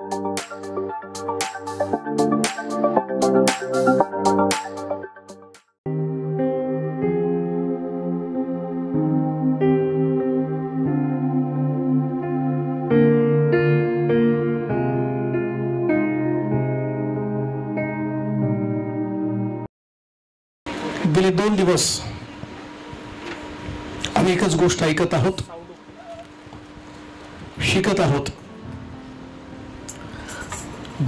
गेले 2 दिवस आम्ही एकच गोष्ट ऐकत आहोत, शिकत आहोत.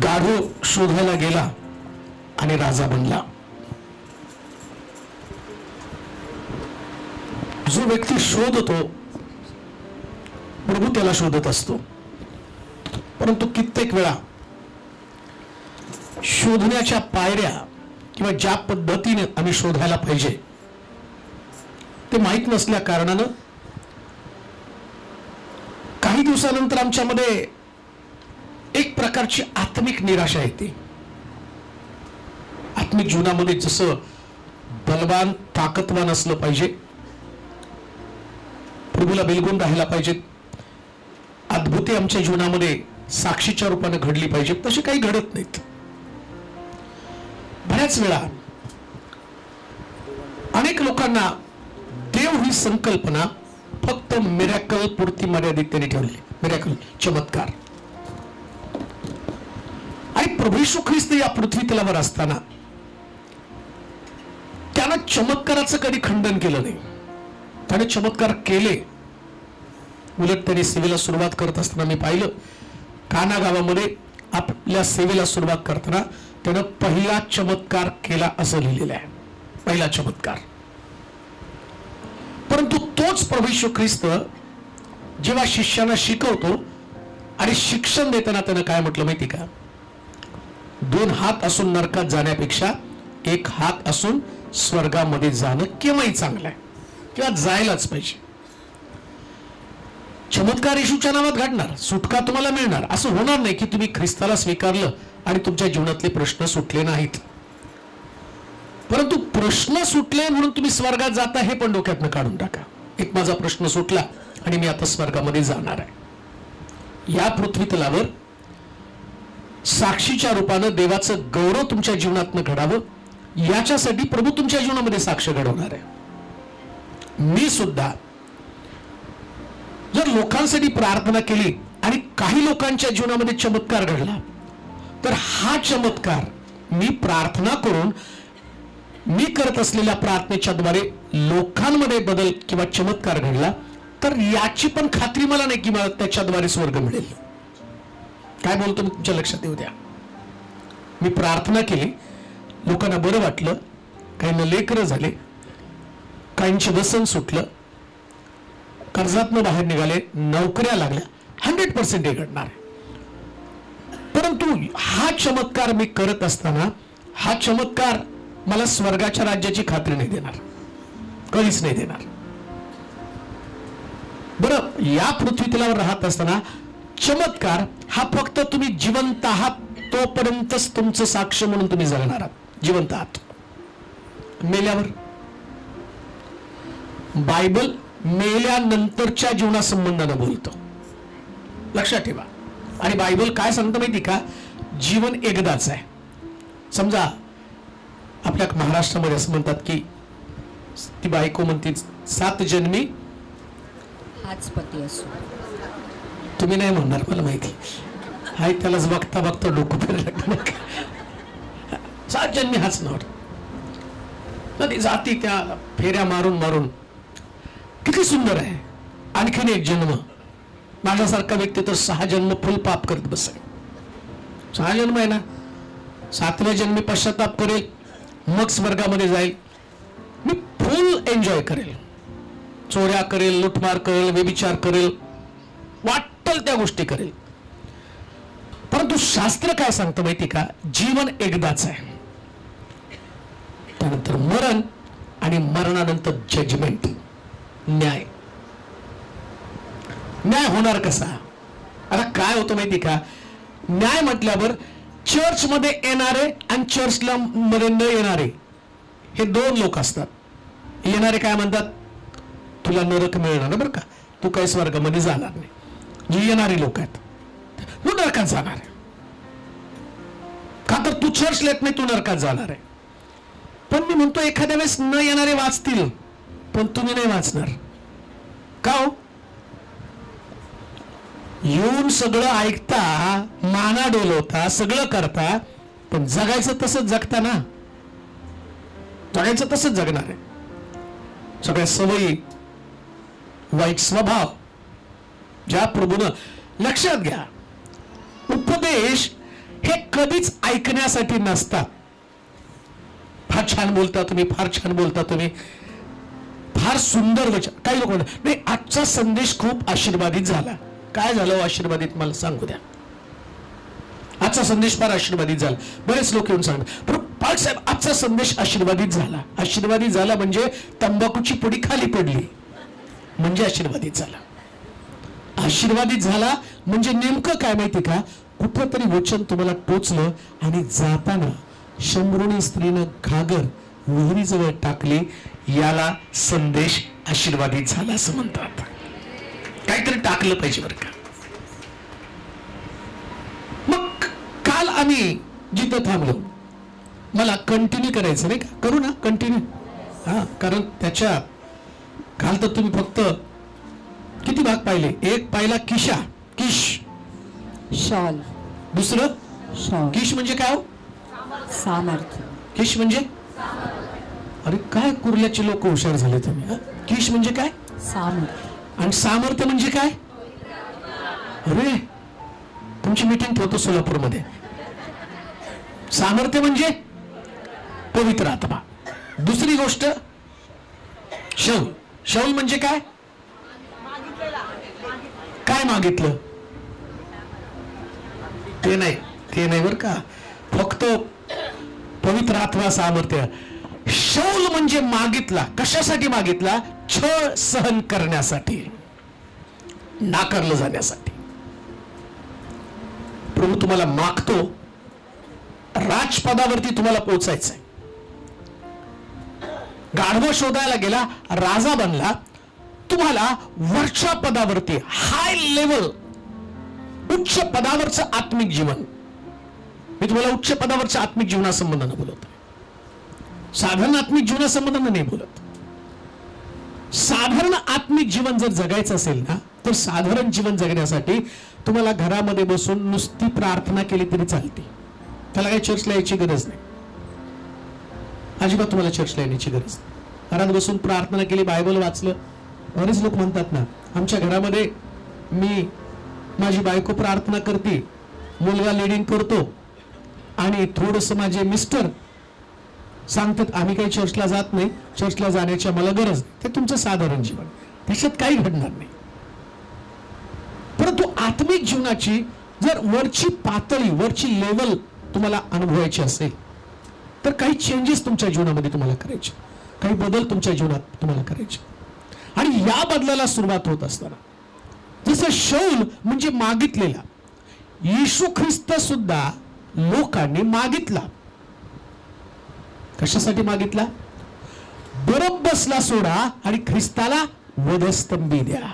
गाढव शोधायला गेला आणि राजा बनला. जो व्यक्ती शोधतो प्रभू त्याला शोधत असतो. परंतु कित्येक वेळा शोधण्याच्या पायऱ्या किंवा ज्या पद्धतीने आम्ही शोधायला पाहिजे ते माहीत नसल्या कारणानं काही दिवसानंतर आमच्यामध्ये एक प्रकारची आत्मिक निराशा येते. आत्मिक जीवनामध्ये जसं बलवान ताकदवान असलं पाहिजे, प्रभूला बिलगून राहायला पाहिजे, अद्भुते आमच्या जीवनामध्ये साक्षीच्या रूपाने घडली पाहिजे, तसे काही घडत नाहीत. बऱ्याच वेळा अनेक लोकांना देव ही संकल्पना फक्त मिरॅकल पुरती मर्यादित त्यांनी ठेवली. मिरॅकल, चमत्कार. आणि प्रभू येशू ख्रिस्त या पृथ्वी तलावर असताना त्यानं चमत्काराचं कधी खंडन केलं नाही. त्याने चमत्कार केले. उलट त्याने सेवेला सुरुवात करत असताना मी पाहिलं, काना गावामध्ये आपल्या सेवेला सुरुवात करताना त्यानं पहिला चमत्कार केला असं लिहिलेलं आहे. पहिला चमत्कार. परंतु तोच प्रभू येशू ख्रिस्त जेव्हा शिष्यांना शिकवतो आणि शिक्षण देताना त्यानं काय म्हटलं माहिती का? 2 हात असून नरकात जाण्यापेक्षा 1 हात असून स्वर्गामध्ये जाणं केव्हाही चांगलं आहे, किंवा जायलाच पाहिजे. चमत्कार येशूच्या नावात घडणार, सुटका तुम्हाला मिळणार. असं होणार नाही की तुम्ही ख्रिस्ताला स्वीकारलं आणि तुमच्या जीवनातले प्रश्न सुटले नाहीत. परंतु प्रश्न सुटले म्हणून तुम्ही स्वर्गात जाता हे पण डोक्यातनं काढून टाका. एक माझा प्रश्न सुटला आणि मी आता स्वर्गामध्ये जाणार आहे. या पृथ्वी तलावर साक्षीच्या रूपानं देवाचं गौरव तुमच्या जीवनातनं घडावं, याच्यासाठी प्रभू तुमच्या जीवनामध्ये साक्ष घडवणार आहे. मी सुद्धा जर लोकांसाठी प्रार्थना केली आणि काही लोकांच्या जीवनामध्ये चमत्कार घडला, तर हा चमत्कार मी प्रार्थना करून मी करत असलेल्या प्रार्थनेच्या द्वारे लोकांमध्ये बदल किंवा चमत्कार घडला, तर याची पण खात्री मला नाही की मला त्याच्याद्वारे स्वर्ग मिळेल. काय बोलतो मी तुमच्या लक्षात येऊ द्या. मी प्रार्थना केली, लोकांना बरं वाटलं, काहींना लेकरं झाले, काहींचे व्यसन सुटलं, कर्जातनं बाहेर निघाले, नोकऱ्या लागल्या, 100% हे घडणार आहे. परंतु हा चमत्कार मी करत असताना हा चमत्कार मला स्वर्गाच्या राज्याची खात्री नाही देणार, कधीच नाही देणार. बरं, या पृथ्वी तलावर राहत असताना चमत्कार हा फक्त तुम्ही जिवंत आहात तोपर्यंतच तुमचं साक्ष म्हणून तुम्ही जगणार आहात. जिवंत आहात. मेल्यावर बायबल मेल्यानंतरच्या जीवनासंबंधानं बोलतो, लक्षात ठेवा. आणि बायबल काय सांगतं माहिती का? जीवन एकदाच आहे. समजा आपल्या महाराष्ट्रामध्ये असं म्हणतात की ती बायको म्हणते 7 जन्मी हाच पती असो. तुम्ही नाही म्हणणार, मला माहिती आहे. त्यालाच बघता बघता डोकं फिरलं. 7 जन्मी हाच नव्हत. ती जाती त्या फेऱ्या मारून मारून किती सुंदर आहे. आणखीन एक जन्म. माझ्यासारखा व्यक्ती तर 6 जन्म फुल पाप करत बसेल. 6 जन्म आहे ना, 7व्या जन्मी पश्चाताप करेल, मग स्वर्गामध्ये जाईल. मी फुल एन्जॉय करेल. चोऱ्या करेल, लुटमार करेल, व्यभिचार करेल, वाटेल त्या गोष्टी करेल. परंतु शास्त्र काय सांगतं माहिती का? जीवन एकदाच आहे. त्यानंतर मरण आणि मरणानंतर जजमेंट, न्याय. न्याय होणार कसा? आता काय होतं माहिती का? न्याय म्हटल्यावर चर्च मध्ये येणारे आणि चर्चला मध्ये न येणारे हे 2 लोक असतात. येणारे काय म्हणतात? तुला नरक मिळणार बरं का, तू काही स्वर्गामध्ये जाणार नाही. जी येणारी लोक आहेत तू नरकात जाणार आहे. चर्चला येत नाही, तू नरकात जाणार आहे. पण मी म्हणतो एखाद्या वेळेस न येणारे वाचतील, पण तुम्ही नाही वाचणार. का हो? येऊन सगळं ऐकता, माना डोलवता, सगळं करता, पण जगायचं तसंच जगता ना. जगायचं तसंच जगणार आहे. सगळ्या सवयी, वाईट स्वभाव, ज्या प्रभूनं लक्षात घ्या, उपदेश हे कधीच ऐकण्यासाठी नसतात. फार छान बोलता तुम्ही, फार छान बोलता तुम्ही, फार सुंदर वचन. काही लोक म्हणतात नाही आजचा संदेश खूप आशीर्वादित झाला. काय झालं आशीर्वादित मला सांगू द्या. आजचा संदेश फार आशीर्वादित झाला. बरेच लोक येऊन सांगतात पण पाल साहेब आजचा संदेश आशीर्वादित झाला. आशीर्वादित झाला म्हणजे तंबाखूची पुडी खाली पडली म्हणजे आशीर्वादित झाला. आशीर्वादित झाला म्हणजे नेमकं काय माहिती का, कुठंतरी वचन तुम्हाला टोचलं आणि जाताना शंभरुणी स्त्रीनं घागर विहिरीजवळ टाकली, याला संदेश आशीर्वादित झाला असं म्हणतात. काहीतरी टाकलं पाहिजे बरं का. मग काल आम्ही जिथं थांबलो, मला कंटिन्यू करायचं नाही का, करू ना कंटिन्यू. हा, कारण त्याच्या काल तर तुम्ही फक्त किती भाग पाहिले. एक पाहिला किशा, किश शॉल, दुसरं शॉल, किश म्हणजे काय हो? सामर्थ्य. किश म्हणजे, अरे काय कुर्ल्याचे लोक हुशार झाले तुम्ही. हा, किश म्हणजे काय? सामर्थ्य. आणि सामर्थ्य म्हणजे काय? अरे तुमची मीटिंग ठेवतो सोलापूरमध्ये. सामर्थ्य म्हणजे पवित्र आत्मा. दुसरी गोष्ट शौल. शौल म्हणजे काय? काय मागितलं ते नाही, ते नाही बरं का, फक्त पवित्र आत्मा सामर्थ्य. शौल म्हणजे मागितला. कशासाठी मागितला? छळ सहन करण्यासाठी, नाकारलं जाण्यासाठी. प्रभू तुम्हाला मागतो, राजपदावरती तुम्हाला पोहोचायचंय. गाढव शोधायला गेला, राजा बनला. तुम्हाला वरच्या पदावरती, हाय लेवल, उच्च पदावरचं आत्मिक जीवन. मी तुम्हाला उच्च पदावरच्या आत्मिक जीवनासंबंधानं बोलत, साधारण आत्मिक जीवनासंबंधानं नाही बोलत. साधारण आत्मिक जीवन जर जगायचं असेल ना, तर साधारण जीवन जगण्यासाठी तुम्हाला घरामध्ये बसून नुसती प्रार्थना केली तरी चालते. त्याला काही चर्चला यायची गरज नाही. अजिबात तुम्हाला चर्चला येण्याची गरज नाही. घरात बसून प्रार्थना केली, बायबल वाचलं. बरेच लोक म्हणतात ना, आमच्या घरामध्ये मी, माझी बायको प्रार्थना करते, मुलगा लिडिंग करतो आणि थोडस माझे मिस्टर सांगतात आम्ही काही चर्चला जात नाही, चर्चला जाण्याची आम्हाला गरज. ते तुमचं साधारण जीवन, त्याच्यात काही घडणार नाही. परंतु आत्मिक जीवनाची जर वरची पातळी, वरची लेवल तुम्हाला अनुभवायची असेल तर काही चेंजेस तुमच्या जीवनामध्ये तुम्हाला करायचे, काही बदल तुमच्या जीवनात तुम्हाला करायचे. आणि या बदलाला सुरुवात होत असताना, जसं शौल म्हणजे मागितलेला, येशू ख्रिस्त सुद्धा लोकांनी मागितला. कशासाठी मागितला? बरब्बसला सोडा आणि ख्रिस्ताला वधस्तंभी द्या.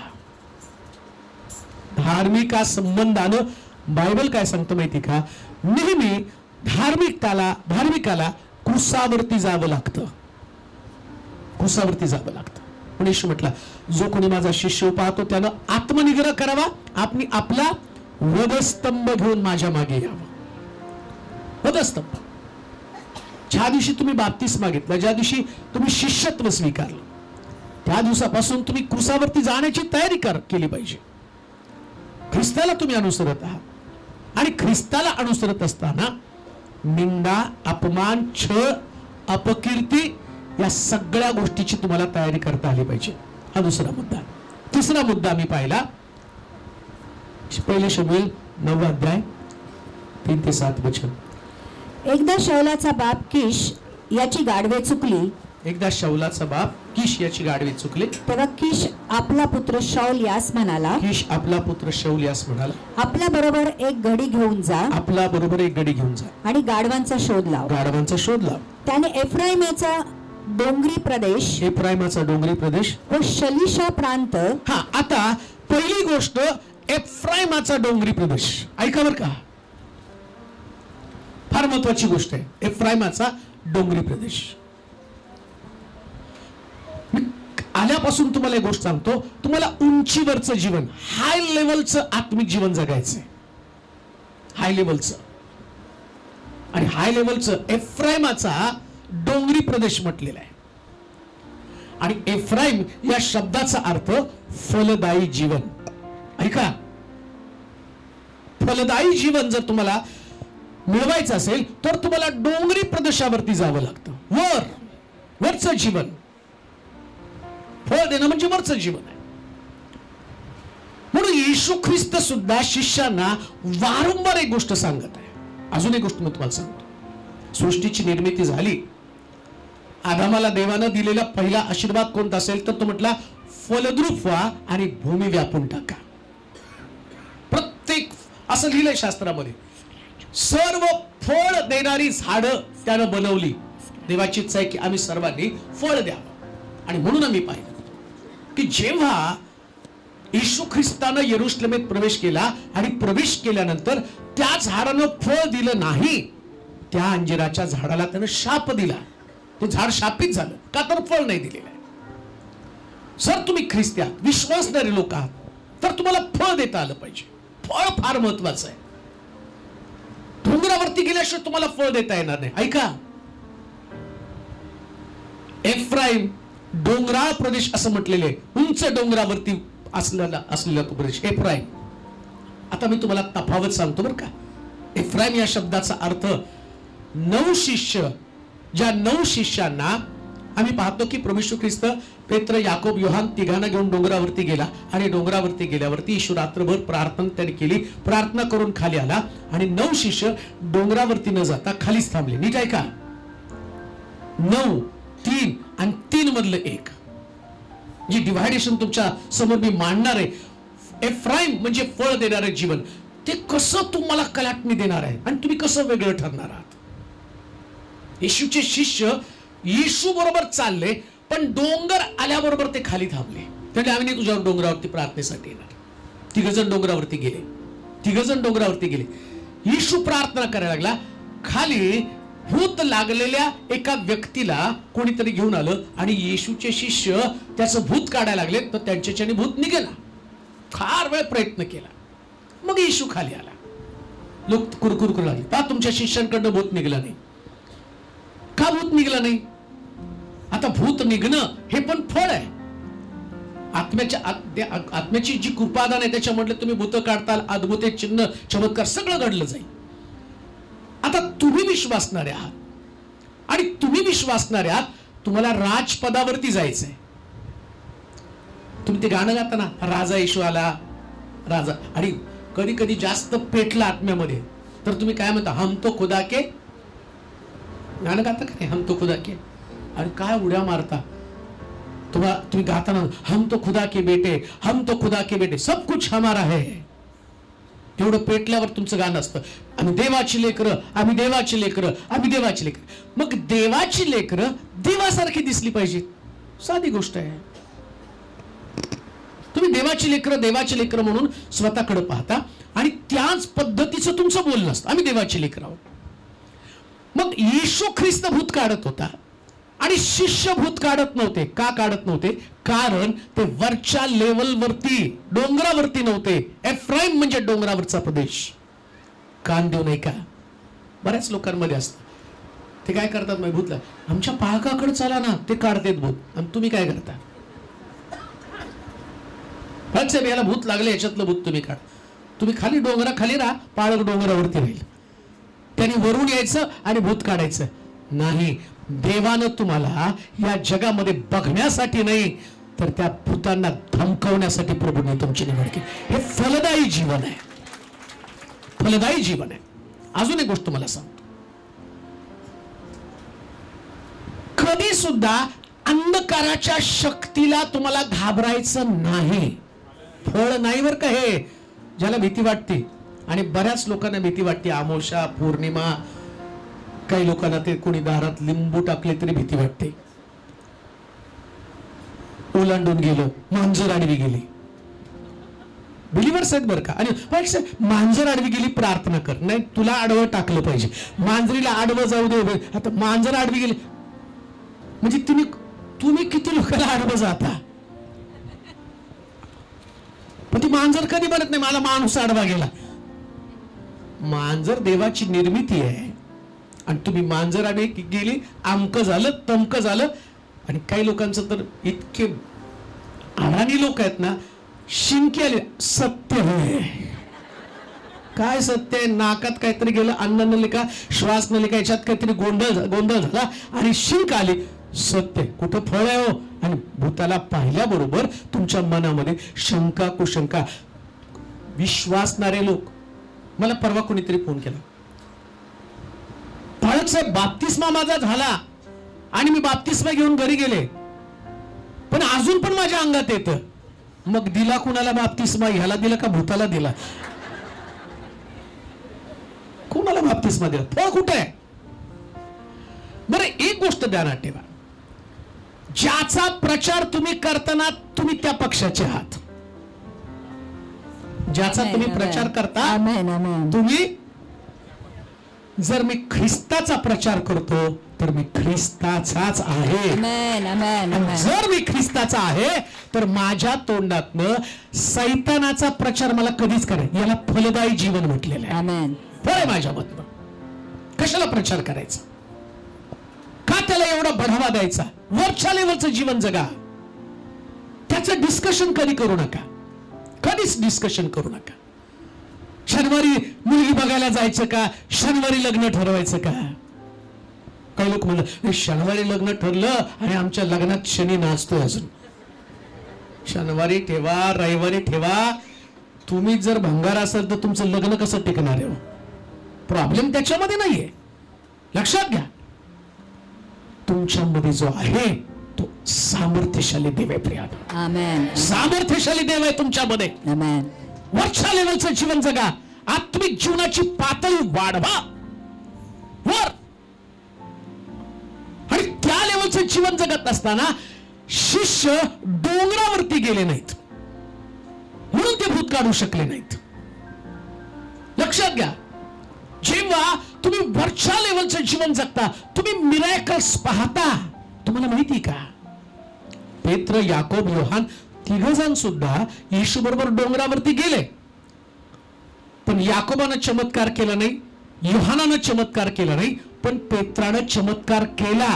धार्मिका संबंधानं बायबल काय सांगतो माहिती का, नेहमी धार्मिकाला क्रुसावरती जावं लागतं, क्रुसावरती जावं लागतं. पण येशू म्हटला, जो कोणी माझा शिष्य पाहतो त्यानं आत्मनिग्रह करावा, आपला वधस्तंभ घेऊन माझ्या मागे यावं. वधस्तंभ. ज्या दिवशी तुम्ही बाप्तिस्मा मागितला, ज्या दिवशी तुम्ही शिष्यत्व स्वीकारलं, त्या दिवसापासून तुम्ही क्रुसावरती जाण्याची तयारी केली पाहिजे. ख्रिस्ताला तुम्ही अनुसरत आहात आणि ख्रिस्ताला अनुसरत असताना निंदा, अपमान, छळ, अपकीर्ती या सगळ्या गोष्टीची तुम्हाला तयारी करता आली पाहिजे. हा दुसरा मुद्दा. तिसरा मुद्दा मी पाहिला, पहिले शमूएल 9 अध्याय 3 ते 7 वचन. एकदा शौलाचा बाप किश याची गाढवे चुकली. एकदा शौलाचा बाप किश याची गाढवे चुकले. तेव्हा किश आपला पुत्र शौल यास म्हणाला, किश आपला पुत्र शौल यास म्हणाला, आपल्या बरोबर एक गडी घेऊन जा, आपला बरोबर एक गडी घेऊन जा आणि गाढवांचा शोध लाव. गाढवांचा शोध लाव. त्याने एफ्राईमचा डोंगरी प्रदेश, एफ्राईमाचा डोंगरी प्रदेश व शलीशा प्रांत. हा, आता पहिली गोष्ट एफ्राईमाचा डोंगरी प्रदेश. ऐका बर का, फार महत्वाची गोष्ट आहे. एफ्राईमाचा डोंगरी प्रदेश. मी आल्यापासून तुम्हाला एक गोष्ट सांगतो, तुम्हाला उंचीवरचं जीवन, हाय लेवलचं आत्मिक जीवन जगायचंय. हाय लेवलचं आणि हाय लेवलचं एफ्राईमाचा डोंगरी प्रदेश म्हटलेला आहे. आणि एफ्राईम या शब्दाचा अर्थ फलदायी जीवन. ऐका, फलदायी जीवन जर तुम्हाला मिळवायचं असेल तर तुम्हाला डोंगरी प्रदेशावरती जावं लागतं. वरचं जीवन, फळ देणं म्हणजे वरचं जीवन आहे. म्हणून येशू ख्रिस्त सुद्धा शिष्यांना वारंवार एक गोष्ट सांगत आहे. अजून एक गोष्ट मी तुम्हाला सांगतो. सृष्टीची निर्मिती झाली, आदामाला देवानं दिलेला पहिला आशीर्वाद कोणता असेल तर तो म्हटला, फलद्रूप व्हा आणि भूमी व्यापून टाका. प्रत्येक, असं लिहिलंय शास्त्रामध्ये, सर्व फळ देणारी झाडं त्यानं बनवली. देवाची इच्छा आहे की आम्ही सर्वांनी फळ द्यावं. आणि म्हणून आम्ही पाहिलं की जेव्हा येशू ख्रिस्तानं यरुशलेमेत प्रवेश केला आणि प्रवेश केल्यानंतर त्या झाडानं फळ दिलं नाही, त्या अंजिराच्या झाडाला त्यानं शाप दिला. ते झाड शापित झालं, का तर फळ नाही दिलेलं आहे. जर तुम्ही ख्रिस्ती आहात, विश्वासणारे लोक आहात, तर तुम्हाला फळ देता आलं पाहिजे. फळ फार महत्वाचं आहे. डोंगरावरती गेल्याशिवाय तुम्हाला फळ देता येणार नाही. ऐका, एफ्राईम डोंगराळ प्रदेश असं म्हटलेले, उंच डोंगरावरती असलेला तो प्रदेश एफ्राईम. आता मी तुम्हाला तफावत सांगतो बरं का. एफ्राईम या शब्दाचा अर्थ 9 शिष्य, ज्या 9 शिष्यांना आम्ही पाहतो की प्रभू येशू ख्रिस्त पेत्र, याकोब, योहान तिघांना घेऊन डोंगरावरती गेला आणि डोंगरावरती गेल्यावरती येशू रात्रभर प्रार्थना त्यांनी केली. प्रार्थना करून खाली आला आणि 9 शिष्य डोंगरावरती न जाता खालीच थांबले. नीट ऐका, 9, 3 आणि 3 मधलं एक जी डिव्हायडेशन तुमच्या समोर मी मांडणार आहे. एफ्राईम म्हणजे फळ देणारे जीवन. ते कसं तुम्हाला कलाटणी देणार आहे आणि तुम्ही कसं वेगळं ठरणार आहात. येशूचे शिष्य येशू बरोबर चालले, पण डोंगर आल्याबरोबर ते खाली थांबले. म्हणजे आम्ही नाही तुझ्यावर डोंगरावरती प्रार्थनेसाठी येणार. 3 जण डोंगरावरती गेले. 3 जण डोंगरावरती गेले. येशू प्रार्थना करायला लागला. खाली भूत लागलेल्या एका व्यक्तीला कोणीतरी घेऊन आलं आणि येशूचे शिष्य त्याचं भूत काढायला लागले, तर त्यांच्याच्याने भूत निघाला. फार वेळ प्रयत्न केला, मग येशू खाली आला. लोक कुरकुर करू लागले, का तुमच्या शिष्यांकडनं भूत निघला नाही? का भूत निघला नाही? आता भूत निघणं हे पण फळ आहे. आत्म्याची जी कृपादान आहे त्याच्यामधले तुम्ही भूत काढताल, अद्भुत चिन्ह, चमत्कार सगळं घडलं जाईल. आता तुम्ही विश्वासणारे आहात आणि तुम्ही विश्वासणारे आहात, तुम्हाला राजपदावरती जायचंय. तुम्ही ते गाणं गाता ना, राजा येशू आला राजा, आणि कधी कधी जास्त पेटला आत्म्यामध्ये तर तुम्ही काय म्हणता, हम तो खुदा के, गाणं गाता का नाही, हम तो खुदा के, आणि काय उड्या मारता तुम्ही गाताना, हम तो खुदा के बेटे, हम तो खुदा के बेटे, सब कुछ हमारा है. तेवढं पेटल्यावर तुमचं गाणं असतं, आम्ही देवाची लेकरं, आम्ही देवाची लेकरं, आम्ही देवाची लेकरं. मग देवाची लेकरं देवासारखी दिसली पाहिजेत. साधी गोष्ट आहे. तुम्ही देवाची लेकरं म्हणून स्वतःकडे पाहता आणि त्याच पद्धतीचं तुमचं बोलणं असतं, आम्ही देवाची लेकरं आहोत. मग येशू ख्रिस्त भूत काढत होता आणि शिष्य भूत काढत नव्हते. का काढत नव्हते? कारण ते वरच्या लेवलवरती, डोंगरावरती नव्हते. एफ्राईम म्हणजे डोंगरावरचा प्रदेश. कान देऊ नये का? बऱ्याच लोकांमध्ये असतं. ते काय करतात मग, भूतला आमच्या पाळकाकडे चला ना, ते काढतेत भूत, आणि तुम्ही काय करता? साहेब याला भूत लागले, याच्यातलं भूत तुम्ही काढ. तुम्ही खाली डोंगराखाली राहा, पाळक डोंगरावरती राहील. त्यांनी वरून यायचं आणि भूत काढायचं नाही. देवानं तुम्हाला या जगामध्ये बघण्यासाठी नाही, तर त्या भूतांना धमकवण्यासाठी प्रभूने तुमची निवड केली. हे फलदायी जीवन आहे, फलदायी जीवन आहे. अजून एक गोष्ट मला सांगतो, कधी सुद्धा अंधकाराच्या शक्तीला तुम्हाला घाबरायचं नाही. फळ नाही बर का हे, ज्याला भीती वाटते, आणि बऱ्याच लोकांना भीती वाटते. अमावस्या, पौर्णिमा, काही लोकांना ते कोणी दारात लिंबू टाकले तरी भीती वाटते. ओलांडून गेलं, मांजर आडवी गेली. बिलिव्हर्स आहेत बरं का. आणि मांजर आडवी गेली प्रार्थना कर, नाही तुला आडवं टाकलं पाहिजे. मांजरीला आडवं जाऊ दे. आता मांजर आडवी गेली म्हणजे तुम्ही किती लोकांना आडवं जाता. पण ती मांजर कधी म्हणत नाही मला माणूस आडवा गेला. मांजर देवाची निर्मिती आहे आणि तुम्ही मांजर आडवी गेली आमकं झालं तमकं झालं. आणि काही लोकांचं तर इतके अडाणी लोक आहेत ना, शिंकी आले सत्य होय. काय सत्य आहे? नाकात काहीतरी गेलं, अन्न नलिका श्वास नलिका याच्यात काहीतरी गोंधळ झाला आणि शिंक आली. सत्य कुठं फळ आहे हो. आणि भूताला पाहिल्याबरोबर तुमच्या मनामध्ये शंका कुशंका. विश्वासणारे लोक. मला परवा कोणीतरी फोन केला, बाळक साहेब बाप्तिस्मा माझा झाला आणि मी बाप्तिस्मा घेऊन घरी गेले पण अजून पण माझ्या अंगात येतं. मग दिला कुणाला बाप्तिस्मा? ह्याला दिला का भूताला दिला? कुणाला बाप्तिस्मा दिला? फळ कुठं आहे? बरं एक गोष्ट ध्यानात ठेवा, ज्याचा प्रचार तुम्ही करताना तुम्ही त्या पक्षाचे आहात. ज्याचा तुम्ही प्रचार करता तुम्ही. जर मी ख्रिस्ताचा प्रचार करतो तर मी ख्रिस्ताचाच आहे. जर मी ख्रिस्ताचा आहे तर माझ्या तोंडातनं सैतानाचा प्रचार मला कधीच करायचा. याला फलदायी जीवन म्हटलेलं आहे. फळ आहे माझ्या मधनं. कशाला प्रचार करायचा? का त्याला एवढा बढावा द्यायचा? वरच्या लेवलचं जीवन जगा. त्याचं डिस्कशन कधी करू नका. कधीच डिस्कशन करू नका. शनिवारी मुलगी बघायला जायचं का? शनिवारी लग्न ठरवायचं का? काही लोक म्हणलं शनिवारी लग्न ठरलं आणि आमच्या लग्नात शनी नाचतोय. अजून शनिवारी ठेवा, रविवारी ठेवा. तुम्ही जर भंगार असाल तर तुमचं लग्न कसं टिकणार आहे? प्रॉब्लेम त्याच्यामध्ये नाहीये. लक्षात घ्या, तुमच्यामध्ये जो आहे तो सामर्थ्यशाली देव आहे. प्रिया, सामर्थ्यशाली देव आहे तुमच्यामध्ये. वरच्या लेवलचं जीवन जगा. आत्मिक जीवनाची पातळी वाढवा वर. आणि त्या लेवलचं जीवन जगत असताना शिष्य डोंगरावरती गेले नाहीत म्हणून ते भूत काढू शकले नाहीत. लक्षात घ्या, जेव्हा तुम्ही वरच्या लेवलचं जीवन जगता तुम्ही मिरॅकल्स पाहता. तुम्हाला माहिती का, पेत्र, याकोब, योहान तिघजण सुद्धा येशू बरोबर डोंगरावरती गेले पण याकोबानं चमत्कार केला नाही, योहानानं चमत्कार केला नाही, पण पेत्रानं चमत्कार केला.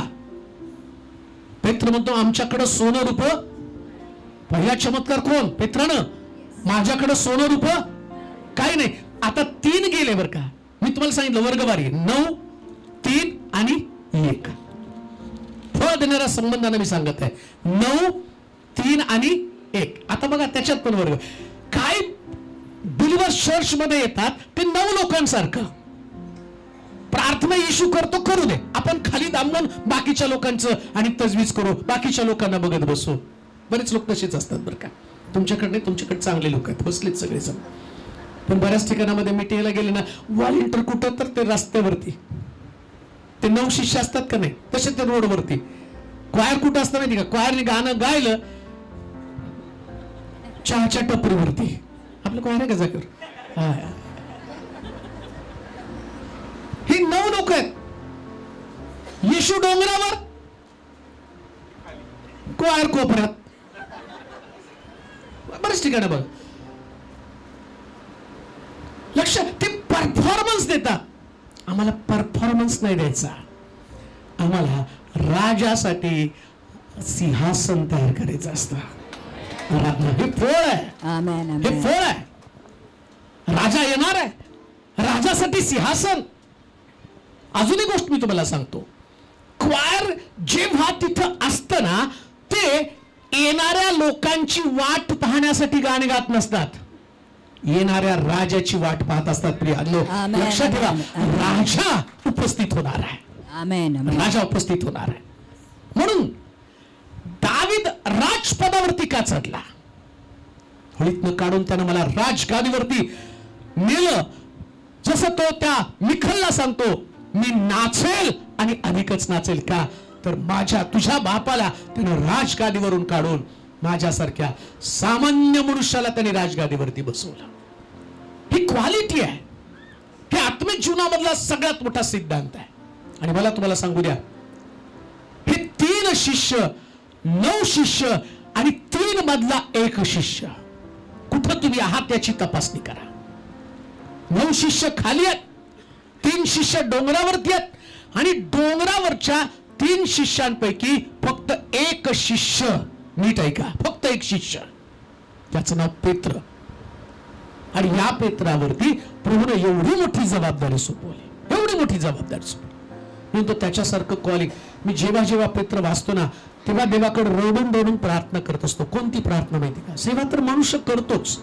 पेत्र म्हणतो आमच्याकडे सोनं रूप. पहिला चमत्कार कोण? पेत्रानं. माझ्याकडे सोनं रूप काही नाही. आता 3 गेले बरं का. मी तुम्हाला सांगितलं वर्गवारी 9, 3 आणि 1. फळ देणाऱ्या संबंधाने मी सांगत आहे 9, 3 आणि 1. आता बघा त्याच्यात पण वर्ग. काय बिलीव्हर्स चर्च मध्ये येतात ते 9 लोकांसारखं. प्रार्थना येशू करतो, करू दे. आपण खाली थांबून बाकीच्या लोकांचं आणि तजवीज करू, बाकीच्या लोकांना बघत बसू. बरेच लोक तसेच असतात बरं का. तुमच्याकडे चांगले लोक आहेत, बसलेत सगळेजण. पण बऱ्याच ठिकाणामध्ये मीटिंगला गेले ना, व्हॉलेंटियर कुठं तर ते रस्त्यावरती. ते 9 शिष्य असतात का नाही तसे ते रोडवरती. क्वायर कुठं असतं माहिती का? क्वायरने गाणं गायलं चहाच्या टपरीवरती. आपलं क्वायर आहे का जागेवर? ही 9 लोक आहेत. येशू डोंगरावर, क्वायर कोपऱ्यात. बरेच ठिकाण बघ. लक्ष, ते परफॉर्मन्स देतात. आम्हाला परफॉर्मन्स नाही द्यायचा. आम्हाला राजासाठी सिंहासन तयार करायचं असतं. हे फळ आहे. हे फळ आहे. राजा येणार आहे, राजासाठी सिंहासन. अजून एक गोष्ट मी तुम्हाला सांगतो. क्वायर जेव्हा तिथं असतं ना, ते येणाऱ्या लोकांची वाट पाहण्यासाठी गाणे गात नसतात, येणाऱ्या राजाची वाट पाहत असतात. प्रियानो, लक्षात ठेवा, राजा उपस्थित होणार आहे. राजा उपस्थित होणार आहे. म्हणून दावीद राजपदावरती का चढला? होळीतनं काढून त्यानं मला राजगादीवरती नेलं. जसं तो त्या मिखलला सांगतो, मी नाचेल आणि अधिकच नाचेल. का तर माझ्या तुझ्या बापाला त्यानं राजगादीवरून काढून माझ्यासारख्या सामान्य मनुष्याला त्याने राजगादीवरती बसवलं. ही क्वालिटी आहे. हे आत्मिक जीवनामधला सगळ्यात मोठा सिद्धांत आहे. आणि मला तुम्हाला सांगू द्या, हे 3 शिष्य, 9 शिष्य आणि 3 मधला 1 शिष्य, कुठं तुम्ही आहात याची तपासणी करा. 9 शिष्य खाली आहेत, 3 शिष्य डोंगरावरती आहेत आणि डोंगरावरच्या 3 शिष्यांपैकी फक्त 1 शिष्य, नीट ऐका, फक्त 1 शिष्य, त्याचं नाव पेत्र. आणि या पेत्रावरती प्रभूने एवढी मोठी जबाबदारी सोपवली, एवढी मोठी जबाबदारी सोपवली. म्हणून तो त्याच्यासारखं कॉलिंग. मी जेव्हा जेव्हा पेत्र वाचतो ना, तेव्हा देवाकडे रडून रडून प्रार्थना करत असतो. कोणती प्रार्थना माहिती का? सेवा तर मनुष्य करतोच,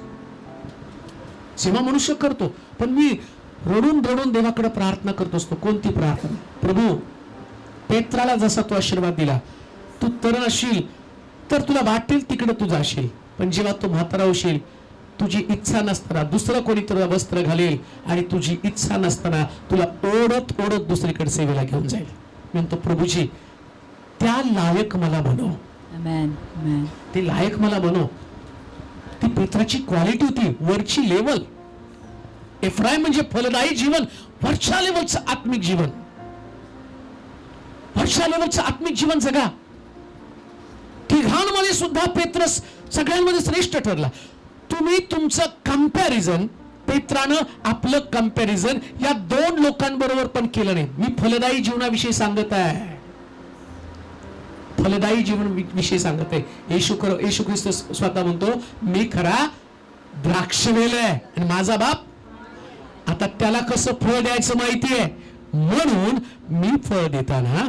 सेवा मनुष्य करतो, पण मी रडून रडून देवाकडे प्रार्थना करत असतो. कोणती प्रार्थना? प्रभू, पेत्राला जसा तू आशीर्वाद दिला, तू तरुण असशील तर तुला वाटेल तिकडे तू जाशील, पण जेव्हा तू म्हातारा होशील, तुझी इच्छा नसताना दुसरं कोणी तुला वस्त्र घालेल आणि तुझी इच्छा नसताना तुला ओढत ओढत दुसरीकडे सेवेला घेऊन जाईल. म्हणतो प्रभूजी, त्या लायक मला बनव. ते लायक मला बनव. ती पेत्राची क्वालिटी होती, वरची लेवल. एफ्राईम म्हणजे फलदायी जीवन, वरच्या लेवलचं आत्मिक जीवन, वरच्या लेवलचं आत्मिक जीवन जगा. तिघांमध्ये सुद्धा पेत्रस सगळ्यांमध्ये श्रेष्ठ ठरला. तुम्ही तुमचं कंपॅरिझन, पेत्रानं आपलं कंपॅरिझन या 2 लोकांबरोबर पण केलं नाही. मी फलदायी जीवनाविषयी सांगत आहे, फलदायी जीवन विषयी सांगत आहे. येशू ख्रिस्त स्वतः म्हणतो, मी खरा द्राक्षवेल आहे आणि माझा बाप. आता त्याला कसं फळ द्यायचं माहिती आहे, म्हणून मी फळ देताना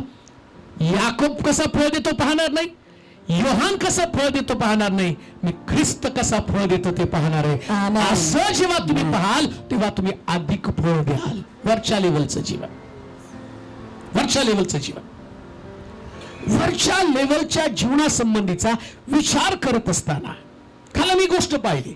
याकोब कसा फळ देतो पाहणार नाही, योहान कसा फळ देतो पाहणार नाही, मी ख्रिस्त कसा फळ देतो ते पाहणार आहे. असं जेव्हा तुम्ही पाहाल तेव्हा तुम्ही अधिक फळ द्याल. वरच्या लेवलचं जीवन, वरच्या लेवलचं जीवन, वरच्या लेवलच्या जीवनासंबंधीचा विचार करत असताना खाली मी गोष्ट पाहिली.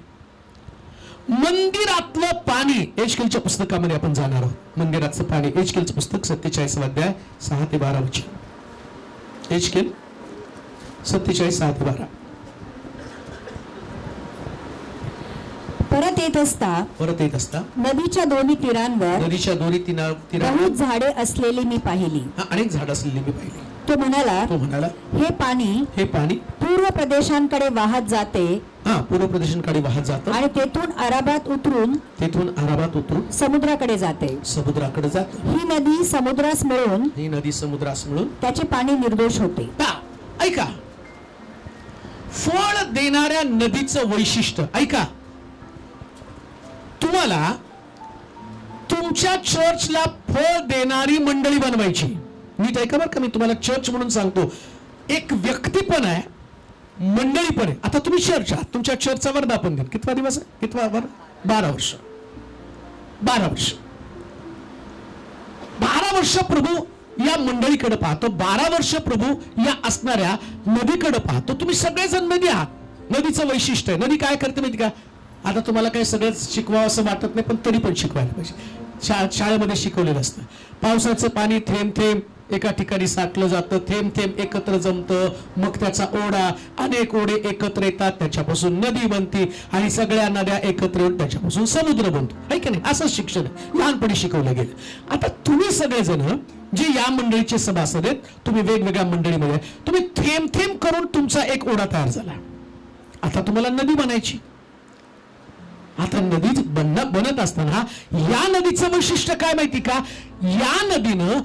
मंदिरातलं पाणी, एजकेलच्या पुस्तकामध्ये आपण जाणार आहोत. मंदिराचं पाणी, एजकेलचं पुस्तक 47 अध्याय 6 ते 12 वचन. एजकेल 47 6 ते 12. परत येत असता नदीच्या दोन्ही तीरांवर बहुत झाडे असलेली मी पाहिली. अनेक झाड असलेली मी पाहिली. तो म्हणाला, हे पाणी पूर्व प्रदेशांकडे वाहत जाते. पूर्व प्रदेशांकडे वाहत जातं आणि तेथून अराबात उतरून समुद्राकडे जाते. ही नदी समुद्रास मिळून त्याचे पाणी निर्दोष होते. ऐका, फळ देणाऱ्या नदीचं वैशिष्ट्य ऐका. तुम्हाला तुमच्या चर्चला फळ देणारी मंडळी बनवायची. नीट ऐका बरं का, मी तुम्हाला चर्च म्हणून सांगतो. एक व्यक्ती पण आहे, मंडळी पण आहे. आता तुम्ही चर्च आहात, तुमच्या चर्चचा वर्धापन दिन कितवा दिवस आहे? कितवा? 12 वर्ष. 12 वर्ष प्रभू या मंडळीकडे पाहतो, 12 वर्ष प्रभू या असणाऱ्या नदीकडे पाहतो. तुम्ही सगळेजण नदी आहात. नदीचं वैशिष्ट्य आहे. नदी काय करते माहिती का? आता तुम्हाला काही सगळंच शिकवावं असं वाटत नाही, पण तरी पण शिकवायला पाहिजे. शाळेमध्ये शिकवलेलं असतं. पावसाचं पाणी थेंब थेंब एका ठिकाणी साठलं जातं, थेंब थेंब एकत्र जमतं, मग त्याचा ओढा, अनेक ओढे एकत्र येतात, त्याच्यापासून नदी बनते आणि सगळ्या नद्या एकत्र येऊन त्याच्यापासून समुद्र बनतो. आहे की नाही? असंच शिक्षण आहे, लहानपणी शिकवलं गेलं. आता तुम्ही सगळेजण जे या मंडळीचे सभासद आहेत, तुम्ही वेगवेगळ्या मंडळीमध्ये, तुम्ही थेंब थेंब करून तुमचा एक ओढा तयार झाला. आता तुम्हाला नदी बनायची. आता नदी बनत असताना या नदीचं वैशिष्ट्य काय माहिती का? या नदीनं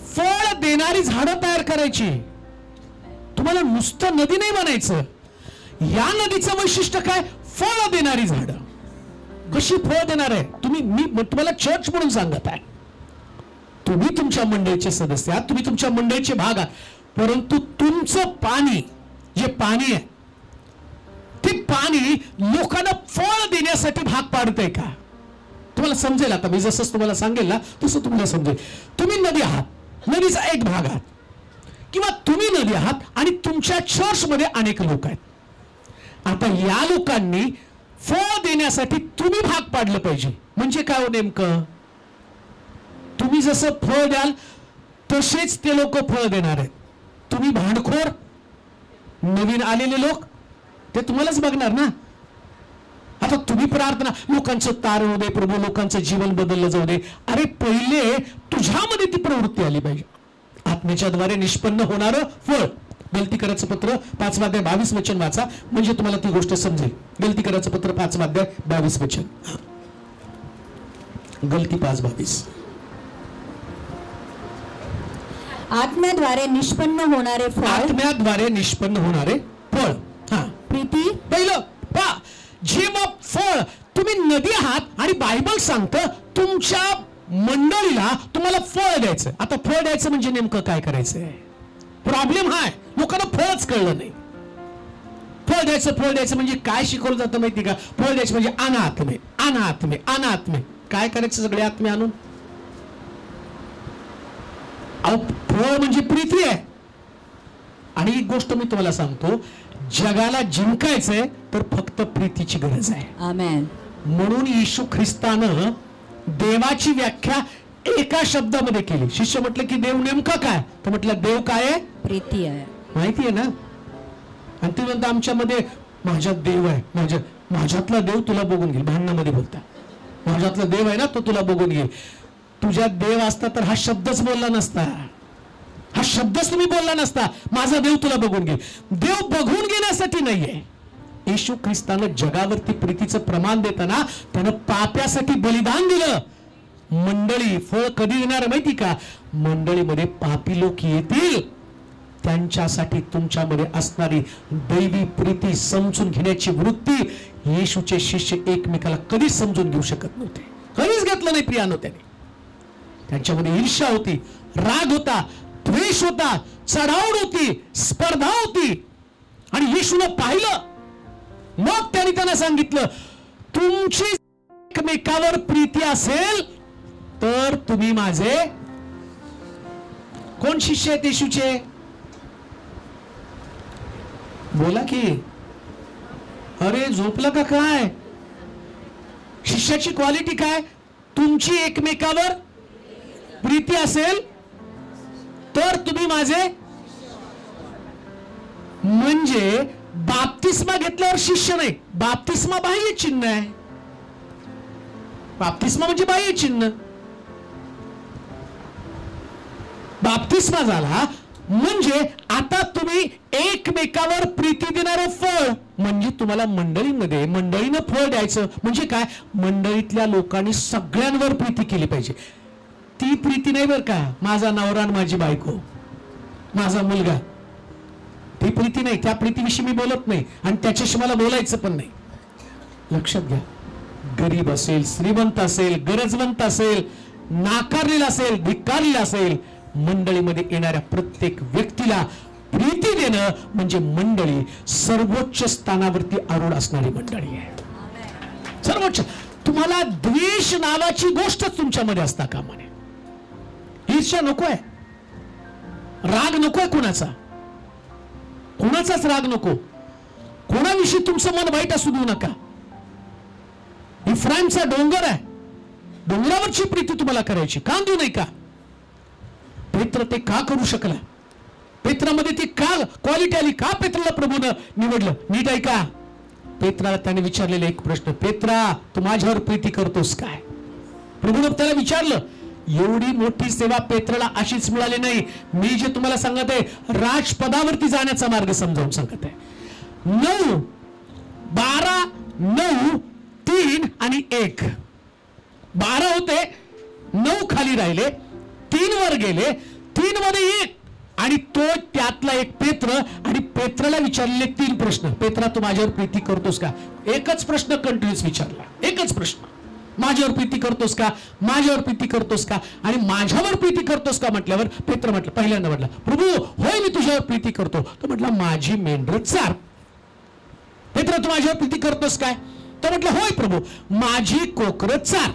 फळ देणारी झाडं तयार करायची. तुम्हाला नुसतं नदी नाही बनायचं. या नदीचं वैशिष्ट्य काय? फळ देणारी झाडं. कशी फळ देणार आहे? मी तुम्हाला चर्च म्हणून सांगत आहे. तुम्ही तुमच्या मंडळीचे सदस्य आहात, तुम्ही तुमच्या मंडळीचे भाग आहात, परंतु तुमचं पाणी, जे पाणी आहे ते पाणी लोकांना फळ देण्यासाठी भाग पाडतंय का? तुम्हाला समजेल. आता मी जसं तुम्हाला सांगेल ना तसं तुम्हाला समजेल. तुम्ही नदी आहात, नदीचा एक भाग आहात, किंवा तुम्ही नदी आहात आणि तुमच्या चर्चमध्ये अनेक लोक आहेत. आता या लोकांनी फळ देण्यासाठी तुम्ही भाग पाडलं पाहिजे. म्हणजे काय हो नेमकं? तुम्ही जसं फळ द्याल तसेच ते लोक फळ देणार आहेत. तुम्ही भांडखोर, नवीन आलेले लोक, ते तुम्हालाच बघणार ना. आता तुम्ही प्रार्थना, लोकांचं तार होऊ दे प्रभू, लोकांचं जीवन बदललं जाऊ दे. अरे पहिले तुझ्यामध्ये ती प्रवृत्ती आली पाहिजे. आत्म्याच्या द्वारे निष्पन्न होणारं फळ. गलतीकराचं पत्र 5:22 वाचा, म्हणजे तुम्हाला ती गोष्ट समजेल. गलतीकराचं पत्र 5:22. गलती 5:22. आत्म्याद्वारे निष्पन्न होणारे फळ. आत्म्याद्वारे निष्पन्न होणारे फळ. हा, प्रीती. पहिलं पहा, जे मग फळ, तुम्ही नदी आहात आणि बायबल सांगतं तुमच्या मंडळीला तुम्हाला फळ द्यायचं. आता फळ द्यायचं म्हणजे नेमकं काय करायचंय? प्रॉब्लेम हा आहे, लोकांना फळच कळलं नाही. फळ द्यायचं म्हणजे काय शिकवलं जातं माहिती का? फळ द्यायचं म्हणजे अनात्मे, अनात्मे, अनात्मे. काय करायचं सगळे आत्मे आणून? फळ म्हणजे प्रीती आहे. आणि एक गोष्ट मी तुम्हाला सांगतो, जगाला जिंकायचंय तर फक्त प्रीतीची गरज आहे. आमेन. म्हणून येशू ख्रिस्तानं देवाची व्याख्या एका शब्दामध्ये केली. शिष्य म्हटलं की देव नेमका काय? तर म्हटलं देव काय आहे? प्रीती आहे. माहिती आहे ना. आणि ते म्हणतात आमच्यामध्ये माझ्यात देव आहे, माझ्यातला देव तुला बघून घेईल. भांडणामध्ये बोलता, माझ्यातला देव आहे ना तो तुला बघून घेईल. तुझ्यात देव असता तर हा शब्दच बोलला नसता, हा शब्दच तुम्ही बोलला नसता, माझा देव तुला बघून घेईल. देव बघून घेण्यासाठी नाहीये. येशू ख्रिस्तानं जगावरती प्रीतीचं प्रमाण देताना त्यानं पाप्यासाठी बलिदान दिलं. मंडळी फळ कधी देणार माहिती का? मंडळीमध्ये पापी लोक येतील, त्यांच्यासाठी तुमच्यामध्ये असणारी दैवी प्रीती समजून घेण्याची वृत्ती येशूचे शिष्य एकमेकाला कधीच समजून घेऊ शकत नव्हते. कधीच घेतलं नाही प्रियानो. त्याने त्यांच्यामध्ये ईर्ष्या होती, राग होता, द्वेष होता, चढावण होती, स्पर्धा होती. आणि येशूनं पाहिलं, मग त्याने त्यांना सांगितलं तुमची एकमेकावर प्रीती असेल तर तुम्ही माझे. कोण शिष्य आहेत येशूचे? बोला की. अरे झोपलं का काय? शिष्याची क्वालिटी काय? तुमची एकमेकावर प्रीती असेल तर तुम्ही माझे. म्हणजे बाप्तिस्मा घेतल्यावर शिष्य नाही, बाप्तिस्मा बाह्य चिन्ह आहे. बाप्तिस्मा म्हणजे बाह्य चिन्ह. बाप्तिस्मा झाला म्हणजे आता तुम्ही एकमेकावर प्रीती देणारं फळ. म्हणजे तुम्हाला मंडळीनं फळ द्यायचं म्हणजे काय? मंडळीतल्या लोकांनी सगळ्यांवर प्रीती केली पाहिजे. ती प्रीती नाही बरं का, माझा नवरा आणि माझी बायको, माझा मुलगा, ती प्रीती नाही. त्या प्रीतीविषयी मी बोलत नाही आणि त्याच्याशी मला बोलायचं पण नाही. लक्षात घ्या, गरीब असेल, श्रीमंत असेल, गरजवंत असेल, नाकारलेला असेल, धिक्कारलेला असेल, मंडळीमध्ये येणाऱ्या प्रत्येक व्यक्तीला प्रीती देणं म्हणजे मंडळी सर्वोच्च स्थानावरती आरूढ असणारी मंडळी आहे. सर्वोच्च. तुम्हाला द्वेष नावाची गोष्ट तुमच्यामध्ये असता कामा नये. ईर्ष्या नकोय, राग नकोय, कोणाचाच राग नको, कोणाविषयी तुमचं मन वाईट असू देऊ नका. इफ्राईमचा डोंगर आहे, डोंगरावरची प्रीती तुम्हाला करायची, का देऊ नाही का? पेत्र ते का करू शकला? पेत्रामध्ये ती का क्वालिटी आली? का पेत्राला प्रभूनं निवडलं? नीट ऐका. पेत्राला त्याने विचारलेला एक प्रश्न, पेत्रा तू माझ्यावर प्रीती करतोस काय? प्रभूनं त्याला विचारलं. एवढी मोठी सेवा पेत्राला अशीच मिळाली नाही. मी जे तुम्हाला सांगत आहे राजपदावरती जाण्याचा मार्ग समजावून सांगत आहे. 9, 12, 9, 3 आणि 1. 12 होते, 9 खाली राहिले, 3 वर गेले, 3 मध्ये 1 आणि तो त्यातला एक पेत्र. आणि पेत्राला विचारलेले 3 प्रश्न. पेत्रा तू माझ्यावर प्रीती करतोस का? एकच प्रश्न कंटिन्यूस विचारला, एकच प्रश्न. माझ्यावर प्रीती करतोस का? माझ्यावर प्रीती करतोस का? आणि माझ्यावर प्रीती करतोस का म्हटल्यावर पेत्र म्हटलं, पहिल्यांदा म्हटलं प्रभू होय मी तुझ्यावर प्रीती करतो. तो म्हटला माझी मेंढरं चार. पेत्र तू माझ्यावर प्रीती करतोस काय? तो म्हटलं होय प्रभू माझी कोकरं चार.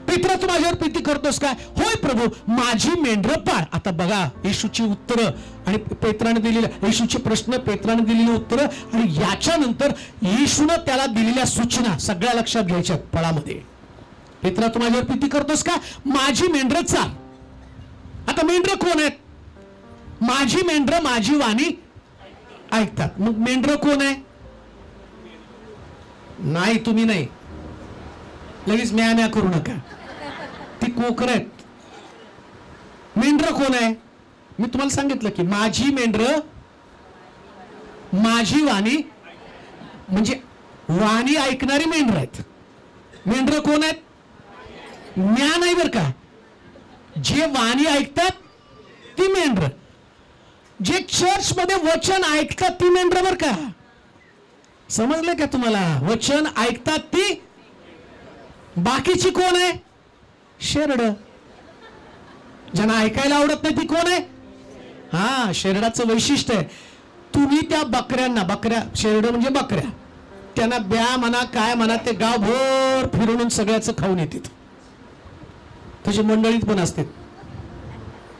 पेत्र तू माझ्यावर प्रीती करतोस काय? होय प्रभू माझी मेंढरं पाळ. आता बघा येशूची उत्तरं आणि पेत्राने दिलेल्या, येशूचे प्रश्न, पेत्राने दिलेली उत्तरं आणि याच्यानंतर येशूने त्याला दिलेल्या सूचना सगळ्या लक्षात घ्यायच्या फळामध्ये. पेत्रा तू माझ्यावर प्रीती करतोस का? माझी मेंढरं चार. आता मेंढरं कोण आहेत? माझी मेंढरं माझी वाणी ऐकतात. मग मेंढरं कोण आहे? नाही, तुम्ही नाही, लगेच म्या करू नका. ती कोकर आहेत. मेंढर कोण आहे? मी तुम्हाला सांगितलं की माझी मेंढर, माझी वाणी, म्हणजे वाणी ऐकणारी मेंढर आहेत. मेंढर कोण आहेत? म्या नाही बर का. जे वाणी ऐकतात ती मेंढर, जे चर्च मध्ये वचन ऐकतात ती मेंढर बर का. समजलं का तुम्हाला? वचन ऐकतात ती. बाकीची कोण आहे? शेरड. ज्यांना ऐकायला आवडत नाही ती कोण आहे? हा, शेरडाचं वैशिष्ट्य आहे, तुम्ही त्या बकऱ्यांना, बकऱ्या, शेरड म्हणजे बकऱ्या, त्यांना ब्या म्हणा काय म्हणा, ते गावभर फिरून सगळ्याचं खाऊन येतात. तशी मंडळीत पण असते,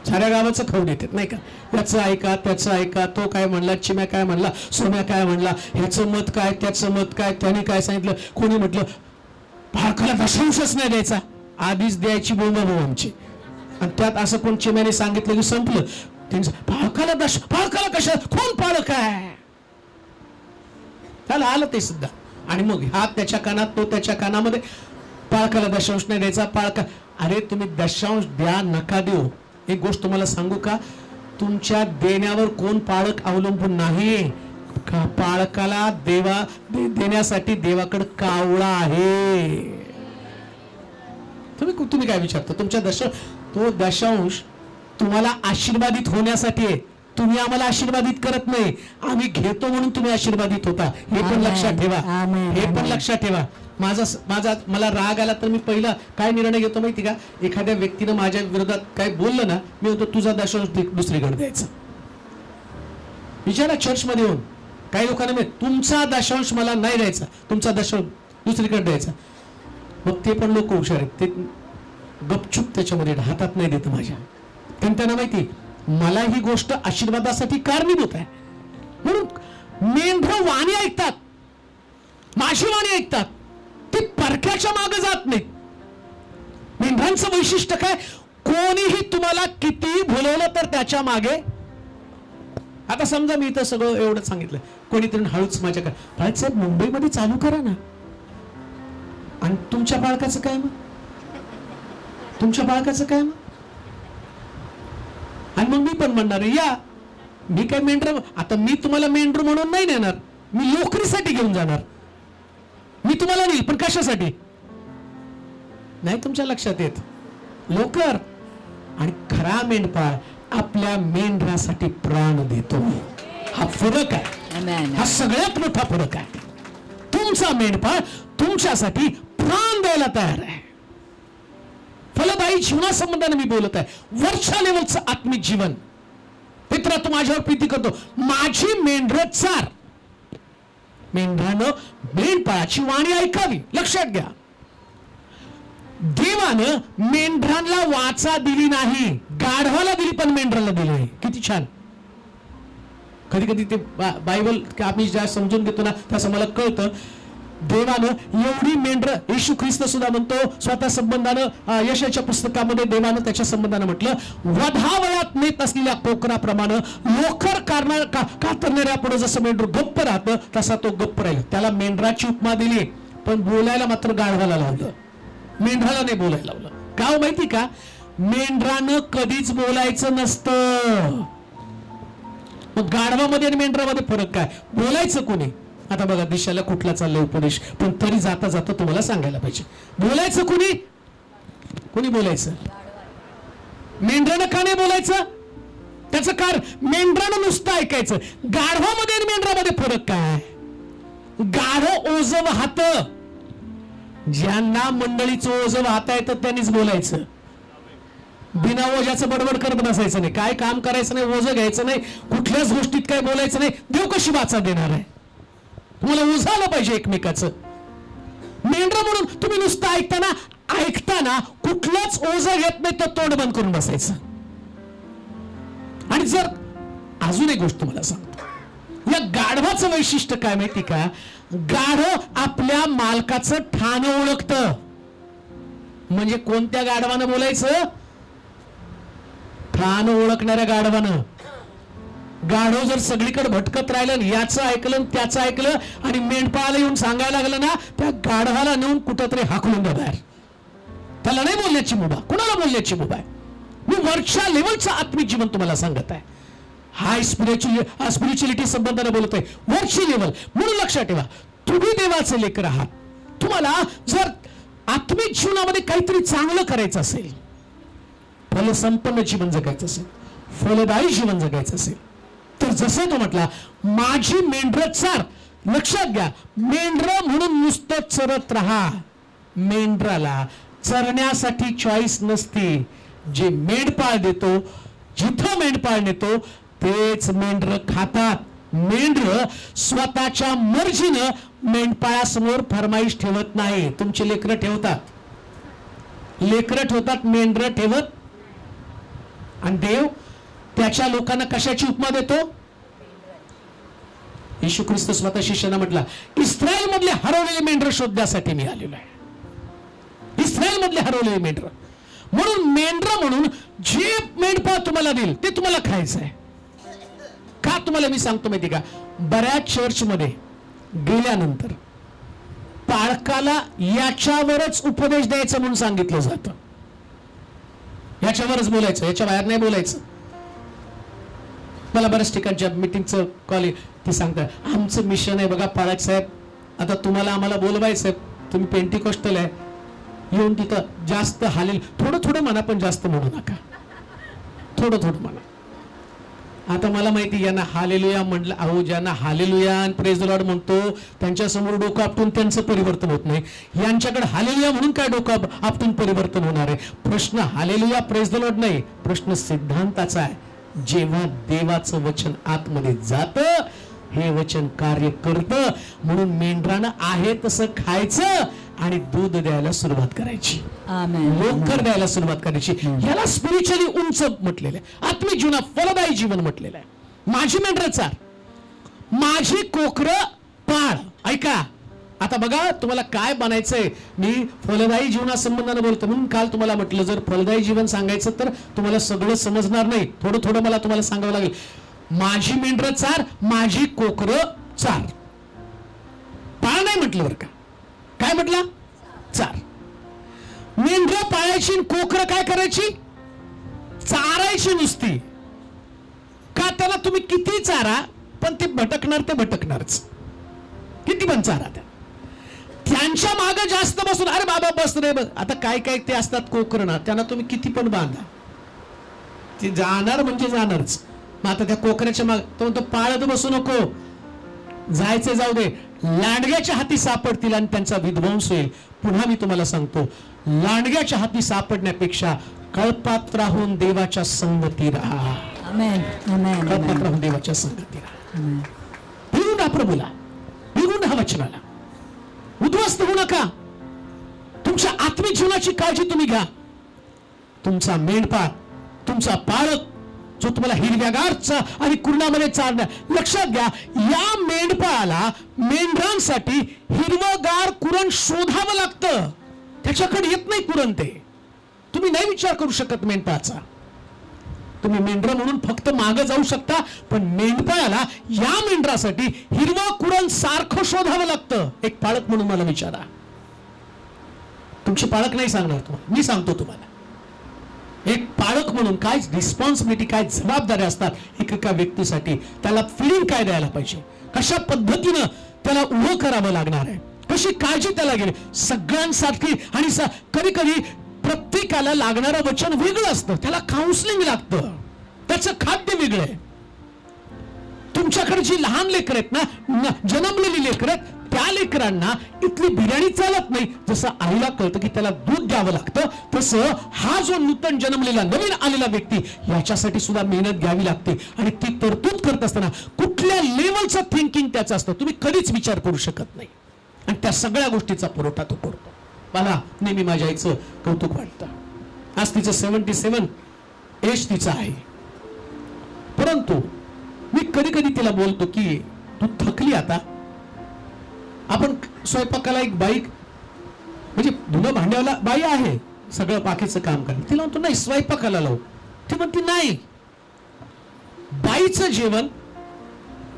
साऱ्या गावाचं खाऊन येतात नाही का. त्याचं ऐका, त्याचं ऐका, तो काय म्हणला, चिम्या काय म्हणला, सोम्या काय म्हणला, ह्याचं मत काय, त्याचं मत काय, त्याने काय सांगितलं, कोणी म्हटलं बाळकाला दशांशच नाही द्यायचा, आधीच द्यायची बोंबाबोंब आमची. आणि त्यात असं कोण चिम्याने सांगितलं की संपलं. त्यांचं बाळकाला कशा, कोण पाळक आहे, त्याला आलं ते सुद्धा. आणि मग हा त्याच्या कानात, तो त्याच्या कानामध्ये, पाळकाला दशांश नाही द्यायचा, पाळका. अरे तुम्ही दशांश द्या नका देऊ, एक गोष्ट तुम्हाला सांगू का, तुमच्या देण्यावर कोण पाळक अवलंबून नाही. पाळकाला देण्यासाठी देवाकडे कावळा आहे. तुम्ही काय विचारता? तुमच्या तो दशांश तुम्हाला आशीर्वादित होण्यासाठी आहे. तुम्ही आम्हाला आशीर्वादित करत नाही, आम्ही घेतो म्हणून तुम्ही आशीर्वादित होता. हे पण लक्षात ठेवा, हे पण लक्षात ठेवा. मला राग आला तर मी पहिला काय निर्णय घेतो माहिती का? एखाद्या व्यक्तीनं माझ्या विरोधात काय बोललं ना, मी होतो तुझा दशांश दुसरीकडे द्यायचा. विचारा चर्चमध्ये येऊन काही लोकांना, तुमचा दशांश मला नाही द्यायचा, तुमचा दशांश दुसरीकडे द्यायचा. मग ते पण लोक हुशार आहेत, ते गपचूप त्याच्यामध्ये हातात नाही देत माझ्या. कारण त्यांना माहिती मला ही गोष्ट आशीर्वादासाठी कारणीभूत आहे. म्हणून मेंढर वाणी ऐकतात, माझी वाणी ऐकतात, ते परक्याच्या मागे जात नाहीत. मेंढरांचं वैशिष्ट्य काय? कोणीही तुम्हाला कितीही भुलवलं तर त्याच्या मागे. आता समजा मी इथं सगळं एवढं सांगितलं, कोणीतरी हळूच माझ्याकडे, बाळासाहेब साहेब मुंबईमध्ये चालू करा ना. आणि तुमच्या बाळकाचं काय मग? तुमच्या बाळकाचं काय मग? आणि मग मी पण म्हणणार या, मी काय मेंढर, आता मी तुम्हाला मेंढर म्हणून नाही नेणार, मी लोकरीसाठी घेऊन जाणार. मी तुम्हाला नेईल, पण कशासाठी नाही तुमच्या लक्षात येत. लोकर. आणि खरा मेंढपाळ आपल्या मेंढरासाठी प्राण देतो. हा फरक आहे, हा सगळ्यात मोठा फरक आहे. तुमचा मेंढपाळ तुमच्यासाठी प्राण द्यायला तयार आहे. फलदायी जीवनासंबंधाने मी बोलत आहे, वरच्या लेवलचं आत्मिक जीवन. मित्रा, तू माझ्यावर प्रीती करतो, माझी मेंढर चार. मेंढरानं मेंढपाळाची वाणी ऐकावी. लक्षात घ्या, देवानं मेंढरांना वाचा दिली नाही, गाढवाला दिली, पण मेंढराला दिली नाही. किती छान. कधी कधी ते बायबल आम्ही ज्या समजून घेतो ना, तसं मला कळतं. देवानं एवढी मेंढर, येशू ख्रिस्त सुद्धा म्हणतो स्वतः संबंधानं, यशाच्या पुस्तकामध्ये देवानं त्याच्या संबंधानं म्हटलं, वधावयात नेत असलेल्या कोकराप्रमाणे लोकर कातरणाऱ्या पुढे जसं मेंढर गप्प राहतं तसा तो गप्प राहील. त्याला मेंढराची उपमा दिली, पण बोलायला मात्र गाढवाला लावलं, मेंढराला नाही बोलायला लावलं. का माहिती का? मेंढरानं कधीच बोलायचं नसतं. मग गाढवामध्ये आणि मेंढरामध्ये फरक काय? बोलायचं कोणी? आता बघा, दिशाला कुठला चाललाय उपदेश, पण तरी जाता जाता तुम्हाला सांगायला पाहिजे. बोलायचं कोणी? कोणी बोलायचं? मेंढरानं का नाही बोलायचं? त्याचं कारण मेंढरानं नुसतं ऐकायचं. गाढवामध्ये आणि मेंढरामध्ये फरक काय? गाढव ओझ वाहत, ज्यांना मंडळीचं ओझ वाहता येतं त्यांनीच बोलायचं. बिना ओझ्याचं बडबड करत बसायचं नाही, काय काम करायचं नाही, ओझं घ्यायचं नाही, कुठल्याच गोष्टीत काय बोलायचं नाही. देव कशी वाचा देणार आहे? तुम्हाला ओझायला पाहिजे एकमेकाचं. मेंढर म्हणून तुम्ही नुसतं ऐकताना कुठलंच ओझं घेत नाही तर तोंड बंद करून बसायचं. आणि जर अजून एक गोष्ट तुम्हाला सांगतो, या गाढवाचं वैशिष्ट्य काय माहिती का? गाढव आपल्या मालकाचं ठाणं ओळखतं. म्हणजे कोणत्या गाढवानं बोलायचं? ठाणं ओळखणाऱ्या गाढवानं. गाढव जर सगळीकडे भटकत राहिलं, याचं ऐकलं त्याचं ऐकलं आणि मेंढपाळाला येऊन सांगायला लागलं ना, त्या गाढवाला नेऊन कुठंतरी हाकलून द्या बाहेर. त्याला नाही बोलण्याची मुभा. कुणाला बोलण्याची मुभा आहे? मी वरच्या लेवलचं आत्मिक जीवन तुम्हाला सांगत आहे. हाय स्पिरिच्युअलिटी संबंधाने बोलत आहे, वरची लेवल. म्हणून लक्षात ठेवा, तुम्ही देवाचे लेकर आहात. तुम्हाला जर आत्मिक जीवनामध्ये काहीतरी चांगलं करायचं असेल, फलसंपन्न जीवन जगायचं असेल, फलदायी जीवन जगायचं असेल, तर जसं तो म्हटला, माझी मेंढरं चार. लक्षात घ्या, मेंढरं म्हणून नुसतं चरत राहा. मेंढराला चरण्यासाठी चॉईस नसते. जे मेंढपाळ देतो, जिथं मेंढपाळ नेतो तेच मेंढर खातात. मेंढर स्वतःच्या मर्जीनं मेंढपाळासमोर फरमाईश ठेवत नाही. तुमचे लेकरं ठेवतात, लेकरं ठेवतात, मेंढर ठेवत. आणि देव त्याच्या लोकांना कशाची उपमा देतो? येशू ख्रिस्त स्वतः शिष्यांना म्हटला, इस्रायल मधले हरवलेले मेंढर शोधण्यासाठी मी आलेलो आहे. इस्रायल मधले हरवलेले मेंढर. म्हणून मेंढर म्हणून जे मेंढपाळ तुम्हाला देईल ते तुम्हाला खायचं आहे. का तुम्हाला मी सांगतो माहिती का? बऱ्याच चर्चमध्ये गेल्यानंतर पाळकाला याच्यावरच उपदेश द्यायचा म्हणून सांगितलं जातं. याच्यावरच बोलायचं, याच्या बाहेर नाही बोलायचं. मला बऱ्याच ठिकाणच्या मीटिंगचं कॉल ते सांगतात, आमचं मिशन आहे बघा पाळक साहेब, आता तुम्हाला आम्हाला बोलवायचं आहे, तुम्ही पेंटिकॉस्टल आहे, येऊन तिथं जास्त हालेल. थोडं थोडं म्हणा, पण जास्त म्हणू नका. थोडं थोडं म्हणा. आता मला माहिती, यांना हालेलुया म्हटलं, अहो ज्यांना हालेलुया आणि प्रेज द लॉर्ड म्हणतो त्यांच्या समोर डोकं आपटून त्यांचं परिवर्तन होत नाही. यांच्याकडे हालेलुया म्हणून काय डोकं आपटून परिवर्तन होणार आहे? प्रश्न हालेलुया प्रेज द लॉर्ड नाही, प्रश्न सिद्धांताचा आहे. जेव्हा देवाचं वचन आतमध्ये जातं, हे वचन कार्य करतं. म्हणून मेंढरानं आहे तसं खायचं आणि दूध द्यायला सुरुवात करायची, लोकर द्यायला सुरुवात करायची. याला स्पिरिच्युअली उंच म्हटलेलं आहे, आत्मिक जीवनात फलदायी जीवन म्हटलेलं आहे. माझी मेंढरं चार, माझी कोकरं पाळ. ऐका, आता बघा तुम्हाला काय बनायचंय. मी फलदायी जीवनासंबंधाने बोलतो म्हणून काल तुम्हाला म्हटलं, जर फलदायी जीवन सांगायचं तर तुम्हाला सगळं समजणार नाही, थोडं थोडं मला तुम्हाला सांगावं लागेल. माझी मेंढरं चार, माझी कोकरं चार. पाळ नाही म्हटलं बरं का, काय म्हटलं? चार. मेंढरं पाळायची, कोकरं काय करायची? चारायची नुसती. का? त्याला तुम्ही किती चारा, पण ते भटकणार, ते भटकणारच. किती पण चारा त्या. त्यांच्या मागे जास्त बसून, अरे बाबा बस रे बस. आता काय काय ते असतात कोकरं, त्यांना तुम्ही किती पण बांधा, ते जाणार म्हणजे जाणारच. मग आता त्या कोकऱ्याच्या माग तो म्हणतो, पाळत बसू नको, जायचे जाऊ दे, लांडग्याच्या हाती सापडतील आणि त्यांचा विध्वंस होईल. पुन्हा मी तुम्हाला सांगतो, लांडग्याच्या हाती सापडण्यापेक्षा कळपात राहून देवाच्या संगती राहा. कळपात राहून देवाच्या संगती राहा. भिवून राहा प्रभूला, भिवून राहा वचनाला, उद्ध्वस्त होऊ नका. तुमच्या आत्मिक जीवनाची काळजी तुम्ही घ्या. तुमचा मेंढपाळ, तुमचा पाळक जो तुम्हाला हिरव्यागारचा आणि कुरणामध्ये चालणार. लक्षात घ्या, या मेंढपाळाला मेंढरांसाठी हिरवगार कुरण शोधावं लागतं. त्याच्याकडे येत नाही कुरण. ते तुम्ही नाही विचार करू शकत मेंढपाळाचा. तुम्ही मेंढर म्हणून फक्त मागे जाऊ शकता, पण मेंढपाळाला या मेंढरासाठी हिरवं कुरण सारखं शोधावं लागतं. एक पाळक म्हणून मला विचारा. तुमचे पाळक नाही सांगणार तुम्हाला, मी सांगतो तुम्हाला. एक पाळक म्हणून काय रिस्पॉन्सिबिलिटी, काय जबाबदाऱ्या असतात एका व्यक्तीसाठी. त्याला फीडिंग काय द्यायला पाहिजे, कशा पद्धतीनं त्याला उभं करावं लागणार आहे, कशी काळजी त्याला घ्यावी सगळ्यांसाठी. आणि कधी कधी प्रत्येकाला लागणारं वचन वेगळं असतं, त्याला काउन्सिलिंग लागतं, त्याचं खाद्य वेगळं आहे. तुमच्याकडे जी लहान लेकर आहेत ना, जन्मलेली लेकर आहेत, त्या लेकरांना इथली बिर्याणी चालत नाही. जसं आईला कळतं की त्याला दूध द्यावं लागतं, तसं हा जो नूतन जन्मलेला नवीन आलेला व्यक्ती, याच्यासाठी सुद्धा मेहनत घ्यावी लागते. आणि ती तरतूद करत असताना कुठल्या लेवलचं थिंकिंग त्याचं असतं तुम्ही कधीच विचार करू शकत नाही. आणि त्या सगळ्या गोष्टीचा पुरवठा तो करतो. मला नेहमी माझ्या आईचं कौतुक वाटतं. आज तिचं 77 एज तिचं आहे, परंतु मी कधी कधी तिला बोलतो की तू थकली आता, आपण स्वयंपाकाला एक बाई, म्हणजे धुणं भांड्याला बाई आहे, सगळं बाकीचं काम करायला. तिला म्हणतो नाही स्वयंपाकाला लावू. ती म्हणते नाही, बाईचं जेवण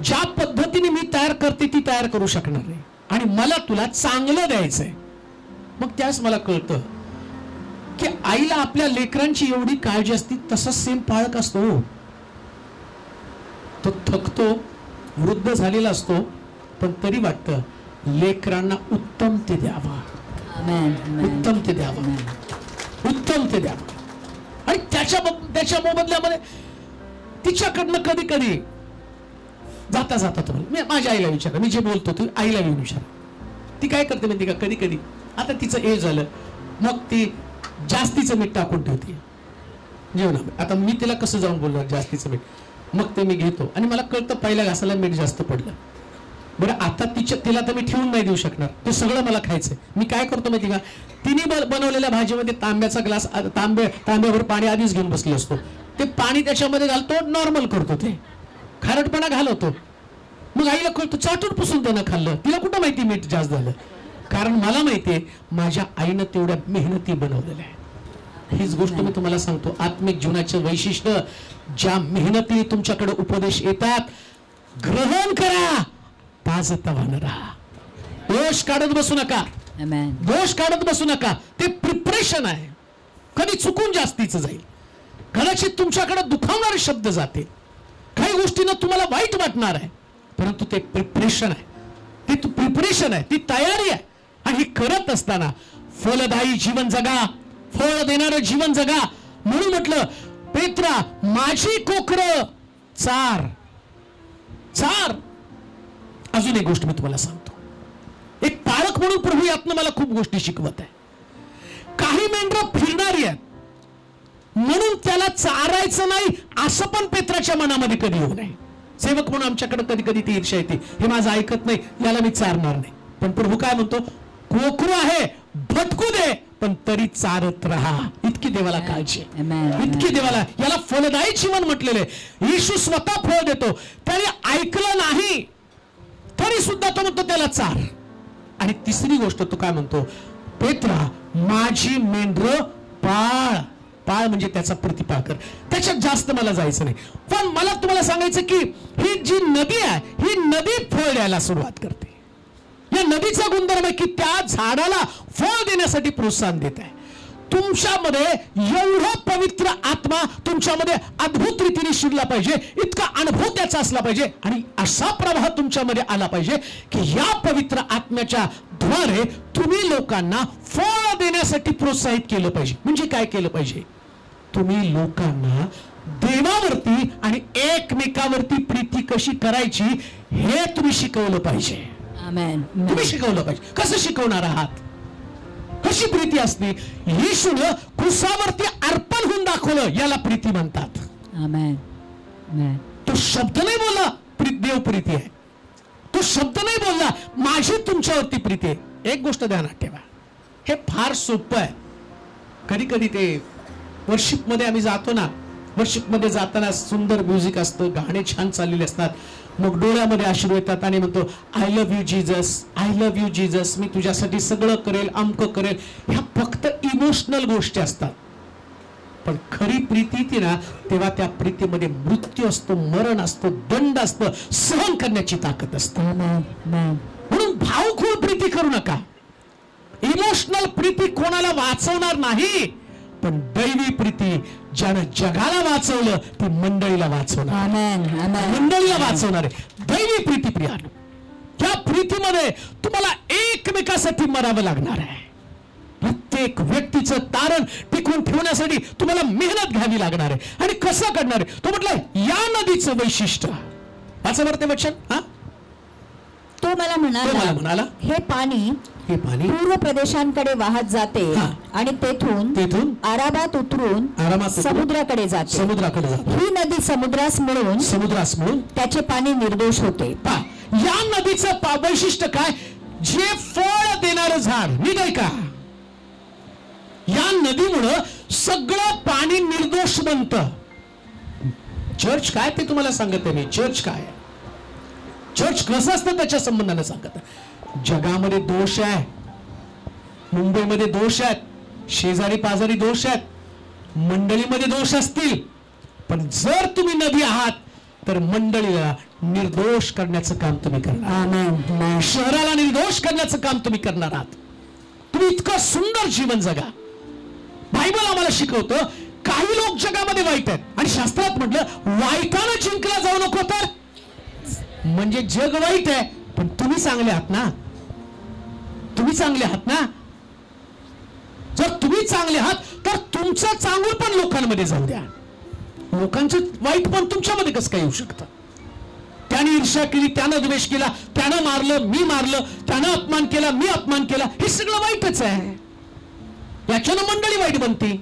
ज्या पद्धतीने मी तयार करते ती तयार करू शकणार नाही, आणि मला तुला चांगलं द्यायचंय. मग त्यास मला कळतं की आईला आपल्या लेकरांची एवढी काळजी असती, तसा सेम पाळक असतो. तो थकतो, वृद्ध झालेला असतो, पण तरी वाटतं लेकरांना उत्तम ते द्यावा, उत्तम ते द्यावा, उत्तम ते द्यावा. आणि त्याच्या मोबदल्यामध्ये तिच्याकडनं कधी कधी जाता जाता मी माझ्या आईला विचार, मी जे बोलतो तू आईला येऊन विचार. ती काय करते माहिती का, कधी कधी आता तिचं एज झालं, मग ती जास्तीचं मीठ टाकून ठेवते जेवणामध्ये. आता मी तिला कसं जाऊन बोलणार जास्तीचं मीठ, मग ते मी घेतो आणि मला कळतं पहिल्या घासाला मीठ जास्त पडलं. बरं आता तिला तर मी ठेवून नाही देऊ शकणार, ते सगळं मला खायचंय. मी काय करतो माहिती का, तिने बनवलेल्या भाजीमध्ये तांब्याचा ग्लास तांब्यावर पाणी आधीच घेऊन बसलो असतो, ते पाणी त्याच्यामध्ये घालतो, नॉर्मल करतो, ते खारटपणा घालवतो. मग आईला कळतो, चाटून पुसून त्यानं खाल्लं. तिला कुठं माहिती मीठ जास्त झालं, कारण मला माहितीये माझ्या आईनं तेवढ्या मेहनती बनवलेल्या आहे. हीच गोष्ट मी तुम्हाला सांगतो, आत्मिक जीवनाचे वैशिष्ट्य, ज्या मेहनती तुमच्याकडे उपदेश येतात, ग्रहण करा, ताजतवानं राहा, दोष काढत बसू नका, दोष काढत बसू नका. ते प्रिपरेशन आहे. कधी चुकून जास्तीचं जाईल, कदाचित तुमच्याकडे दुखावणारे शब्द जाते, काही गोष्टींना तुम्हाला वाईट वाटणार आहे, परंतु ते प्रिपरेशन आहे, ते प्रिपरेशन आहे, ती तयारी आहे. आणि हे करत असताना फलदायी जीवन जगा, फळ देणारं जीवन जगा. म्हणून म्हटलं, पेत्रा माझी कोकरं चार चार. अजून एक गोष्ट मी तुम्हाला सांगतो, एक पालक म्हणून प्रभू यातनं मला खूप गोष्टी शिकवत आहे. काही मेंढरं फिरणारी आहेत म्हणून त्याला चारायचं नाही असं पण पेत्राच्या मनामध्ये कधी होऊ नये. सेवक म्हणून आमच्याकडे कधी कधी ती ईर्ष्या येते, हे माझं ऐकत नाही, याला मी चारणार नाही. पण प्रभू काय म्हणतो, कोकरू आहे भटकू दे, पण तरी चारत राहा. इतकी देवाला काळजी, इतकी देवाला, याला फलदायी जीवन म्हटलेलं आहे. येशू स्वतः फळ देतो, त्याने ऐकलं नाही तरी सुद्धा तो म्हणतो त्याला चार. आणि तिसरी गोष्ट तो काय म्हणतो, पेत्रा माझी मेंढरं पाळ. पाळ म्हणजे त्याचा प्रतिपाळ कर. त्याच्यात जास्त मला जायचं नाही, पण मला तुम्हाला सांगायचं की ही जी नदी आहे, ही नदी फळ द्यायला सुरुवात करते. या नदीचा गुणधर्म आहे की त्या झाडाला फळ देण्यासाठी प्रोत्साहन देत आहे. तुमच्यामध्ये एवढं पवित्र आत्मा तुमच्यामध्ये अद्भुत रीतीने शिरला पाहिजे, इतका अनुभव त्याचा असला पाहिजे, आणि असा प्रवाह तुमच्यामध्ये आला पाहिजे की या पवित्र आत्म्याच्या द्वारे तुम्ही लोकांना फळ देण्यासाठी प्रोत्साहित केलं पाहिजे. म्हणजे काय केलं पाहिजे, तुम्ही लोकांना देवावरती आणि एकमेकावरती प्रीती कशी करायची हे तुम्ही शिकवलं पाहिजे. तुम्ही शिकवलं पाहिजे. कसं शिकवणार आहात, कशी प्रीती असते. येशूने क्रुसावरती अर्पण होऊन दाखवलं, याला प्रीती म्हणतात. तो शब्द नाही बोलला देव प्रीती आहे, तो शब्द नाही बोलला माझी तुमच्यावरती प्रीती आहे. एक गोष्ट ध्यानात ठेवा, हे फार सोपं आहे. कधी कधी ते वर्शिप मध्ये आम्ही जातो ना, वर्शिप मध्ये जाताना सुंदर म्युझिक असतं, गाणे छान चाललेले असतात, मग डोळ्यामध्ये अश्रू येतात आणि म्हणतो I love you Jesus, I love you Jesus, मी तुझ्यासाठी सगळं करेल, अमकं करेल. ह्या फक्त इमोशनल गोष्टी असतात. पण खरी प्रीती ती ना, तेव्हा त्या प्रीतीमध्ये मृत्यू असतो, मरण असतो, दंड असतं, सहन करण्याची ताकद असते. म्हणून भावखोर प्रीती करू नका. इमोशनल प्रीती कोणाला वाचवणार नाही, पण दैवी प्रीती ज्यानं जगाला वाचवलं ती मंडळीला वाचवणार, मंडळीला वाचवणार आहे. दैवी प्रीती प्रियानो, त्या प्रीतीमध्ये तुम्हाला एकमेकासाठी मरावं लागणार आहे. प्रत्येक व्यक्तीचं तारण टिकवून ठेवण्यासाठी तुम्हाला मेहनत घ्यावी लागणार आहे. आणि कसं करणार आहे, तो म्हटलं या नदीचं वैशिष्ट्य. वाचा बरं ते वचन. हा, तो मला म्हणाला, हे पाणी पूर्व प्रदेशांकडे वाहत जाते आणि तेथून आरामात उतरून समुद्राकडे जाते. ही नदी समुद्रास मिळून त्याचे पाणी निर्दोष होते. या नदीचं वैशिष्ट्य काय, जे फळ देणारं झाड निघाय का, या नदीमुळं सगळं पाणी निर्दोष बनतं. चर्च काय ते तुम्हाला सांगत मी, चर्च काय, चर्च कसं असतं त्याच्या संबंधाने सांगत. जगामध्ये दोष आहे, मुंबईमध्ये दोष आहेत, शेजारी पाजारी दोष आहेत, मंडळीमध्ये दोष असतील, पण जर तुम्ही नदी आहात तर मंडळीला निर्दोष करण्याचं काम तुम्ही करणार. शहराला निर्दोष करण्याचं काम तुम्ही करणार आहात. तुम्ही इतकं सुंदर जीवन जगा. बायबल आम्हाला शिकवतं काही लोक जगामध्ये वाईट आहेत आणि शास्त्रात म्हटलं वाईटानं जिंकला जाऊ नको. तर म्हणजे जग वाईट आहे पण तुम्ही चांगले आहात ना. तुम्ही चांगले आहात ना. जर तुम्ही चांगले आहात तर तुमचं चांगलं पण लोकांमध्ये जाऊ द्या. लोकांचं वाईट पण तुमच्यामध्ये कसं काय येऊ शकतं. त्याने ईर्ष्या केली, त्यानं द्वेष केला, त्यानं मारलं, मी मारलं, त्यानं अपमान केला, मी अपमान केला, हे सगळं वाईटच आहे. याच्यानं मंडळी वाईट बनते.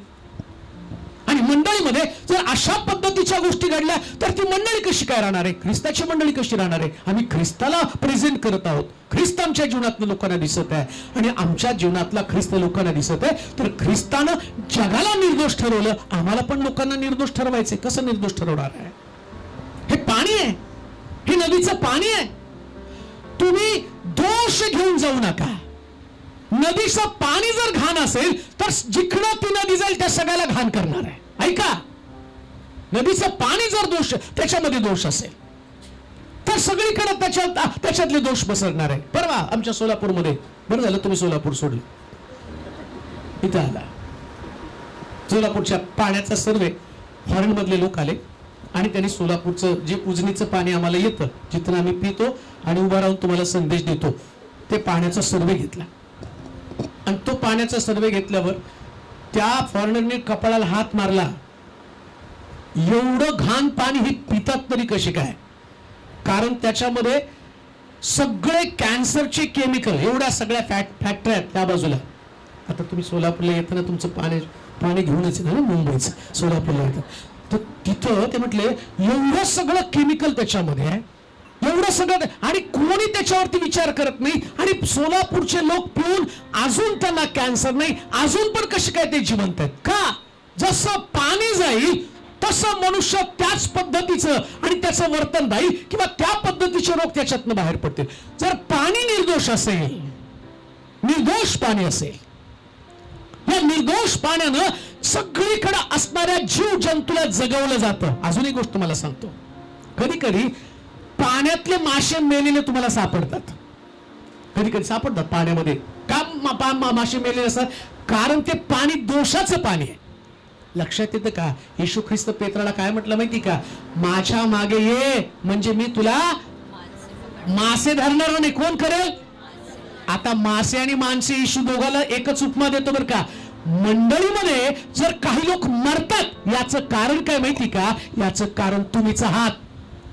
आणि मंडळीमध्ये जर अशा पद्धतीच्या गोष्टी घडल्या तर ती मंडळी कशी काय राहणार आहे. ख्रिस्ताची मंडळी कशी राहणार आहे. आम्ही ख्रिस्ताला प्रेझेंट करत आहोत. ख्रिस्त आमच्या जीवनातल्या लोकांना दिसत आहे आणि आमच्या जीवनातला ख्रिस्त लोकांना दिसत आहे. तर ख्रिस्तानं जगाला निर्दोष ठरवलं, आम्हाला पण लोकांना निर्दोष ठरवायचे. कसं निर्दोष ठरवणार आहे. हे पाणी आहे, हे नदीचं पाणी आहे. तुम्ही दोष घेऊन जाऊ नका. नदीचं पाणी जर घाण असेल तर जिकडं ती नदी जाईल त्या सगळ्याला घाण करणार आहे. ऐका, नदीचं पाणी जर दोष त्याच्यामध्ये दोष असेल तर सगळीकडे त्याच्यातले दोष पसरणार आहे. परवा आमच्या सोलापूरमध्ये, बरं झालं तुम्ही सोलापूर सोडलं, इथं आला. सोलापूरच्या पाण्याचा सर्वे फॉरेन मधले लोक आले आणि त्यांनी सोलापूरचं जे उजनीचं पाणी आम्हाला येतं, जिथं आम्ही पितो आणि उभा राहून तुम्हाला संदेश देतो, ते पाण्याचा सर्वे घेतला. आणि तो पाण्याचा सर्वे घेतल्यावर त्या फॉरेनरने कपाळाला हात मारला. एवढं घाण पाणी हे पितात तरी कसे काय. कारण त्याच्यामध्ये सगळे कॅन्सरचे केमिकल, एवढ्या सगळ्या फॅक्टऱ्या आहेत त्या बाजूला. आता तुम्ही सोलापूरला येताना तुमचं पाणी घेऊनच येतं ना मुंबईचं, सोलापूरला येतं तर तिथं ते म्हटले एवढं सगळं केमिकल त्याच्यामध्ये आहे, एवढं सगळं, आणि कोणी त्याच्यावरती विचार करत नाही. आणि सोलापूरचे लोक पिऊन अजून त्यांना कॅन्सर नाही, अजून पण कसे काय ते जिवंत आहेत. का. जसं पाणी जाईल तसं मनुष्य त्याच पद्धतीचं आणि त्याचं वर्तन राहील किंवा त्या पद्धतीचे रोग त्याच्यातनं बाहेर पडतील. जर पाणी निर्दोष असेल, निर्दोष पाणी असेल, या निर्दोष पाण्यानं सगळीकडे असणाऱ्या जीव जंतूला जगवलं जातं. अजून एक गोष्ट तुम्हाला सांगतो, कधी कधी पाण्यातले मासे मेलेले तुम्हाला सापडतात. कधी कधी सापडतात पाण्यामध्ये. का मासे मेलेले असतात. कारण ते पाणी दोषाचं पाणी आहे. लक्षात येतं का. येशू ख्रिस्त पेत्राला काय म्हटलं माहिती का. माझ्या मागे ये म्हणजे मी तुला मासे धरणार नाही. कोण करेल. आता मासे आणि माणसे येशू दोघाला एकच उपमा देतो बरं का. मंडळीमध्ये जर काही लोक मरतात याचं कारण काय माहिती का. याचं कारण तुम्हीच आहात.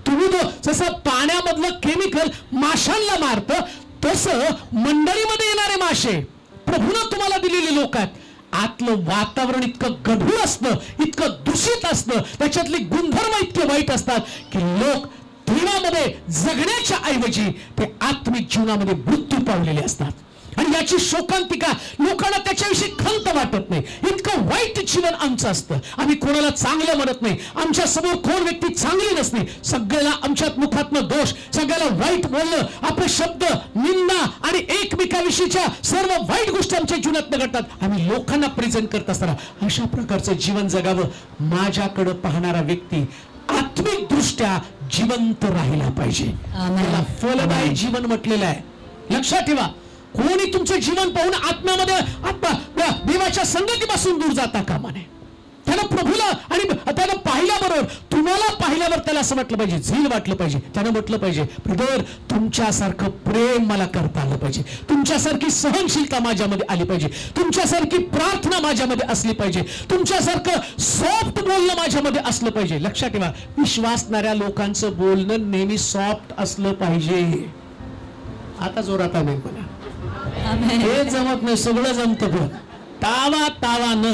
तुम्ही जसं पाण्यामधलं केमिकल माशांना मारतं तसं मंडळीमध्ये येणारे मासे प्रभूनं तुम्हाला दिलेले लोक आहेत. आतलं वातावरण इतकं गढूळ असतं, इतकं दूषित असतं, त्याच्यातले गुणधर्म इतके वाईट असतात की लोक देवामध्ये जगण्याच्या ऐवजी ते आत्मिक जीवनामध्ये मृत्यू पावलेले असतात. आणि याची शोकांतिका लोकांना त्याच्याविषयी खंत वाटत नाही. इतकं वाईट जीवन आमचं असतं. आम्ही कोणाला चांगलं म्हणत नाही. आमच्या समोर कोण व्यक्ती चांगली नसते. सगळ्याला आमच्यात मुखातनं दोष, सगळ्याला वाईट बोलणं, आपले शब्द, निंदा आणि एकमेकाविषयीच्या सर्व वाईट गोष्टी आमच्या जीवनात घडतात. आम्ही लोकांना प्रेझेंट करत असताना अशा प्रकारचं जीवन जगावं. माझ्याकडे पाहणारा व्यक्ती आत्मिक दृष्ट्या जिवंत राहिला पाहिजे. त्याला फलदायी जीवन म्हटलेलं आहे. लक्षात ठेवा. कोणी तुमचं जीवन पाहून आत्म्यामध्ये देवाच्या संगतीपासून दूर जाता कामा नये. त्यानं प्रभूला आणि त्यानं पाहिल्याबरोबर तुम्हाला पाहिल्यावर त्याला असं वाटलं पाहिजे, झील वाटलं पाहिजे. त्यानं म्हटलं पाहिजे ब्रदर तुमच्यासारखं प्रेम मला करता आलं पाहिजे, तुमच्यासारखी सहनशीलता माझ्यामध्ये आली पाहिजे, तुमच्यासारखी प्रार्थना माझ्यामध्ये असली पाहिजे, तुमच्यासारखं सॉफ्ट बोलणं माझ्यामध्ये असलं पाहिजे. लक्षात ठेवा. विश्वासणाऱ्या लोकांचं बोलणं नेहमी सॉफ्ट असलं पाहिजे. आता जोरात आमेन म्हणा. हे जमत नाही, सगळं जमत पण तावा न.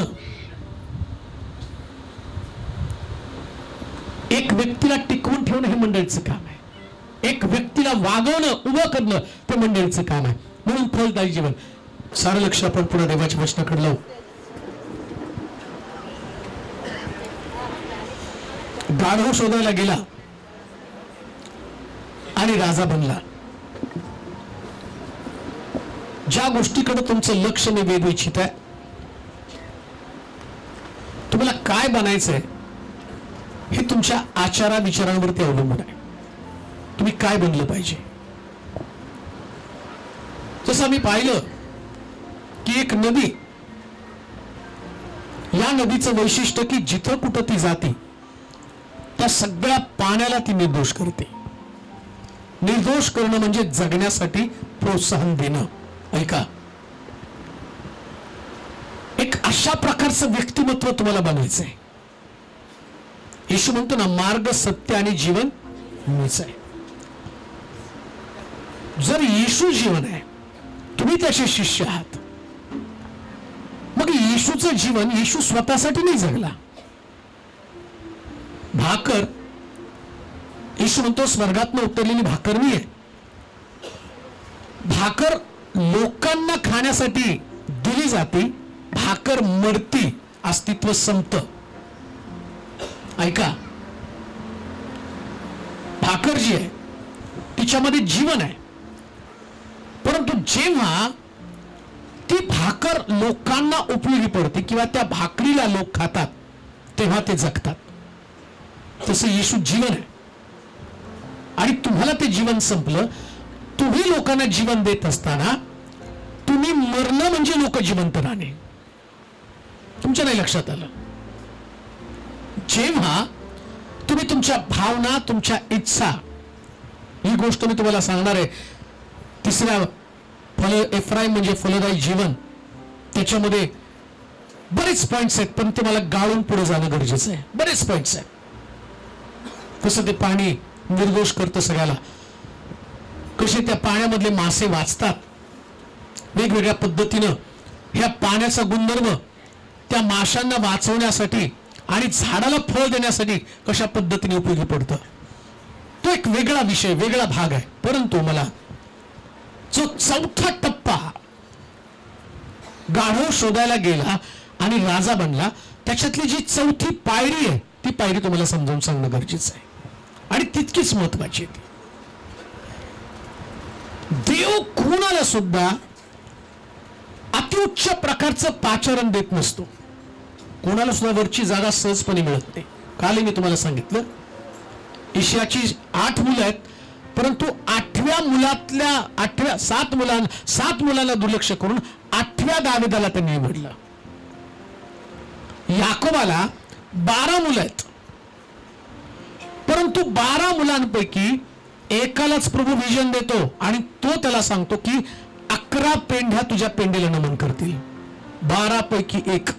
एक व्यक्तीला टिकवून ठेवणं हे मंडळीचं काम आहे. एक व्यक्तीला वागवणं, उभं करणं ते मंडळीचं काम आहे. म्हणून फलदायी जीवन. सारं लक्ष आपण पुढे देवाच्या वचनाकडे लावू. गाढव शोधायला गेला आणि राजा बनला. ज्या गोष्टीकडे तुमचं लक्ष मी वेधू इच्छित आहे, तुम्हाला काय बनायचंय हे तुमच्या आचारा विचारांवरती अवलंबून आहे. तुम्ही काय बनलं पाहिजे. जसं आम्ही पाहिलं की एक नदी, या नदीचं वैशिष्ट्य की जिथं कुठं ती जाते त्या सगळ्या पाण्याला ती निर्दोष करते. निर्दोष करणं म्हणजे जगण्यासाठी प्रोत्साहन देणं. ऐका, एक अशा प्रकारचं व्यक्तिमत्व तुम्हाला बनायचं आहे. येशू म्हणतो ना, मार्ग सत्य आणि जीवन मीच आहे. जर येशू जीवन आहे, तुम्ही त्याचे शिष्य आहात, मग येशूचं जीवन येशू स्वतःसाठी नाही जगला. भाकर, येशू म्हणतो स्वर्गातनं उतरलेली भाकर मी आहे. भाकर लोकांना खाण्यासाठी दिली जाते. भाकर मरती, अस्तित्व संपतं. ऐका, भाकर जी आहे तिच्यामध्ये जीवन आहे, परंतु जेव्हा ती भाकर लोकांना उपयोगी पडते किंवा त्या भाकरीला लोक खातात तेव्हा ते जगतात. तसं येशू जीवन आहे आणि तुम्हाला ते जीवन संपलं. तुम्ही लोकांना जीवन देत असताना तुम्ही मरणं म्हणजे लोक जिवंत राहणे. तुमच्या नाही लक्षात आलं. जेव्हा तुम्ही तुमच्या भावना, तुमच्या इच्छा, ही गोष्ट मी तुम्हाला सांगणार आहे. तिसऱ्या एफ्राईम म्हणजे फलदायी जीवन, त्याच्यामध्ये बरेच पॉइंट्स आहेत, पण ते मला गाळून पुढे जाणं गरजेचं आहे. बरेच पॉइंट्स आहेत. कसं ते पाणी निर्दोष करतं सगळ्याला, कसे त्या पाण्यामधले मासे वाचतात, वेगवेगळ्या पद्धतीनं ह्या पाण्याचा गुणधर्म त्या माशांना वाचवण्यासाठी आणि झाडाला फळ देण्यासाठी कशा पद्धतीने उपयोगी पडतं. तो एक वेगळा विषय, वेगळा भाग आहे. परंतु मला जो चौथा टप्पा गाढव शोधायला गेला आणि राजा बनला, त्याच्यातली जी चौथी पायरी आहे ती पायरी तुम्हाला समजावून सांगणं गरजेचं आहे आणि तितकीच महत्वाची आहे. देव कोणाला सुद्धा अतिउच्च प्रकारचं पाचारण देत नसतो. कोणाला सुद्धा वरची जागा सहजपणे मिळत नाही. काल मी तुम्हाला सांगितलं, ईशाची 8 मुलं आहेत, परंतु 8व्या मुलातल्या 7 मुलांना दुर्लक्ष करून 8व्या दाविदाला त्यांनी निवडलं. याकोबाला 12 मुलं आहेत, परंतु 12 मुलांपैकी एकालाच प्रभू विजन देतो आणि तो त्याला सांगतो की 11 पेंढ्या तुझ्या पेंडीला नमन करतील. 12 पैकी 1.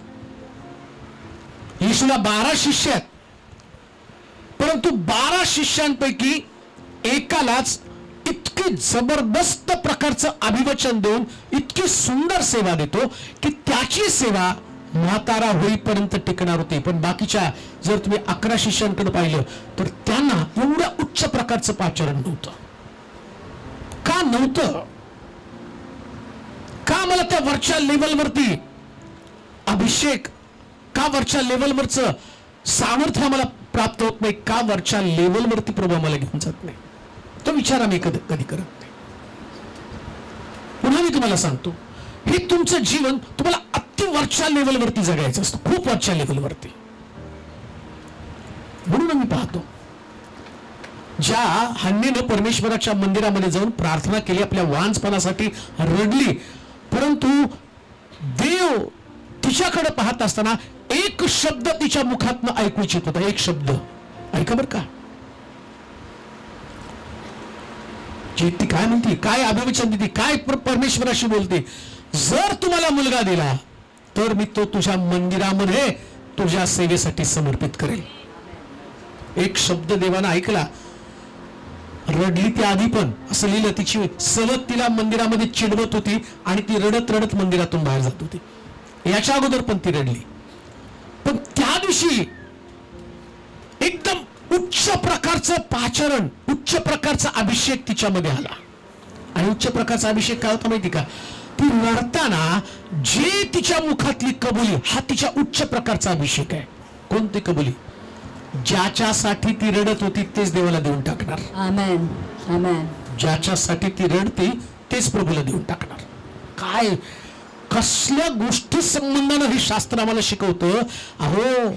येशूला 12 शिष्य आहेत, परंतु 12 शिष्यांपैकी एकालाच इतकी जबरदस्त प्रकारचं अभिवचन देऊन इतकी सुंदर सेवा देतो की त्याची सेवा म्हातारा होईपर्यंत टिकणार होती. पण बाकीच्या जर तुम्ही 11 शिष्यांकडे पाहिलं तर त्यांना एवढ्या उच्च प्रकारचं पाचारण नव्हतं. का नव्हतं? का मला त्या वरच्या लेवलवरती अभिषेक, का वरच्या लेवलवरचं सामर्थ्य मला प्राप्त होत नाही? का वरच्या लेवलवरती प्रभू मला घेऊन जात नाही? तो विचार आम्ही कधी करत नाही. पुन्हा मी तुम्हाला सांगतो, हे तुमचं जीवन तुम्हाला अति वरच्या लेवलवरती जगायचं असतं, खूप वरच्या लेवलवरती. म्हणून मी पाहतो, ज्या हन्नीनं परमेश्वराच्या मंदिरामध्ये जाऊन प्रार्थना केली, आपल्या वांझपणासाठी रडली, परंतु देव तिच्याकडे पाहत असताना एक शब्द तिच्या मुखातनं ऐकू इच्छित होता. एक शब्द ऐका बरं का, ती काय म्हणते, काय अभिवचन देते, काय परमेश्वराशी बोलते. जर तुम्हाला मुलगा दिला तर मी तो तुझ्या मंदिरामध्ये तुझ्या सेवेसाठी समर्पित करेल. एक शब्द देवानं ऐकला. रडली ती आधी, पण असं लिहिलं तिची सवत तिला मंदिरामध्ये चिडवत होती आणि ती रडत रडत मंदिरातून बाहेर जात होती. याच्या अगोदर पण ती रडली, पण त्या दिवशी एकदम उच्च प्रकारचं पाचारण, उच्च प्रकारचा अभिषेक तिच्यामध्ये आला. आणि उच्च प्रकारचा अभिषेक काय होता माहिती का? ती रडताना जे तिच्या मुखातली कबुली, हा तिच्या उच्च प्रकारचा अभिषेक आहे. कोणती कबुली? ज्याच्यासाठी ती रडत होती तेच देवाला देऊन टाकणार. आमेन, आमेन. ज्याच्यासाठी ती रडते तेच प्रभूला देऊन टाकणार. काय कसल्या गोष्टी संबंधानं हे शास्त्र आम्हाला शिकवतं. अहो,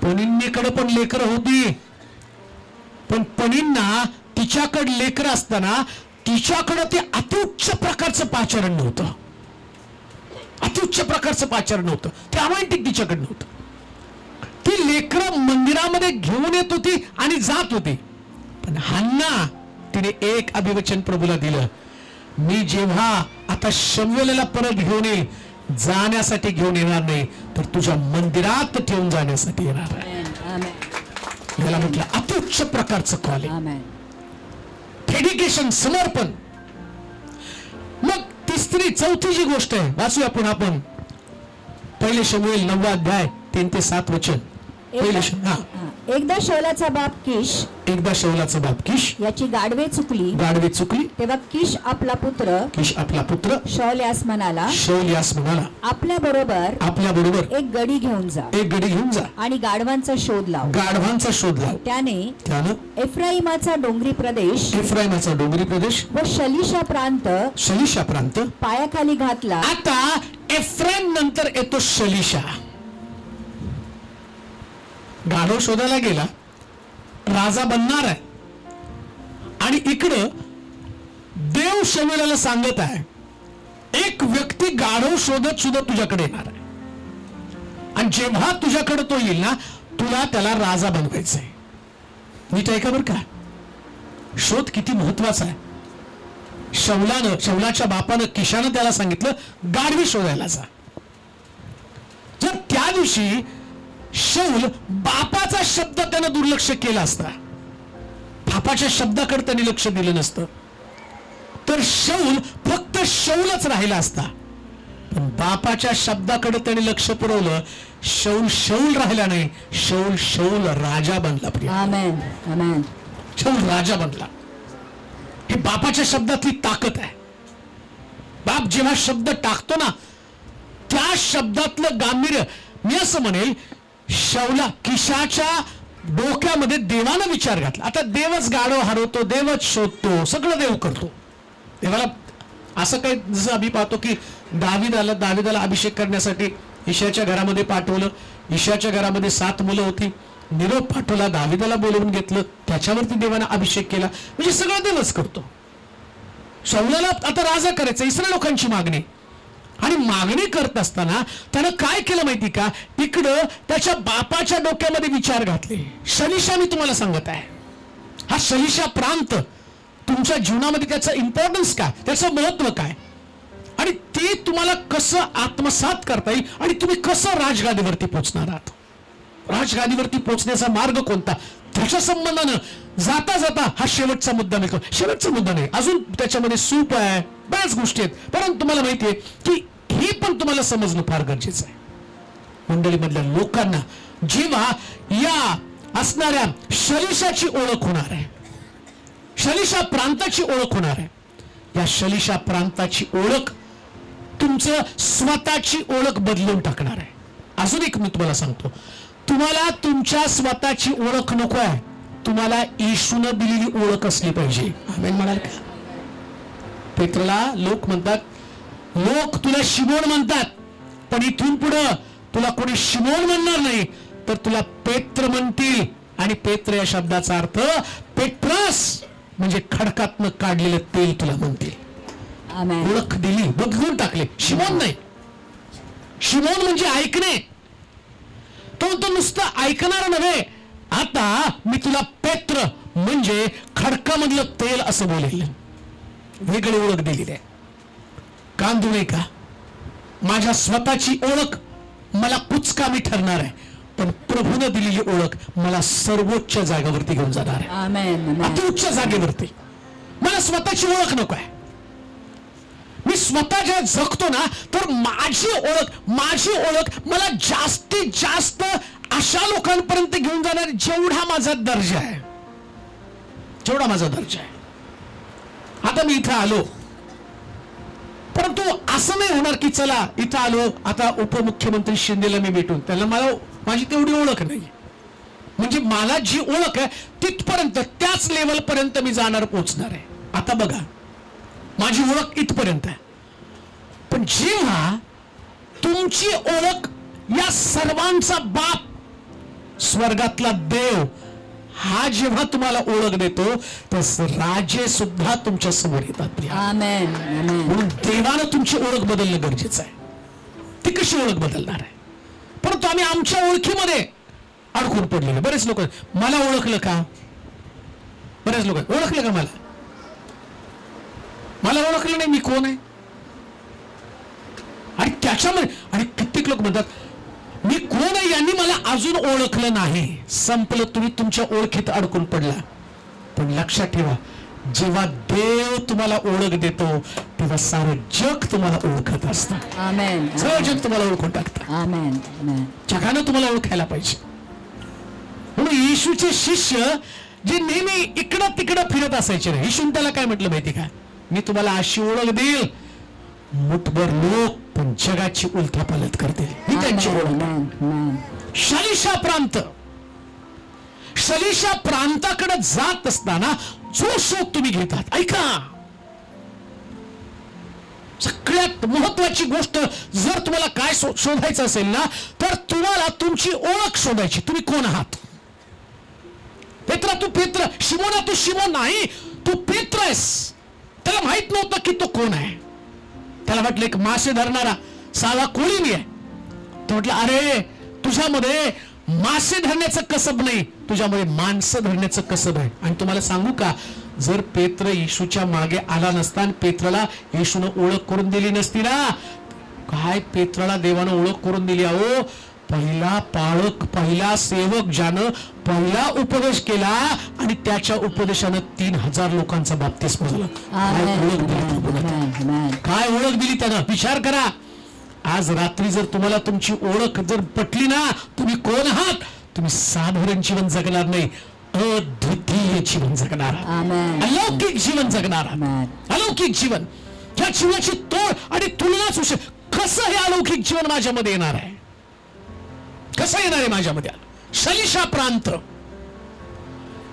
पणींकडे पण लेकरं होती, पण पणींना तिच्याकडे लेकरं असताना तिच्याकडे ते अतिउच्च प्रकारचं पाचारण नव्हतं. अतिउच्च प्रकारचं पाचारण नव्हतं, ते अमांटिक तिच्याकडे नव्हतं. ती लेकरं मंदिरामध्ये घेऊन येत होती आणि जात होती. पण हन्ना तिने एक अभिवचन प्रभूला दिलं, मी जेव्हा आता शमूएलला परत घेऊन येईल, जाण्यासाठी घेऊन येणार नाही, तर तुझ्या मंदिरात ठेवून जाण्यासाठी येणार आहे. याला म्हटलं अतिउच्च प्रकारचं कॉल आहे, डेडिकेशन, समर्पण. मग तिसरी चौथी जी गोष्ट आहे, वाचूया पुन्हा आपण पहिले शमूएल 9 अध्याय 3 ते 7 वचन. एकदा शौलाचा बाप किश याची गाढवे चुकली. तेव्हा किश आपला पुत्र शौल्यास म्हणाला, आपल्या बरोबर एक गडी घेऊन जा आणि गाढवांचा शोध लाव. त्याने एफ्राईमाचा डोंगरी प्रदेश व शलिशा प्रांत पायाखाली घातला. आता एफ्राईम नंतर येतो शलिशा. गाढव शोधायला गेला, राजा बनणार आहे, आणि इकडं देव शमूएलला सांगत आहे, एक व्यक्ती गाढव शोधत सुद्धा तुझ्याकडे येणार आहे, आणि जेव्हा तुझ्याकडे तो येईल ना, तुला त्याला राजा बनवायचंय. नीट ऐका बरं का, शोध किती महत्वाचा आहे. शौलाच्या बापानं किशानं त्याला सांगितलं, गाढवी शोधायला जा. जर त्या दिवशी शौल बापाचा शब्द त्यानं दुर्लक्ष केला असता, बापाच्या शब्दाकडे त्यांनी लक्ष दिलं नसतं, तर शौल फक्त शौलच राहिला असता. पण बापाच्या शब्दाकडे त्यांनी लक्ष पुरवलं, शौल राहिला नाही, शौल राजा बनला. शौल राजा बनला. हे बापाच्या शब्दातली ताकद आहे. बाप जेव्हा शब्द टाकतो ना, त्या शब्दातलं गांभीर्य. मी असं म्हणेल, किशाच्या डोक्यामध्ये देवानं विचार घातला. आता देवच गाढव हरवतो, देवच शोधतो, सगळं देव करतो. देवाला असं काही, जसं आम्ही पाहतो की दाविदाला अभिषेक करण्यासाठी ईशाच्या घरामध्ये पाठवलं. ईशाच्या घरामध्ये 7 मुलं होती, निरोप पाठवला, दाविदाला बोलवून घेतलं, त्याच्यावरती देवानं अभिषेक केला. म्हणजे सगळं देवच करतो. शौलाला आता राजा करायचं, इस्रायल लोकांची मागणी, आणि मागणी करत असताना त्यानं काय केलं माहिती का, इकडं त्याच्या बापाच्या डोक्यामध्ये विचार घातले. शलिशा, मी तुम्हाला सांगत आहे, हा शलिशा प्रांत तुमच्या जीवनामध्ये त्याचं इम्पॉर्टन्स काय, त्याचं महत्व काय, आणि ते तुम्हाला कसं आत्मसात करता येईल, आणि तुम्ही कसं राजगादीवरती पोहोचणार आहात. राजगादीवरती पोहोचण्याचा मार्ग कोणता, त्याच्या संबंधानं जाता जाता हा शेवटचा मुद्दा मिळतो. शेवटचा मुद्दा नाही, अजून त्याच्यामध्ये सूप आहे, बऱ्याच गोष्टी आहेत, परंतु तुम्हाला माहिती आहे की हे पण तुम्हाला समजणं फार गरजेचं आहे. मंडळीमधल्या लोकांना जेव्हा या असणाऱ्या शलिशाची ओळख होणार आहे, शलिशा प्रांताची ओळख होणार आहे, या शलिशा प्रांताची ओळख तुमचं स्वतःची ओळख बदलून टाकणार आहे. अजून एक मी तुम्हाला सांगतो, तुम्हाला तुमच्या स्वतःची ओळख नको आहे, तुम्हाला येशूनं दिलेली ओळख असली पाहिजे. आमेन म्हणाल का? पेत्रला लोक म्हणतात, लोक तुला शिमोन म्हणतात, पण इथून पुढं तुला कोणी शिमोन म्हणणार नाही, तर तुला पेत्र म्हणतील. आणि पेत्र या शब्दाचा अर्थ पेट्रस, म्हणजे खडकातनं काढलेलं तेल तुला म्हणतील. ओळख दिली, बदलून टाकले. शिमोन नाही, शिमोन म्हणजे ऐकणे, तो नुसतं ऐकणार नव्हे, आता मी तुला पेत्र म्हणजे खडकामधलं तेल असं बोलेल. वेगळी ओळख दिलेली आहे. कांदू नाही का, माझ्या स्वतःची ओळख मला कुचकामी ठरणार आहे, पण प्रभूने दिलेली ओळख मला सर्वोच्च जागेवरती घेऊन जाणार आहे. अतिउच्च जागेवरती. मला स्वतःची ओळख नको आहे. मी स्वतः जेव्हा जगतो ना, तर माझी ओळख मला जास्तीत जास्त अशा लोकांपर्यंत घेऊन जाणार जेवढा माझा दर्जा आहे, जेवढा माझा दर्जा आहे. आता मी इथं आलो, परंतु असं नाही होणार की चला इथं आलो, आता उपमुख्यमंत्री शिंदेला मी भेटून, त्याला माझी तेवढी ओळख नाही, म्हणजे मला जी ओळख आहे तिथपर्यंत, त्याच लेवल पर्यंत मी जाणार, पोहोचणार आहे. आता बघा, माझी ओळख इथपर्यंत आहे, पण जेव्हा तुमची ओळख या सर्वांचा बाप स्वर्गातला देव हा जेव्हा तुम्हाला ओळख देतो तर राजे सुद्धा तुमच्या समोर येतात. आमेन. म्हणून देवानं तुमची ओळख बदलणं गरजेचं आहे. ती कशी ओळख बदलणार आहे? परंतु आम्ही आमच्या ओळखीमध्ये अडकून पडलेले. बरेच लोक मला ओळखलं का? बरेच लोक ओळखलं का? मला ओळखलं नाही मी कोण आहे. आणि त्याच्यामध्ये आणि कित्येक लोक म्हणतात मी कोण आहे यांनी मला अजून ओळखलं नाही. संपलं, तुम्ही तुमच्या ओळखीत अडकून पडला. पण लक्षात ठेवा, जेव्हा देव तुम्हाला ओळख देतो तेव्हा सारं जग तुम्हाला ओळखत असतं. सगळं जग तुम्हाला ओळखून टाकतं. जगानं तुम्हाला ओळखायला पाहिजे. म्हणून येशूचे शिष्य जे नेहमी इकडं तिकडं फिरत असायचे ना, येशून त्याला काय म्हटलं माहिती का? मी तुम्हाला अशी ओळख देईल, मुठभर लोक पण जगाची उलथापालथ करतील. ही त्यांची ओळख. शलीशा प्रांताकडे जात असताना जो शोध तुम्ही घेतात, ऐका, सगळ्यात महत्वाची गोष्ट जर तुम्हाला काय शोधायचं असेल ना, तर तुम्हाला तुमची ओळख शोधायची. तुम्ही कोण आहात? पेत्रा तू पेत्र, शिमोना तू शिमोन नाही, तू पेत्र आहेस. त्याला माहित नव्हतं की तो कोण आहे. त्याला वाटलं एक मासे धरणारा साधा कोळी मी आहे. तो म्हटलं अरे तुझ्यामध्ये मासे धरण्याचं कसब नाही, तुझ्यामध्ये माणसं धरण्याचं कसब आहे. आणि तुम्हाला सांगू का, जर पेत्र येशूच्या मागे आला नसता आणि पेत्राला येशूनं ओळख करून दिली नसती ना, काय पेत्राला देवानं ओळख करून दिली. अहो, पहिला पाळक, पहिला सेवक ज्यानं पहिला उपदेश केला आणि त्याच्या उपदेशानं 3000 लोकांचा बाप्तिस्म झाला. काय ओळख दिली त्यानं, विचार करा. आज रात्री जर तुम्हाला तुमची ओळख जर पटली ना, तुम्ही कोण आहात, तुम्ही साधारण जीवन जगणार नाही, अद्वितीय जीवन जगणार, अलौकिक जीवन जगणार, अलौकिक जीवन. या जीवनाची तोड आणि तुलनाच होऊ कसं हे अलौकिक जीवन माझ्यामध्ये येणार आहे? कसं येणार आहे माझ्यामध्ये? शलीशा प्रांत,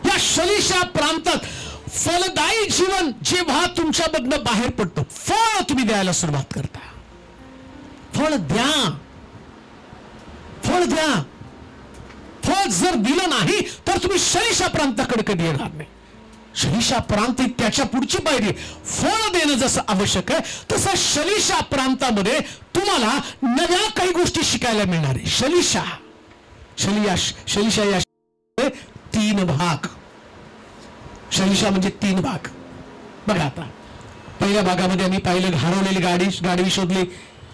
या शलीशा प्रांतात फलदायी जीवन जेव्हा तुमच्यामधनं बाहेर पडतं, फळ तुम्ही द्यायला सुरुवात करता. फळ द्या, फळ द्या. फळ जर दिलं नाही तर तुम्ही शलीशा प्रांताकडे कधी येणार नाही. शलीशा प्रांत त्याच्या पुढची पायरी. फळ देणं जसं आवश्यक आहे तसं शलीशा प्रांतामध्ये तुम्हाला नव्या काही गोष्टी शिकायला मिळणार आहे. शलीशा या 3 भाग. शलीशा म्हणजे 3 भाग. बघा, आता पहिल्या भागामध्ये आम्ही पाहिलं हरवलेली गाडी शोधली,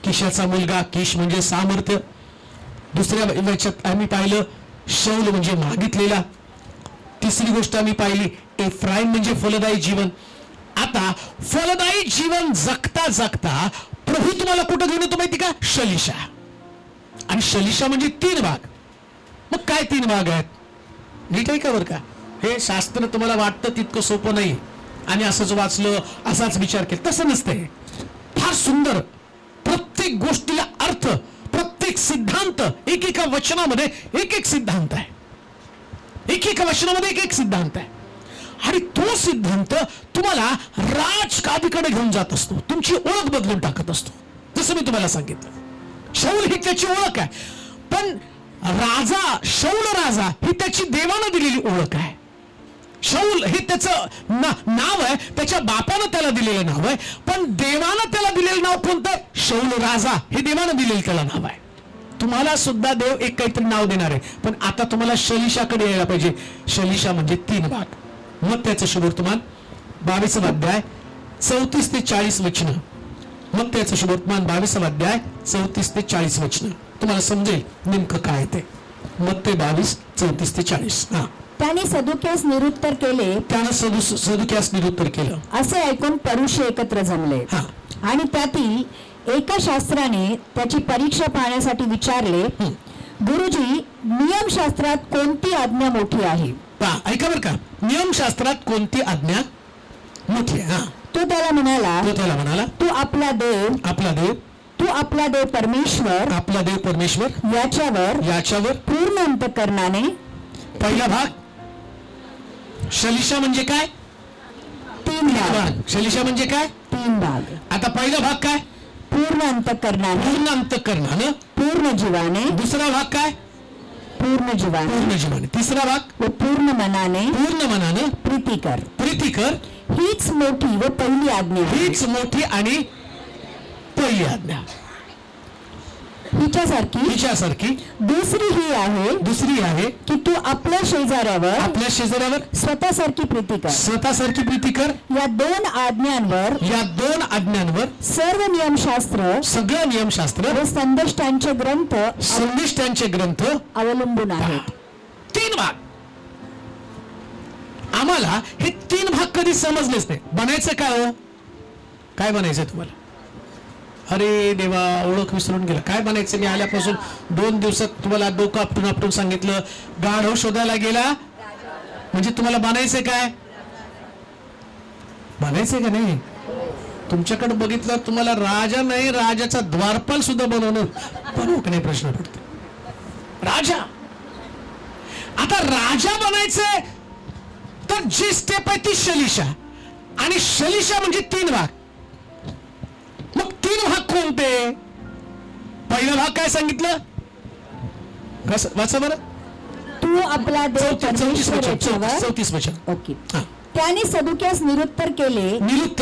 किशाचा मुलगा, किश म्हणजे सामर्थ्य. दुसऱ्या याच्यात आम्ही पाहिलं शौल म्हणजे मागितलेला. तिसरी गोष्ट आम्ही पाहिली एफ्राईम म्हणजे फलदायी जीवन. आता फलदायी जीवन जगता जगता प्रभू तुम्हाला कुठं घेऊन येतो माहिती का? शलीशा. आणि शलीशा म्हणजे 3 भाग. मग काय 3 भाग आहेत? नीट आहे का? बरं का, हे शास्त्र तुम्हाला वाटतं तितकं सोपं नाही आणि असंच वाचलं असाच विचार केला, तसं नसतंय. फार सुंदर, प्रत्येक गोष्टीला अर्थ, प्रत्येक सिद्धांत, एकेका वचनामध्ये एक सिद्धांत आहे, एकेका वचनामध्ये एक सिद्धांत आहे. आणि तो सिद्धांत तुम्हाला राजगादीकडे घेऊन जात असतो, तुमची ओळख बदलून टाकत असतो. जसं मी तुम्हाला सांगितलं, शौल ही त्याची ओळख आहे, पण शौल राजा ही त्याची देवानं दिलेली ओळख आहे. शौल हे त्याचं नाव आहे, त्याच्या बापानं त्याला दिलेलं नाव आहे, पण देवानं त्याला दिलेलं नाव कोणतं? शौल राजा हे देवानं दिलेलं त्याला नाव आहे. तुम्हाला सुद्धा देव एक काहीतरी नाव देणार आहे, पण आता तुम्हाला शलीशाकडे यायला पाहिजे. शलीशा म्हणजे 3 भाग. मग त्याचं शुभवर्तमान 22 अध्याय 34 ते 40 वचनं. मग त्याचं शुभवर्तमान 22 अध्याय 34 ते 40 वचनं. तुम्हाला समजेल नेमकं काय ते. मग ते 22 34 ते 40. त्याने सदुक्यास निरुत्तर केले, त्यानं सदुक्यास निरुत्तर केलं. असे ऐकून परुषे एकत्र जमले आणि त्यातील एका शास्त्राने त्याची परीक्षा पाहण्यासाठी विचारले, गुरुजी, नियमशास्त्रात कोणती आज्ञा मोठी आहे? ऐका बरं का, नियमशास्त्रात कोणती आज्ञा मोठी आहे? तो त्याला म्हणाला, तू आपला देव परमेश्वर याच्यावर पूर्ण अंतःकरणाने. पहिला भाग शलीशा म्हणजे काय? 3 भाग. शलीशा म्हणजे काय? 3 भाग. आता पहिला भाग काय? पूर्ण अंतःकरणाने, पूर्ण जीवाने. दुसरा भाग काय? पूर्ण जीवाने. तिसरा भाग, पूर्ण मनाने प्रीती कर. हीच मोठी व पहिली आज्ञा. हीच मोठी आणि पहिली आज्ञा. हिच्यासारखी दुसरी ही आहे की तू आपल्या शेजाऱ्यावर स्वतःसारखी प्रीती कर. या दोन आज्ञांवर सर्व नियमशास्त्र व संदेष्टांचे ग्रंथ अवलंबून आहेत. 3 भाग. आम्हाला हे 3 भाग कधी समजलेच नाही. बनायचं काय हो? काय बनायचं तुम्हाला? अरे देवा, ओळख विसरून गेला. काय बनायचं? मी आल्यापासून 2 दिवसात तुम्हाला डोकं आपटून सांगितलं. गाढव शोधायला गेला म्हणजे तुम्हाला बनायचंय काय? बनायचंय का नाही? तुमच्याकडे बघितलं तुम्हाला राजा नाही, राजाचा द्वारपाल सुद्धा बनवू का नाही प्रश्न पडतो. राजा, आता राजा बनायचंय तर जी स्टेप आहे ती शलिशा, आणि शलिशा म्हणजे 3 भाग. मग 3 भाग कोणते? पहिला भाग काय सांगितलं? वाचा बरं. तू आपला देव 34 वचन. ओके. त्याने सदुक्यास निरुत्तर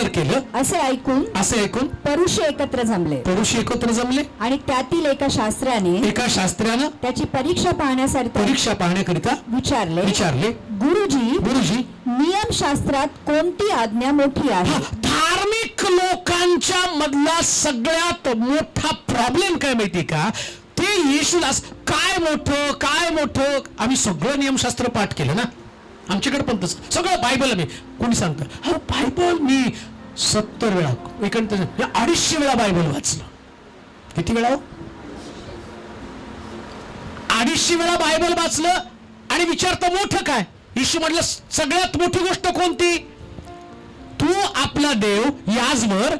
केलं असे ऐकून परुषे एकत्र जमले आणि त्यातील एका शास्त्राने त्याची परीक्षा पाहण्याकरिता विचारले, गुरुजी नियमशास्त्रात कोणती आज्ञा मोठी आहे? धार्मिक लोकांच्या मधला सगळ्यात मोठा प्रॉब्लेम काय माहिती का? ते येशूला काय मोठं आम्ही सगळं नियमशास्त्र पाठ केलं ना. आमच्याकडे पण तसं सगळं बायबल. मी कोणी सांगतं हा बायबल मी 70 वेळा 250 वेळा बायबल वाचलं. किती वेळा? 250 वेळा बायबल वाचलं. आणि विचारतं मोठं काय? येशू म्हटलं सगळ्यात मोठी गोष्ट कोणती? तू आपला देव याचवर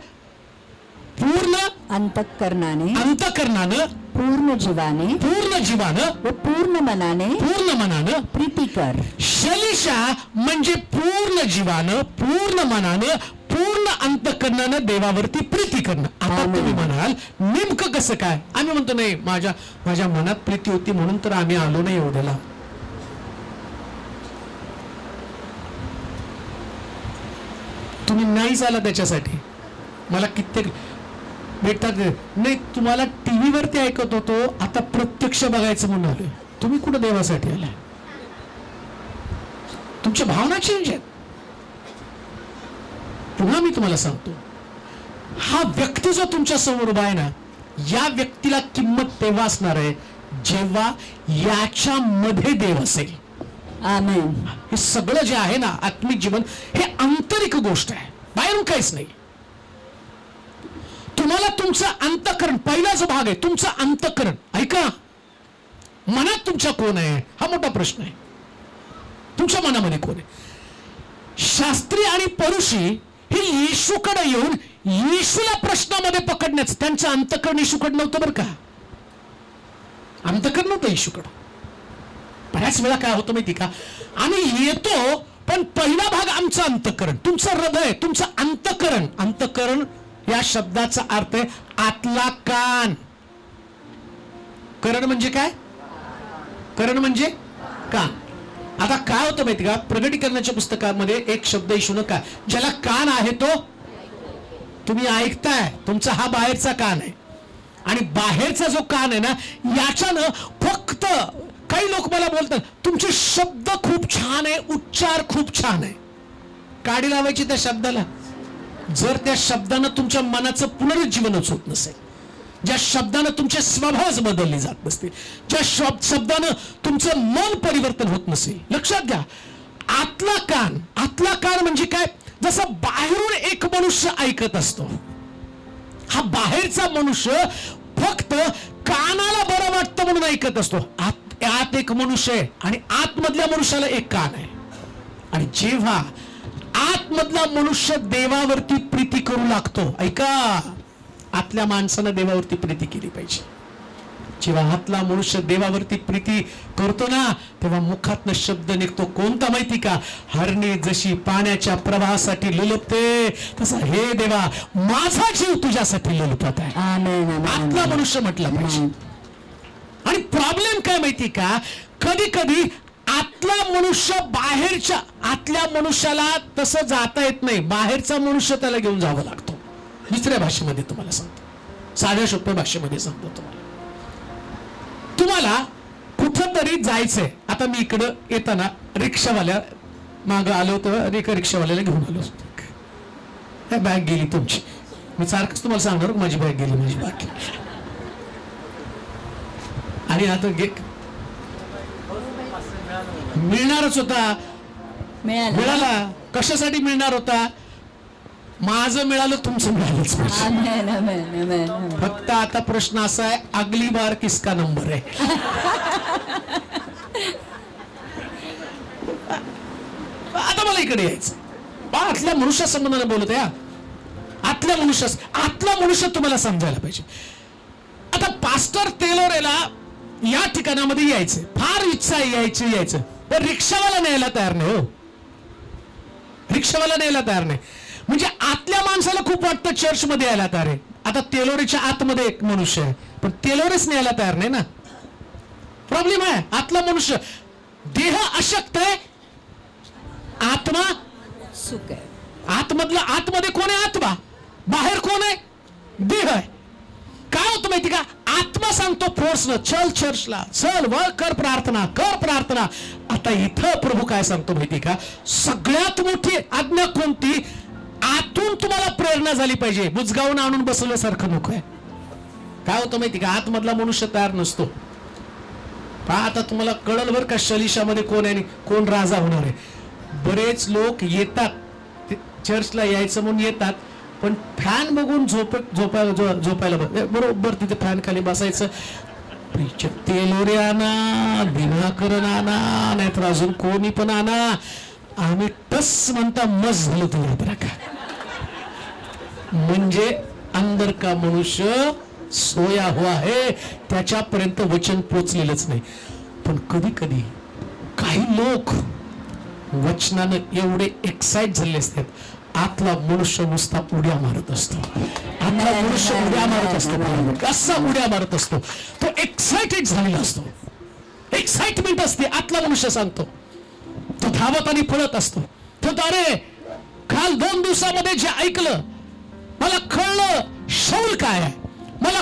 पूर्ण अंतःकरणानं पूर्ण जीवानं व पूर्ण मनानं प्रीती कर. शलिशा म्हणजे पूर्ण जीवानं, पूर्ण मनानं, पूर्ण अंतःकरणानं देवावरती प्रीती करणं. आता तुम्ही म्हणाल नेमकं कसं काय? आम्ही म्हणतो नाही माझ्या मनात प्रीती होती म्हणून तर आम्ही आलो नाही एवढ्याला. तुम्ही नाही झाला त्याच्यासाठी. मला कित्येक भेटतात नाही, तुम्हाला टीव्ही वरती ऐकत होतो, आता प्रत्यक्ष बघायचं म्हणून आलोय. तुम्ही कुठं देवासाठी आलाय? तुमच्या भावना चेंज आहेत. पुन्हा मी तुम्हाला सांगतो, हा व्यक्ती जो तुमच्या समोर उभा आहे ना, या व्यक्तीला किंमत तेव्हा असणार आहे जेव्हा याच्यामध्ये देव असेल. आमेन. हे सगळं जे आहे ना आत्मिक जीवन, हे आंतरिक गोष्ट आहे, बाहेरून काहीच नाही. तुम्हाला तुमचं अंतःकरण, पहिला जो भाग आहे तुमचं अंतःकरण. ऐका, मनात तुमच्या कोण आहे हा मोठा प्रश्न आहे. तुमच्या मनामध्ये कोण आहे? शास्त्री आणि परुषी हे येशूकडे येऊन येशूला प्रश्नामध्ये पकडण्याचं त्यांचं अंतःकरण येशूकडे नव्हतं बरं का. अंतःकरण नव्हतं येशूकडं. बऱ्याच वेळा काय होतं माहिती का, आम्ही येतो पण पहिला भाग आमचं अंतःकरण, तुमचं हृदय, तुमचं अंतःकरण. अंतःकरण या शब्दाचा अर्थ आहे आतला कान. करण म्हणजे काय? करण म्हणजे कान. आता काय होतं माहिती का, प्रगटीकरणाच्या पुस्तकामध्ये एक शब्द येशून काय, ज्याला कान आहे तो तुम्ही ऐकताय, तुमचा हा बाहेरचा कान आहे. आणि बाहेरचा जो कान आहे ना, याच्यानं फक्त काही लोक मला बोलतात तुमचे शब्द खूप छान आहे, उच्चार खूप छान आहे. काडी लावायची त्या शब्दाला. जर त्या शब्दानं तुमच्या मनाचं पुनरुज्जीवनच होत नसेल, ज्या शब्दानं तुमचे स्वभावच बदलले जात नसतील, ज्या शब्दानं तुमचं मन परिवर्तन होत नसेल, लक्षात घ्या, आतला कान म्हणजे काय? जसं बाहेरून एक मनुष्य ऐकत असतो, हा बाहेरचा मनुष्य फक्त कानाला बरं वाटतं म्हणून ऐकत असतो. आत एक मनुष्य आहे आणि आतमधल्या मनुष्याला एक कान आहे. आणि जेव्हा आतमधला मनुष्य देवावरती प्रीती करू लागतो, ऐका, आतल्या माणसानं देवावरती प्रीती केली पाहिजे. जेव्हा आतला मनुष्य देवावरती प्रीती करतो ना, तेव्हा मुखातनं शब्द निघतो कोणता माहिती का? हरणी जशी पाण्याच्या प्रवाहासाठी लुलपते, तसा हे देवा माझा जीव तुझ्यासाठी लुलपत आहे. आतला मनुष्य म्हटला पाहिजे. आणि प्रॉब्लेम काय माहिती का, कधी कधी आतला मनुष्य बाहेरच्या, आतल्या मनुष्याला तसं जाता येत नाही, बाहेरचा मनुष्य त्याला घेऊन जावं लागतो. दुसऱ्या भाषेमध्ये तुम्हाला सांगतो, साध्या सोप्या भाषेमध्ये सांगतो तुम्हाला कुठं तरी जायचंय. आता मी इकडं येताना रिक्षावाल्या मागं आलो होतो, रिक्षावाल्याला घेऊन आलो होतो. बॅग गेली तुमची, मी सारखंच तुम्हाला सांगणार माझी बॅग गेली, माझी बॅग. आणि आता मिळणारच होता, मिळाला. कशासाठी मिळणार होता? माझं मिळालं, तुमचं मिळालंच. फक्त आता प्रश्न असा आहे, अगली बार किसका नंबर आहे. आता मला इकडे यायचं, आतल्या मनुष्या संबंधाने बोलत आहे. आतला मनुष्य तुम्हाला समजायला पाहिजे. आता पास्टर तेलोरेला या ठिकाणामध्ये यायचं, फार इच्छा आहे यायचं, पण रिक्षावाला न्यायला तयार नाही. हो, रिक्षावाला न्यायला तयार नाही. म्हणजे आतल्या माणसाला खूप वाटतं चर्च मध्ये यायला तयार आहे. आता तेलोरेच्या आतमध्ये एक मनुष्य आहे, पण तेलोरेच न्यायला तयार नाही ना. प्रॉब्लेम आहे. आतला मनुष्य, देह अशक्त आहे, आत्मा सुख आहे. आतमध्ये कोण आहे? आत्मा. बाहेर कोण आहे? देह आहे. काय होतं माहिती का? आत्मा सांगतो फोर्सनं, चल चर्चला, चल वर, कर प्रार्थना. आता इथं प्रभू काय सांगतो माहिती का? सगळ्यात मोठी आज्ञा कोणती? आतून तुम्हाला प्रेरणा झाली पाहिजे, बुजगावून आणून बसवल्यासारखं नको आहे. काय होतं माहिती का? आतमधला मनुष्य तयार नसतो. आता तुम्हाला कळलं बरं का शलिशामध्ये कोण आहे, कोण राजा होणार आहे. बरेच लोक येतात चर्चला, यायचं म्हणून येतात, पण फॅन बघून झोपायला बरोबर तिथे फॅन खाली बसायचं. तेलोरे आणा, दिनाकरण आणा, नाहीतर अजून कोणी पण आणा, आम्ही टस म्हणता मस झालो तुला बरं का. म्हणजे अंदर का मनुष्य सोया हुआ है, त्याच्यापर्यंत वचन पोचलेलंच नाही. पण कधी कधी काही लोक वचनानं एवढे एक्साइट झाले असतात, आतला मनुष्य नुसता उड्या मारत असतो. आतला मनुष्य उड्या मारत असतो, कसा उड्या मारत असतो, तो एक्साइटेड झालेला असतो. एक्साइटमेंट असते. आतला मनुष्य सांगतो, तो धावत आणि पळत असतो. तो अरे काल 2 दिवसामध्ये जे ऐकलं, मला कळलं शौल काय आहे, मला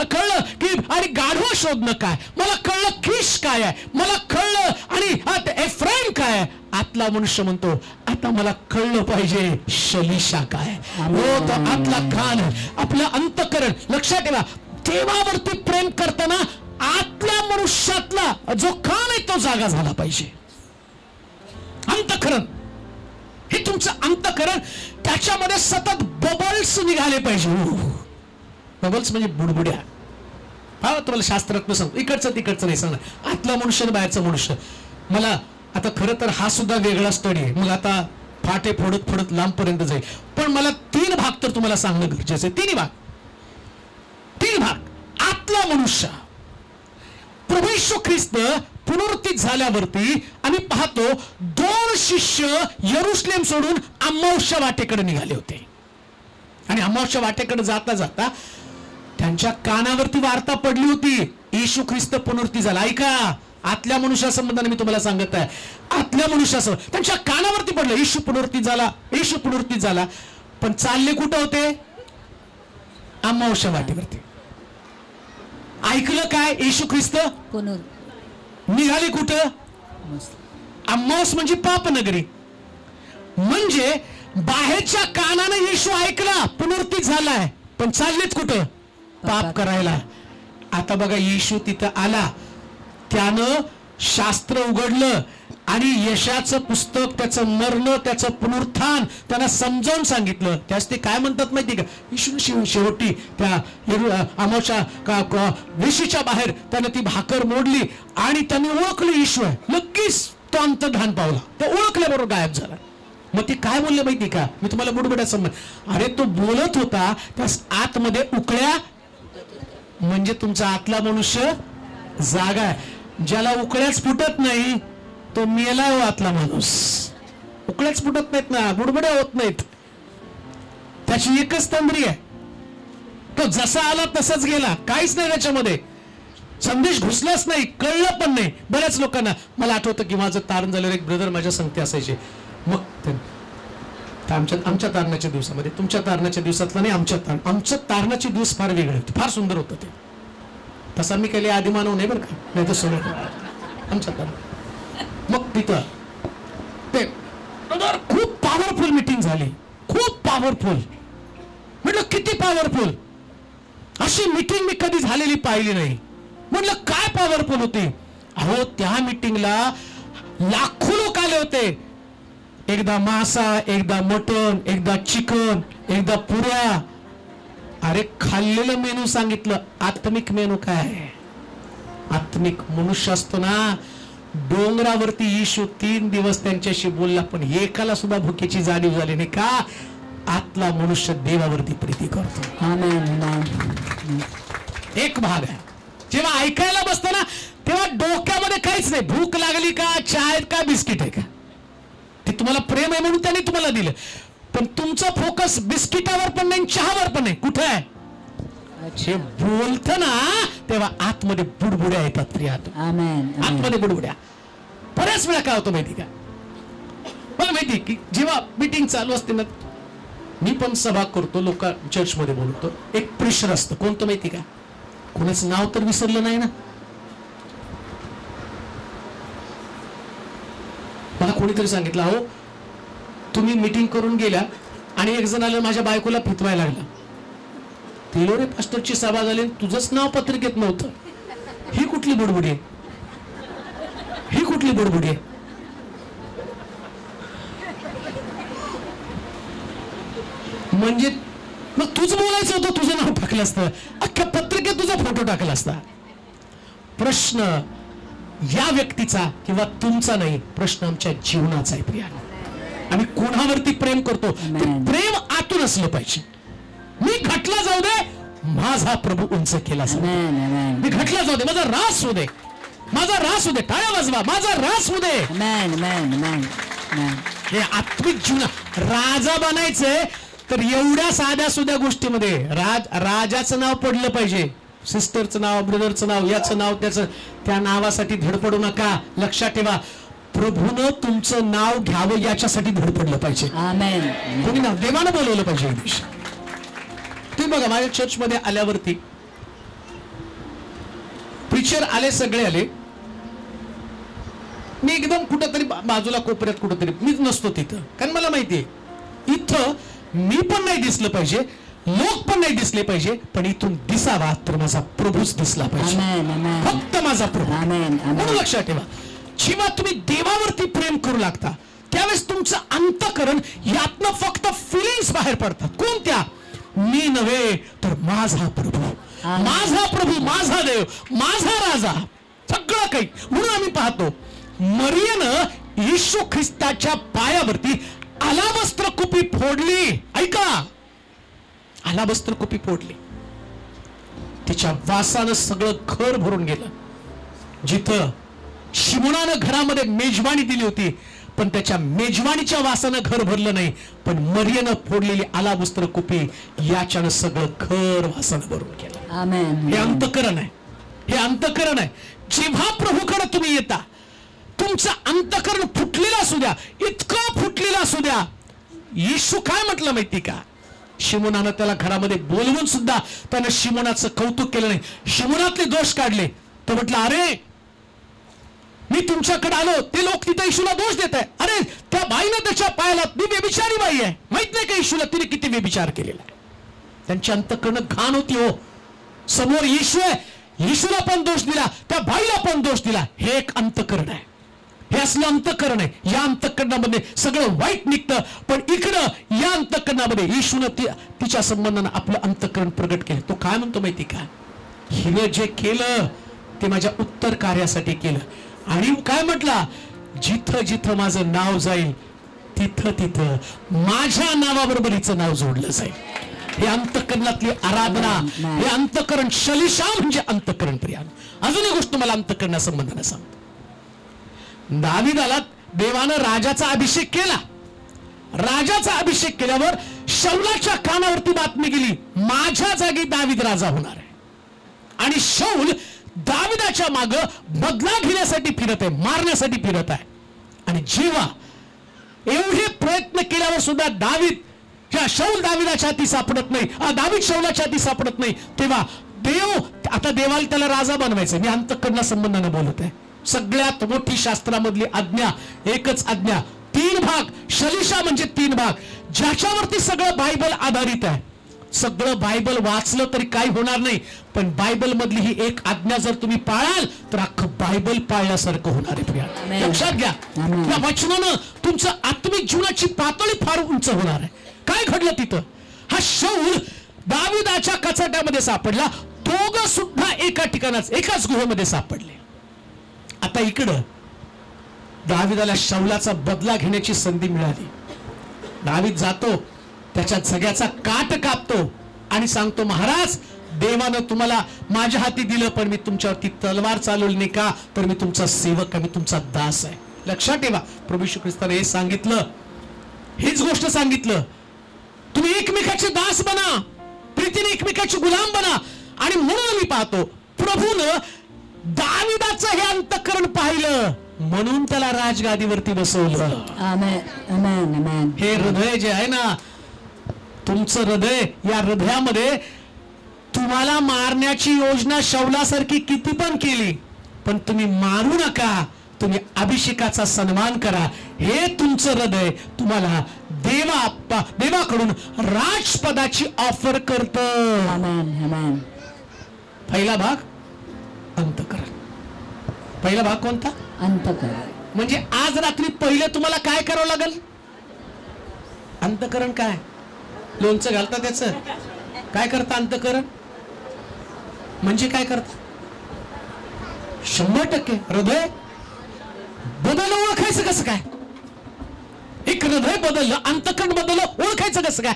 कळलं की आणि गाढवा शोधणं काय, मला कळलं कीश काय आहे, मला कळलं आणि एफ्राईम काय आहे. आतला मनुष्य म्हणतो, आता मला कळलं पाहिजे शलिशा काय. हो, तो आतला कान, आपलं अंतःकरण. लक्षात ठेवा, देवावरती प्रेम करताना आतल्या मनुष्यातला जो कान आहे तो जागा झाला पाहिजे. अंतःकरण, हे तुमचं अंतःकरण, त्याच्यामध्ये सतत बबल्स निघाले पाहिजे. बबल्स म्हणजे बुडबुड्या. हा, तुम्हाला शास्त्रात सांगतो, इकडचं तिकडचं नाही सांगणार. आतला मनुष्य आणि बाहेरचा मनुष्य. मला आता खरं तर हा सुद्धा वेगळा स्टडी आहे, मग आता फाटे फोडत लांबपर्यंत जाईल. पण मला 3 भाग तर तुम्हाला सांगणं गरजेचं आहे. 3 भाग. आतला मनुष्य, प्रभू येशू ख्रिस्त पुनरुत्थित झाल्यावरती आम्ही पाहतो 2 शिष्य यरुशलेम सोडून अम्माऊसच्या वाटेकडे निघाले होते. आणि अम्माऊसच्या वाटेकडे जाता जाता त्यांच्या कानावरती वार्ता पडली होती, येशू ख्रिस्त पुनरुत्थित झाला. ऐका, आतल्या मनुष्यासंबंधाने मी तुम्हाला सांगत आहे. आतल्या मनुष्यासंबंध त्यांच्या कानावरती पडलं, येशू पुनरुत्थित झाला. पण चालले कुठं होते? अम्माऊसच्या वाटेवरती. ऐकलं काय? येशू ख्रिस्त निघाले कुठं? अम्माऊस म्हणजे पापनगरी. म्हणजे बाहेरच्या कानानं येशू ऐकला पुनरुत्थित झालाय, पण चाललेच कुठं? पाप करायला. आता बघा, येशू तिथं आला, त्यानं शास्त्र उघडलं आणि यशाचं पुस्तक, त्याचं मरण, त्याचं पुनरुत्थान त्यांना समजावून सांगितलं. त्यास ते काय म्हणतात माहिती का? येशूने शेवटी त्या अमावस्या वेशीच्या बाहेर त्यानं ती भाकर मोडली आणि त्यांनी ओळखलं येशू आहे. लगेच तो अंतर्धान पावला, तो ओळखल्याबरोबर गायब झाला. मग ते काय बोलले माहिती का? मी तुम्हाला बुडबुड्या समज. अरे, तो बोलत होता, त्या आतमध्ये उकळ्या, म्हणजे तुमचा आतला मनुष्य जागा आहे. ज्याला उकळ्याच फुटत नाही तो मेला हो आतला माणूस. उकळ्याच फुटत नाहीत ना, बुडबुड्या होत नाहीत. त्याची एकच तंद्री आहे, तो जसा आला तसाच गेला, काहीच नाही त्याच्यामध्ये. संदेश घुसलाच नाही, कळलं पण नाही बऱ्याच लोकांना. मला आठवतं की माझं तारण झालेलं एक ब्रदर माझ्या संगती असायचे. मग आमच्या तारणाच्या दिवसामध्ये, तुमच्या तारणाच्या दिवसातला नाही, आमच्या तारणाचे दिवस फार वेगळे होते, फार सुंदर होतं ते. तसा मी काही आदिमानव नाही बरं का, नाही तर सोडत आमच्या तारण. मग तिथं ते खूप पॉवरफुल मीटिंग झाली, खूप पॉवरफुल. म्हटलं किती पॉवरफुल, अशी मीटिंग मी कधी झालेली पाहिली नाही. म्हटलं काय पॉवरफुल होती. अहो त्या मीटिंगला लाखो लोक आले होते. एकदा मासा, एकदा मटण, एकदा चिकन, एकदा पुऱ्या. अरे खाल्लेलं मेनू सांगितलं. आत्मिक मेनू काय? आत्मिक मनुष्य असतो ना, डोंगरावरती येशू 3 दिवस त्यांच्याशी बोलला, पण एकाला सुद्धा भुकेची जाणीव झाली नाही. का? आतला मनुष्य देवावरती प्रीती करतो. एक भाग आहे. जेव्हा ऐकायला बसतो ना तेव्हा डोक्यामध्ये काहीच नाही. भूक लागली का, चहा का, बिस्किट आहे का, ते तुम्हाला प्रेम आहे म्हणून त्यांनी तुम्हाला दिलं. पण तुमचा फोकस बिस्किटावर पण नाही, चहावर पण नाही. कुठे आहे? जे बोलत ना तेव्हा आतमध्ये बुडबुड्या येतात. प्रियात आतमध्ये बुडबुड्या. बऱ्याच वेळा काय होतं माहिती का, मला माहिती की जेव्हा मीटिंग चालू असते ना, मी पण सभा करतो, लोक चर्चमध्ये बोलतो, एक प्रेशर असतं. कोणतं माहिती का? कोणाचं नाव तर विसरलं नाही ना. मला कोणीतरी सांगितलं, अहो तुम्ही मीटिंग करून गेल्या आणि एक जण आलं माझ्या बायकोला फितवायला लागला. तिलो रे पास्टरची सभा झाली, तुझंच नाव पत्रिकेत नव्हतं. ही कुठली बुडबुडी आहे? ही कुठली बुडबुडी आहे? म्हणजे मग तुझं बोलायचं होतं, तुझं नाव टाकलं असतं, अख्ख्या पत्रिकेत तुझा फोटो टाकला असता. प्रश्न या व्यक्तीचा किंवा तुमचा नाही, प्रश्न आमच्या जीवनाचा आहे. प्रिया, आम्ही कोणावरती प्रेम करतो ते प्रेम आतून असलं पाहिजे. मी घटला जाऊ दे, माझा प्रभू उंच केला. मी घटला जाऊ दे, माझा रास होऊ दे, माझा रास होऊ दे. टाळ्या वाजवा, माझा रास होऊ दे. हे आत्मिक जीवन. राजा बनायचंय तर एवढ्या साध्या सुद्या गोष्टीमध्ये राजाचं नाव पडलं पाहिजे. सिस्टरचं नाव, ब्रदरचं नाव, याचं नाव, त्याचं, त्या नावासाठी धडपडू नका. लक्षात ठेवा, प्रभूनं तुमचं नाव घ्यावं याच्यासाठी धडपडलं पाहिजे. कोणी नाव देवानं बोलवलं पाहिजे. तुम्ही बघा, माझ्या चर्चमध्ये आल्यावरती प्रीचर आले, सगळे आले. मी एकदम कुठंतरी बाजूला कोपऱ्यात कुठंतरी, मीच नसतो तिथं, कारण मला माहितीये इथं मी पण नाही दिसलं पाहिजे, लोक पण नाही दिसले पाहिजे, पण इथून दिसावा तर माझा प्रभूच दिसला पाहिजे. फक्त माझा प्रभू. म्हणून लक्षात ठेवा, जेव्हा तुम्ही देवावरती प्रेम करू लागता त्यावेळेस तुमचं अंतःकरण यातनं फक्त फिलिंग्स बाहेर पडतात. कोणत्या? मी नव्हे तर माझा प्रभू, माझा प्रभू, माझा देव, माझा राजा, सगळं काही. म्हणून आम्ही पाहतो मरियेनं येशू ख्रिस्ताच्या पायावरती अलाबस्त्र कुपी फोडली. ऐका, अलाबस्त्र कुपी फोडली. तिच्या वासानं सगळं घर भरून गेलं. जिथं शिमोनानं घरामध्ये मेजवानी दिली होती, पण त्याच्या मेजवानीच्या वासानं घर भरलं नाही, पण मरियेनं फोडलेली अलाबस्त्र कुपी याच्यानं सगळं घर वासानं भरून गेलं. हे अंतःकरण आहे, हे अंतःकरण आहे. जेव्हा प्रभूकडे तुम्ही येता, तुमचं अंतःकरण फुटलेलं असू द्या, इतकं फुटलेलं असू द्या. येशू काय म्हटलं माहिती का? शिमोनानं त्याला घरामध्ये बोलवून सुद्धा त्यानं शिमोनाचं कौतुक केलं नाही, शिमोनातले दोष काढले. तो म्हटलं, अरे मी तुमच्याकडे आलो, ते लोक तिथे येशूला दोष देत आहे. अरे त्या बाईनं त्याच्या पायाला, मी व्यभिचारी बाई आहे, माहित नाही का येशूला तिने किती व्यभिचार केलेला आहे. त्यांची अंतःकरण घाण होती. हो, समोर येशू आहे, येशूला पण दोष दिला, त्या बाईला पण दोष दिला. हे एक अंतःकरण आहे, हे असलं अंतःकरण आहे. या अंतःकरणामध्ये सगळं वाईट निघतं, पण इकडं या अंतःकरणामध्ये येशूनं तिच्या संबंधानं आपलं अंतःकरण प्रगट केलं. तो काय म्हणतो माहिती का? हिने जे केलं ते माझ्या उत्तर कार्यासाठी केलं. आणि काय म्हटला? जिथं जिथं माझं नाव जाईल तिथं तिथं माझ्या नावाबरोबर हिचं नाव जोडलं जाईल. हे अंतःकरणातली आराधना, हे अंतःकरण. शलिशा म्हणजे अंतःकरण. प्रिया, अजून एक गोष्ट मला अंतःकरणासंबंधाने सांगतो. दावीदाला देवानं राजाचा अभिषेक केला. राजाचा अभिषेक केल्यावर शौलाच्या कानावरती बातमी गेली, माझ्या जागी दावीद राजा होणार आहे. आणि शौल दाविदाच्या माग बदला घेण्यासाठी फिरत आहे, मारण्यासाठी फिरत आहे. आणि जेव्हा एवढे प्रयत्न केल्यावर सुद्धा शौल दाविदाच्या हाती सापडत नाही, दावीद शौलाच्या हाती सापडत नाही, तेव्हा आता देवाला त्याला राजा बनवायचं. मी अंतःकरणा संबंधानं बोलत आहे. सगळ्यात मोठी शास्त्रामधली आज्ञा, एकच आज्ञा, 3 भाग. शलिशा म्हणजे 3 भाग, ज्याच्यावरती सगळं बायबल आधारित आहे. सगळं बायबल वाचलं तरी काही होणार नाही, पण बायबल मधली ही एक आज्ञा जर तुम्ही पाळाल तर अख्खं बायबल पाळल्यासारखं होणार आहे. प्रिया, लक्षात घ्या, या वचनानं तुमचं आत्मिक जीवनाची पातळी फार उंच होणार आहे. काय घडलं तिथं? हा शौल दाविदाच्या कचाट्यामध्ये सापडला. दोघं सुद्धा एका ठिकाणाच, एकाच गुहेमध्ये सापडले. आता इकडं दाविदाला शौलाचा बदला घेण्याची संधी मिळाली. दावीद जातो, त्याच्या जग्याचा काट कापतो आणि सांगतो, महाराज, देवानं तुम्हाला माझ्या हाती दिलं, पण मी तुमच्यावरती तलवार चालवली नाही का, तर मी तुमचा सेवक आहे, मी तुमचा दास आहे. लक्षात ठेवा, प्रभू येशू ख्रिस्ताने हे सांगितलं, हीच गोष्ट सांगितलं, तुम्ही एकमेकाचे दास बना, प्रीतीने एकमेकाचे गुलाम बना. आणि म्हणून मी पाहतो प्रभूनं दाविदाचं हे अंतःकरण पाहिलं, म्हणून त्याला राजगादीवरती बसवलं. हे हृदय जे आहे ना, तुमचं हृदय, या हृदयामध्ये तुम्हाला मारण्याची योजना शौलासारखी किती पण केली, पण तुम्ही मारू नका, तुम्ही अभिषेकाचा सन्मान करा. हे तुमचं हृदय तुम्हाला देवाकडून राजपदाची ऑफर करतं. पहिला भाग अंतःकरण. पहिला भाग कोणता? अंतःकरण. म्हणजे आज रात्री पहिले तुम्हाला काय करावं लागेल? अंतःकरण. काय लोणचं घालता त्याचं? काय करता अंतःकरण? म्हणजे काय करता? 100% हृदय बदललं. ओळखायचं कसं काय? एक हृदय बदललं, अंतःकरण बदललं, ओळखायचं कसं काय?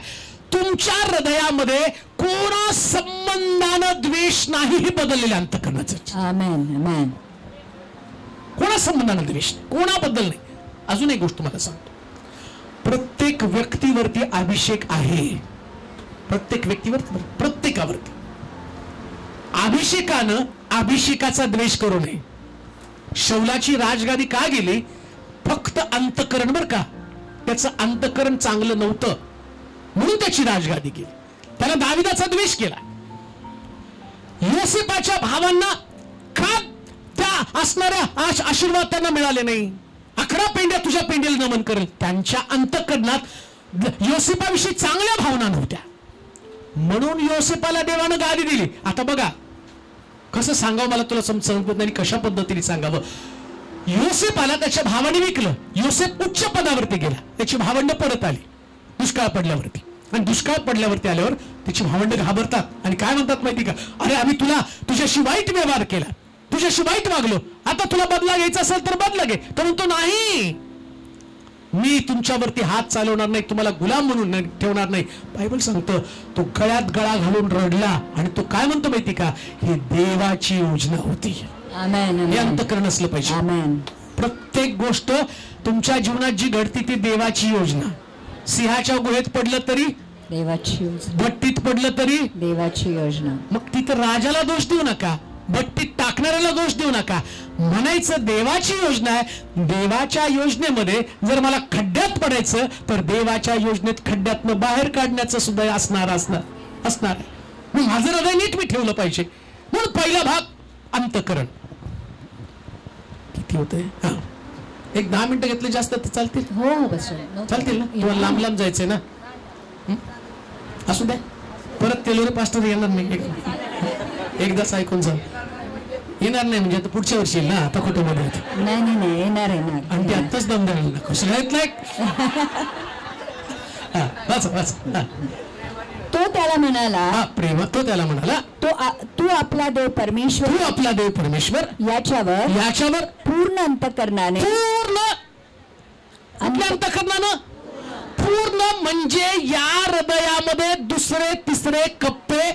तुमच्या हृदयामध्ये कोणा संबंधानं द्वेष नाही, हे बदललेलं अंतःकरणाचं. आमेन. कोणा संबंधानं द्वेष नाही, कोणाबद्दल नाही. अजून एक गोष्ट तुम्हाला सांगतो, प्रत्येक व्यक्तीवरती अभिषेक आहे. प्रत्येक व्यक्तीवरती, प्रत्येकावरती. अभिषेकानं अभिषेकाचा द्वेष करू नये. शौलाची राजगादी का गेली? फक्त अंतःकरण, बर का, त्याचं अंतःकरण चांगलं नव्हतं म्हणून त्याची राजगादी गेली. त्याला दाविदाचा द्वेष केला. योसेपाच्या भावांना का त्या असणाऱ्या आशीर्वाद त्यांना मिळाले नाही? 11 पेंड्या तुझ्या पेंडीला नमन करेल. त्यांच्या अंतःकरणात योसेपाविषयी चांगल्या भावना नव्हत्या, म्हणून योसेपाला देवानं गादी दिली. आता बघा कसं सांगावं, मला तुला समजत नाही कशा पद्धतीने सांगावं. योसेपाला त्याच्या भावाने विकलं. योसेप उच्च पदावरती गेला, त्याची भावंड परत आली दुष्काळ पडल्यावरती. आणि दुष्काळ पडल्यावरती आल्यावर त्याची भावंड घाबरतात आणि काय म्हणतात माहिती का? अरे आम्ही तुझ्याशी वाईट व्यवहार केला, तुझ्याशी वाईट वागलो, आता तुला बदला घ्यायचा असेल तर बदला घे. तर म्हणतो, नाही, मी तुमच्यावरती हात चालवणार नाही, तुम्हाला गुलाम म्हणून ठेवणार नाही. बायबल सांगतं तो गळ्यात गळा घालून रडला आणि तो काय म्हणतो माहिती का? ही देवाची योजना होती. हे अंतःकरण असलं पाहिजे. प्रत्येक गोष्ट तुमच्या जीवनात जी घडती ती देवाची योजना. सिंहाच्या गुहेत पडलं तरी देवाची योजना, भट्टीत पडलं तरी देवाची योजना. मग तिथं राजाला दोष देऊ नका, भट्टीत टाकणाऱ्याला दोष देऊ नका. म्हणायचं देवाची योजना आहे. देवाच्या योजनेमध्ये जर मला खड्ड्यात पडायचं तर देवाच्या योजनेत खड्ड्यातनं बाहेर काढण्याचं सुद्धा असणार आहे. मग माझं हृदय नीट मी ठेवलं पाहिजे. म्हणून पहिला भाग अंतःकरण. किती होतंय? हा, एक 10 मिनिटं घेतले जास्त तर चालतील? हो बस चालतील ना. तुम्हाला लांब लांब जायचंय ना? असू द्या, परत तेलोरे पास्टर येणार नाही. एकदाच ऐकून जा, येणार नाही म्हणजे आता पुढच्या वर्षी येईल ना. आता कुठं मध्ये नाही येणार. आणि ते आत्ताच दम द्यायला ना, कशाला येत नाही. तो त्याला म्हणाला, प्रेम, तो त्याला म्हणाला, तू आपला देव परमेश्वर याच्यावर पूर्ण अंतःकरणाने, पूर्ण म्हणजे या हृदयामध्ये दुसरे तिसरे कप्पे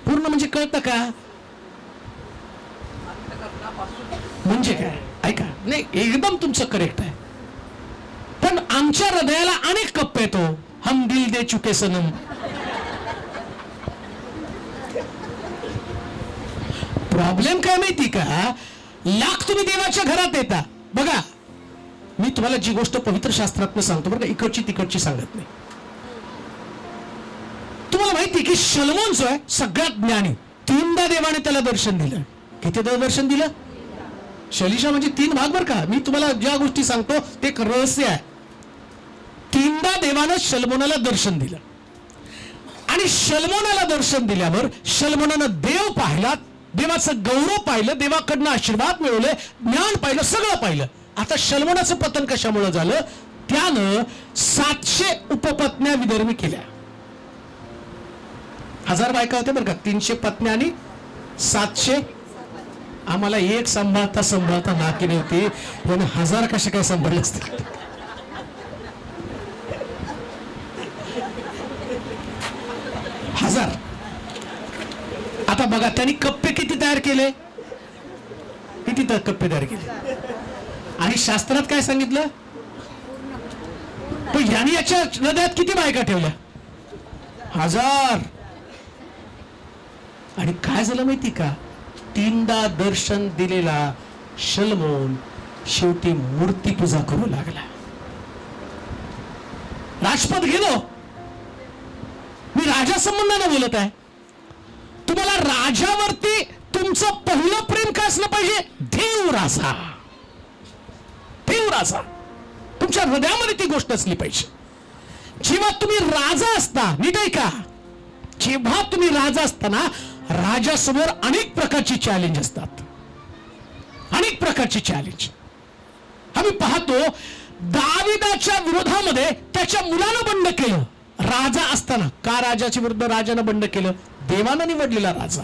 पूर्ण म्हणजे कळतं का? म्हणजे काय? ऐका, नाही एकदम तुमचं करेक्ट आहे, पण आमच्या हृदयाला अनेक कप्पे येतो. हम दिल दे चुके सनम. प्रॉब्लेम काय माहिती का, लाख तुम्ही देवाच्या घरात येता. बघा, मी तुम्हाला जी गोष्ट पवित्र शास्त्रातनं सांगतो बरं का, इकडची तिकडची सांगत नाही. तुम्हाला माहिती की शलोमोन जो आहे सगळ्यात ज्ञानी, 3दा देवाने त्याला दर्शन दिलं. कितीदा दर्शन दिलं? शलिशा म्हणजे 3 भाग बरं का. मी तुम्हाला ज्या गोष्टी सांगतो ते एक रहस्य आहे. 3दा देवानं शलोमोनाला दर्शन दिलं आणि शलोमोनाला दर्शन दिल्यावर शलोमोनानं देव पाहिला, देवाचं गौरव पाहिलं, देवाकडनं आशीर्वाद मिळवले, ज्ञान पाहिलं, सगळं पाहिलं. आता शलोमोनाचं पतन कशामुळे झालं? त्यानं 700 उपपत्न्या विधर्मी केल्या. 1000 बायका होत्या बरं का, 300 पत्न्या आणि 700. आम्हाला एक सांभाळता सांभाळता नाकी नव्हती, याने 1000 कशा काय सांभाळले असते. हजार. आता बघा त्यांनी कप्पे किती तयार केले, किती कप्पे तयार केले. आणि शास्त्रात काय सांगितलं, पण यांनी याच्या हृदयात किती बायका ठेवल्या? 1000. आणि काय झालं माहिती का, 3दा दर्शन दिलेला शलोमोन शेवटी मूर्ती पूजा करू लागला. राजपद गेलो. मी राजा संबंधाने बोलत आहे. तुम्हाला राजावरती तुमचं पहिलं प्रेम काय असलं पाहिजे? देवराजा. देवराजा तुमच्या हृदयामध्ये ती गोष्ट असली पाहिजे. जेव्हा तुम्ही राजा असता, नीट आहे का, जेव्हा तुम्ही राजा असताना राजासमोर अनेक प्रकारची चॅलेंज असतात, अनेक प्रकारची चॅलेंज. आम्ही पाहतो दाविदाच्या विरोधामध्ये त्याच्या मुलानं बंड केलं राजा असताना. का राजाच्या विरुद्ध राजानं बंड केलं? देवानं निवडलेला राजा.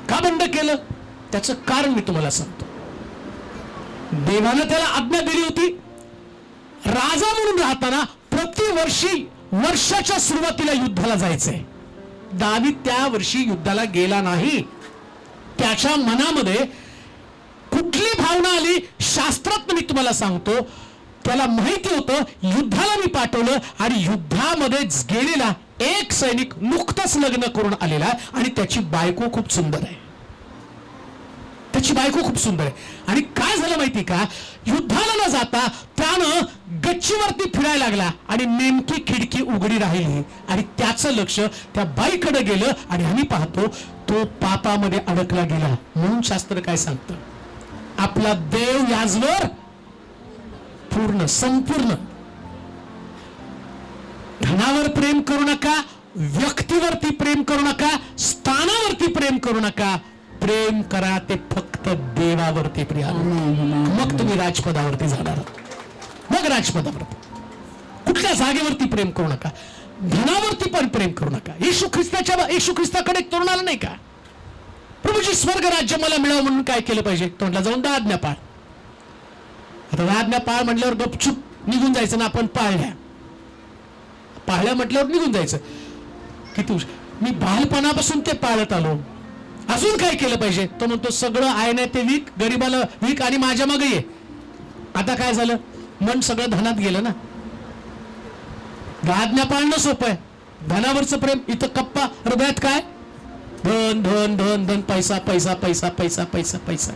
का बंड केलं? त्याचं कारण मी तुम्हाला सांगतो. देवानं त्याला आज्ञा दिली होती, राजा म्हणून राहताना प्रतिवर्षी वर्षाच्या सुरुवातीला युद्धाला जायचंय. दावीद त्या वर्षी युद्धाला गेला नाही. त्याच्या मनामध्ये कुठली भावना आली? शास्त्रात मी तुम्हाला सांगतो, त्याला माहिती होतं युद्धाला मी पाठवलं आणि युद्धामध्ये गेलेला एक सैनिक नुकताच लग्न करून आलेला आणि त्याची बायको खूप सुंदर आहे. त्याची बायको खूप सुंदर आहे. आणि काय झालं माहिती का, युद्धाला न जाता त्यानं गच्चीवरती फिरायला लागला आणि नेमकी खिडकी उघडी राहिली आणि त्याचं लक्ष त्या बाईकडे गेलं आणि आम्ही पाहतो तो पापामध्ये अडकला गेला. म्हणून शास्त्र काय सांगतं, आपला देव याजवर पूर्ण संपूर्ण. धनावर प्रेम करू नका, व्यक्तीवरती प्रेम करू नका, स्थानावरती प्रेम करू नका. प्रेम करा ते फक्त देवावरती प्रिय. मग तुम्ही राजपदावरती जाणार. मग राजपदावरती कुठल्या जागेवरती प्रेम करू नका. धनावरती पण प्रेम करू नका. येशू ख्रिस्ताकडे एक तरुण आला नाही का, प्रभूजी स्वर्ग राज्य मला मिळावं म्हणून काय केलं पाहिजे? तोंडला जाऊन 10 आज्ञा पाळ. आता 10 आज्ञा पाळ म्हटल्यावर गपचूप निघून जायचं ना. आपण पाळल्या म्हटल्यावर निघून जायचं. किती मी बालपणापासून ते पाळत आलो. अजून काय केलं पाहिजे? तो म्हणतो सगळं आहे ना ते विक, गरीबाला विक आणि माझ्या मागे ये. आता काय झालं? मन सगळं धनात गेलं ना. 10 आज्ञा पाळणं सोपं आहे, धनावरचं प्रेम. इथं कप्पा, हृदयात काय? धन धन धन धन, पैसा पैसा पैसा पैसा पैसा पैसा.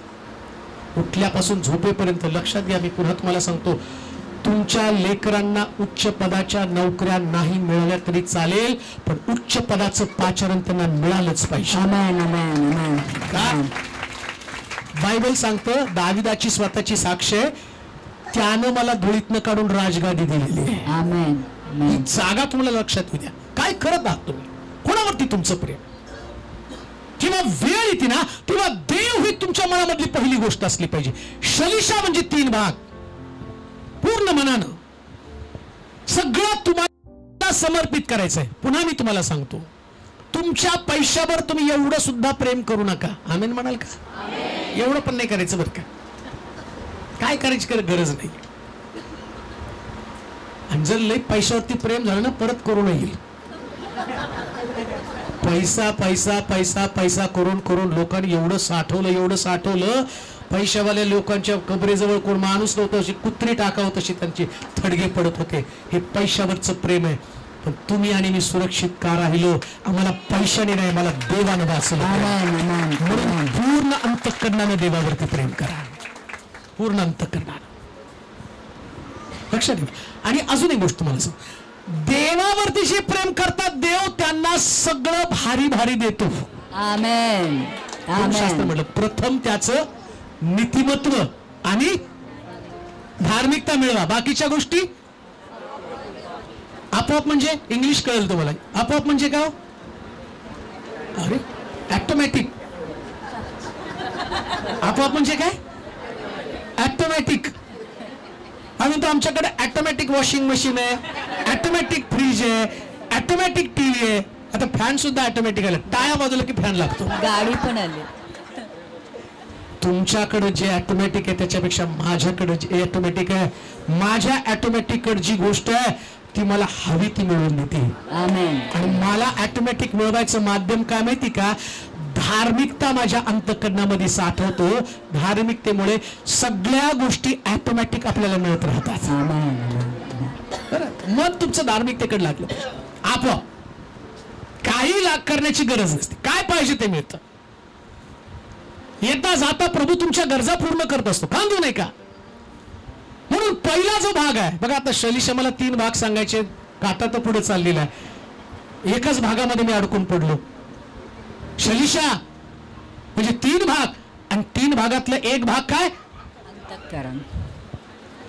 उठल्यापासून झोपेपर्यंत. लक्षात घ्या, मी पुन्हा तुम्हाला सांगतो, तुमच्या लेकरांना उच्च पदाच्या नोकऱ्या नाही मिळाल्या तरी चालेल, पण उच्च पदाचं पाचारण त्यांना मिळालंच पाहिजे. बायबल सांगतं, दाविदाची स्वतःची साक्ष आहे, त्यानं मला धुळीतनं काढून राजगादी दिलेली आहे. ही जागा तुम्हाला लक्षात येऊ द्या. काय करत आहात तुम्ही? कोणावरती तुमचं प्रेम? किंवा वेळ येते ना तेव्हा देव ही तुमच्या मनामधली पहिली गोष्ट असली पाहिजे. शलिशा म्हणजे 3 भाग. पूर्ण मनानं सगळं तुम्हाला समर्पित करायचंय. पुन्हा मी तुम्हाला सांगतो, तुमच्या पैशावर तुम्ही एवढं सुद्धा प्रेम करू नका. आमेन म्हणाल का? एवढं पण नाही करायचं बरं का. काय करायची गरज नाही. आणि जर लई पैशावरती प्रेम झालं ना, परत करू येईल. पैसा पैसा पैसा पैसा करून करून लोकांनी एवढं साठवलं. पैशावाल्या लोकांच्या कबरेजवळ कोण माणूस नव्हतं, अशी कुत्री टाकावं तशी त्यांची थडगे पडत होते. हे पैशावरचं प्रेम आहे. पण तुम्ही आणि मी सुरक्षित का राहिलो? आम्हाला पैशाने नाही, मला देवानं वाचलं. म्हणून पूर्ण अंतःकरणानं देवावरती प्रेम करा, पूर्ण अंतःकरणानं. लक्षात ठेवा. आणि अजून एक गोष्ट तुम्हाला सांग, देवावरती जे प्रेम करतात देव त्यांना सगळं भारी भारी देतो. आमेन. शास्त्र म्हटलं प्रथम त्याचं नीतिमत्व आणि धार्मिकता मिळवा, बाकीच्या गोष्टी आपोआप. म्हणजे इंग्लिश कळेल तुम्हाला. आपोआप म्हणजे काय? अरे ऑटोमॅटिक. आपोआप म्हणजे काय? ऑटोमॅटिक. आम्ही तर आमच्याकडे ऑटोमॅटिक वॉशिंग मशीन आहे, ऑटोमॅटिक फ्रीज आहे, ऑटोमॅटिक टीव्ही आहे. आता फॅन सुद्धा ऑटोमॅटिक आला, टाळ्या वाजवलं की फॅन लागतो. गाडी पण आली. तुमच्याकडे जे ऑटोमॅटिक आहे त्याच्यापेक्षा माझ्याकडे जे ऑटोमॅटिक आहे, माझ्या ऑटोमॅटिक कडे जी गोष्ट आहे ती मला हवी ती मिळवून देते. आणि मला ऑटोमॅटिक मिळवायचं माध्यम काय माहिती का? धार्मिकता माझ्या अंतःकरणामध्ये साठवतो. धार्मिकतेमुळे सगळ्या गोष्टी ऑटोमॅटिक आपल्याला मिळत राहतात. मग तुमचं धार्मिकतेकडे लागलं आपोआप. काही करण्याची गरज नसते, काय पाहिजे ते मिळतं. येता जाता प्रभू तुमच्या गरजा पूर्ण करत असतो, कांदू नाही का? म्हणून पहिला जो भाग आहे बघा, आता शैलीशा मला 3 भाग सांगायचे, काटा तर पुढे चाललेला आहे, एकच भागामध्ये मी अडकून पडलो. शैलीशा म्हणजे 3 भाग, आणि 3 भागातला एक भाग काय? अंतःकरण.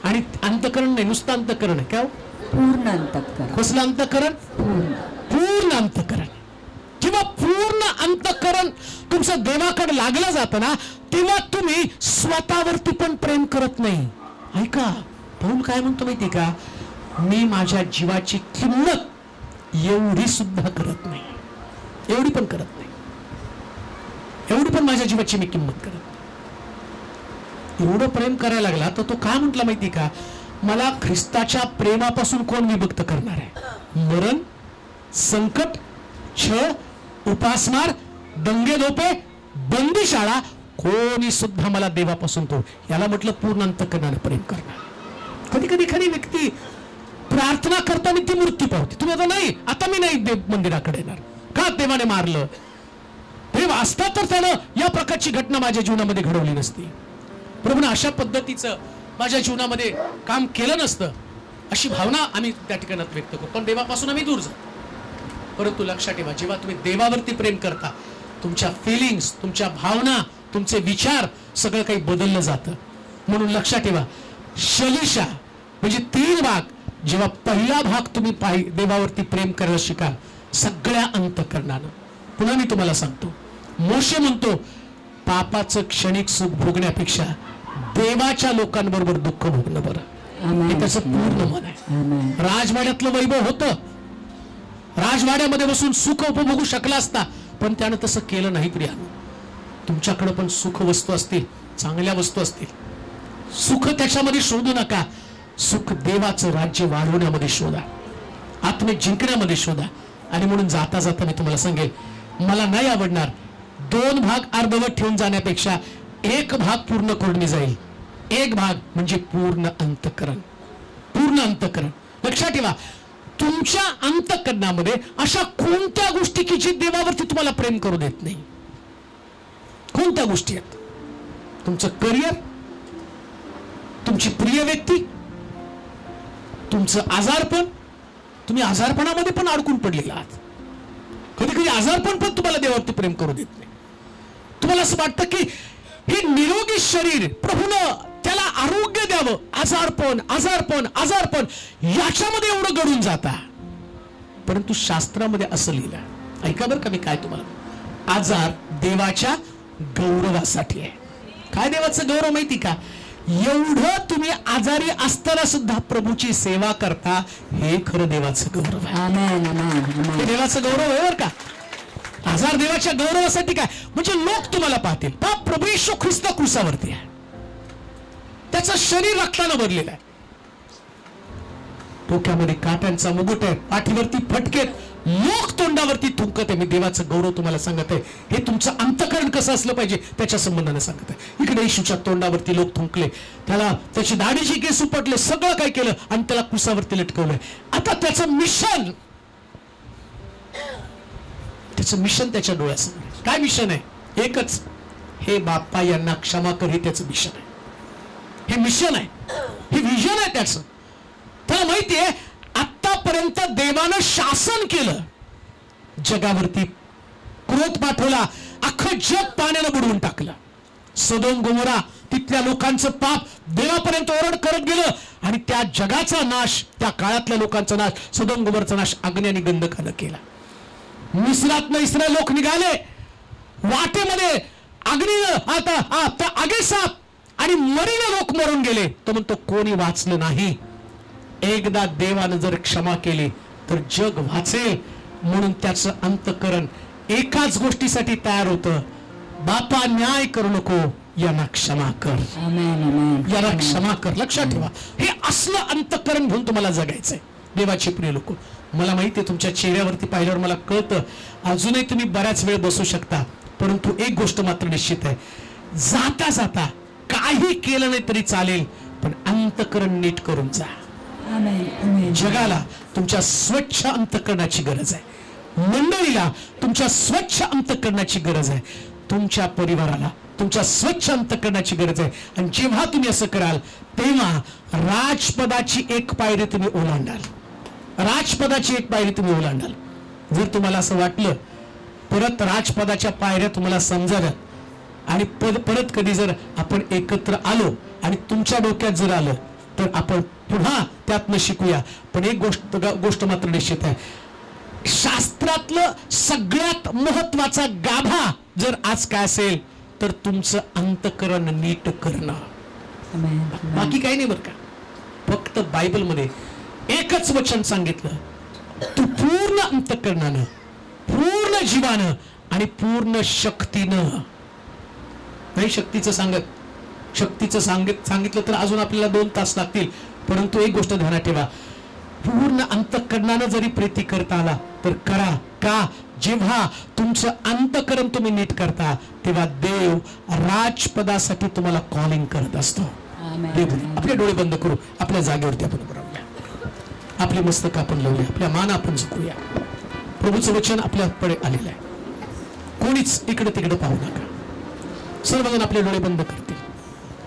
आणि अंतःकरण नाही, नुसतं अंतःकरण आहे. काय? पूर्ण अंतःकरण. कसलं अंतःकरण? पूर्ण अंतःकरण. किंवा पूर्ण अंतःकरण तुमचं देवाकडे लागलं जातं ना, तेव्हा तुम्ही स्वतःवरती पण प्रेम करत नाही. ऐका, पौल काय म्हणतो माहिती का? मी माझ्या जीवाची किंमत एवढी सुद्धा करत नाही, एवढी पण करत नाही, एवढी पण माझ्या जीवाची मी किंमत करत नाही. एवढं प्रेम करायला लागला तर तो काय म्हटला माहिती का? मला ख्रिस्ताच्या प्रेमापासून कोण विभक्त करणार आहे? मरण, संकट, छळ, उपासमार, दंगे धोपे, बंदीशाळा, कोणी सुद्धा मला देवापासून तो. याला म्हटलं पूर्ण अंतःकरणाने प्रेम करणार. कधी कधी खरी व्यक्ती प्रार्थना करताना ती मूर्ती पाहते. तुम्ही आता नाही, आता मी नाही देव मंदिराकडे येणार, का देवाने मारलं? देव असता तर त्यानं या प्रकारची घटना माझ्या जीवनामध्ये घडवली नसती. प्रभूने अशा पद्धतीचं माझ्या जीवनामध्ये काम केलं नसतं, अशी भावना आम्ही त्या ठिकाणात व्यक्त करतो. पण देवापासून आम्ही दूर जातो. परंतु लक्षात ठेवा, जेव्हा तुम्ही देवावरती प्रेम करता, तुमच्या फिलिंग्स, तुमच्या भावना, तुमचे विचार सगळं काही बदललं जातं. म्हणून लक्षात ठेवा, शैलीशा म्हणजे 3 भाग. जेव्हा पहिला भाग तुम्ही देवावरती प्रेम करायला शिकाल सगळ्या अंतःकरणानं. पुन्हा मी तुम्हाला सांगतो, मोशे म्हणतो पापाचं क्षणिक सुख भोगण्यापेक्षा देवाच्या लोकांबरोबर दुःख भोगणं बरं. हे त्याचं पूर्ण मन आहे. राजवाड्यातलं वैभव होतं, राजवाड्यामध्ये बसून सुख उपभोगू शकला असता, पण त्यानं तसं केलं नाही. प्रियानो, तुमच्याकडे पण सुख वस्तू असतील, चांगल्या वस्तू असतील, सुख त्याच्यामध्ये शोधू नका. सुख देवाचं राज्य वाढवण्यामध्ये शोधा, आत्मे जिंकण्यामध्ये शोधा. आणि म्हणून जाता जाता मी तुम्हाला सांगेल, मला नाही आवडणार 2 भाग अर्धवट ठेवून जाण्यापेक्षा 1 भाग पूर्ण करून जाईल. 1 भाग म्हणजे पूर्ण अंतःकरण. पूर्ण अंतःकरण. लक्षात ठेवा, तुमच्या अंतःकरणामध्ये अशा कोणत्या गोष्टी की जी देवावरती तुम्हाला प्रेम करू देत नाही? कोणत्या गोष्टी आहेत? तुमचं करिअर, तुमची प्रिय व्यक्ती, तुमचं आजारपण. तुम्ही आजारपणामध्ये पण अडकून पडलेला आहात. कधी कधी आजारपण पण तुम्हाला देवावरती प्रेम करू देत नाही. तुम्हाला असं वाटतं की हे निरोगी शरीर, प्रभूनं त्याला आरोग्य द्यावं, आजारपण आजारपण आजारपण याच्यामध्ये एवढं घडून जाता. परंतु शास्त्रामध्ये असं लिहिलं, ऐका बरं का मी काय तुम्हाला, आजार देवाच्या गौरवासाठी आहे. काय देवाचं गौरव माहिती का? एवढं तुम्ही आजारी असताना सुद्धा प्रभूची सेवा करता, हे खरं देवाचं गौरव आहे. हे देवाचं गौरव आहे बरं का. आजार देवाच्या गौरवासाठी काय म्हणजे लोक तुम्हाला पाहतील, प्रभू येशू ख्रिस्त क्रूसावरती आहे, त्याचं शरीर रक्तानं भरलेलं आहे, डोक्यामध्ये काट्यांचा मुकुट आहे, पाठीवरती फटकेत, लोक तोंडावरती थुंकत आहे. मी देवाचं गौरव तुम्हाला सांगत आहे. हे तुमचं अंतःकरण कसं असलं पाहिजे त्याच्या संबंधाने सांगत आहे. इकडे येशूच्या तोंडावरती लोक थुंकले, त्याला त्याची दाढीची केस उपटले, सगळं काय केलं आणि त्याला क्रूसावरती लटकवलंय. आता त्याचं मिशन त्याचं मिशन त्याच्या डोळ्यासमोर. काय मिशन आहे? एकच, हे बाप्पा यांना क्षमा कर. हे त्याचं मिशन आहे, हे मिशन आहे, हे विजन आहे त्याचं. त्याला माहितीये आतापर्यंत देवानं शासन केलं, जगावरती क्रोध पाठवला, अख्खं जग पाण्यानं बुडवून टाकलं. सदोम गोमोरा तिथल्या लोकांचं पाप देवापर्यंत ओरड करत गेलं आणि त्या जगाचा नाश, त्या काळातल्या लोकांचा नाश, सदोम गोमोराचा नाश अग्नी आणि गंधकानं केला. मिस्रातनं इस्रायल लोक निघाले, वाटेमध्ये अग्नीनं आता आगेसाप आणि मरीने लोक मरून गेले. तो म्हणतो कोणी वाचलं नाही. एकदा देवानं जर क्षमा केली तर जग वाचेल, म्हणून त्याचं अंतःकरण एकाच गोष्टीसाठी तयार होतं, बापा न्याय करू नको, यांना क्षमा कर, यांना क्षमा कर. लक्षात ठेवा, हे असलं अंतःकरण घेऊन तुम्हाला जगायचंय. देवाचे प्रिय लोक, मला माहिती आहे तुमच्या चेहऱ्यावरती पाहिल्यावर मला कळतं अजूनही तुम्ही बऱ्याच वेळ बसू शकता, परंतु एक गोष्ट मात्र निश्चित आहे, जाता जाता काही केलं नाही तरी चालेल, पण अंतःकरण नीट करून जा. जगाला तुमच्या स्वच्छ अंतःकरणाची गरज आहे, मंडळीला तुमच्या स्वच्छ अंतःकरणाची गरज आहे, तुमच्या परिवाराला तुमच्या स्वच्छ अंतःकरणाची गरज आहे. आणि जेव्हा तुम्ही असं कराल तेव्हा राजपदाची एक पायरी तुम्ही ओलांडाल, राजपदाची एक पायरी तुम्ही ओलांडाल. जर तुम्हाला असं वाटलं परत राजपदाच्या पायऱ्या तुम्हाला समजाव्यात आणि परत कधी जर आपण एकत्र आलो आणि तुमच्या डोक्यात जर आलं तर आपण पुन्हा त्यातनं शिकूया. पण एक गोष्ट मात्र निश्चित आहे, शास्त्रातलं सगळ्यात महत्वाचा गाभा जर आज काय असेल तर तुमचं अंतःकरण नीट करणं. बाकी काही नाही बरं का. फक्त बायबलमध्ये एकच वचन सांगितलं, तू पूर्ण अंतःकरणानं, पूर्ण जीवानं आणि पूर्ण शक्तीनं. नाही शक्तीचं सांगितलं तर अजून आपल्याला 2 तास लागतील, परंतु एक गोष्ट ध्यानात ठेवा, पूर्ण अंतःकरणानं जरी प्रीती करता आला तर करा. का? जेव्हा तुमचं अंतःकरण तुम्ही नीट करता तेव्हा देव राजपदासाठी तुम्हाला कॉलिंग करत असतो. आपले डोळे बंद करू, आपल्या जागेवरती आपण राहूया, आपले मस्तक आपण लावूया, आपल्या मान आपण झुकूया. प्रभूचं वचन आपल्याकडे आलेलं आहे, कोणीच इकडे तिकडे पाहू नका. सर्वजण आपले डोळे बंद करतील,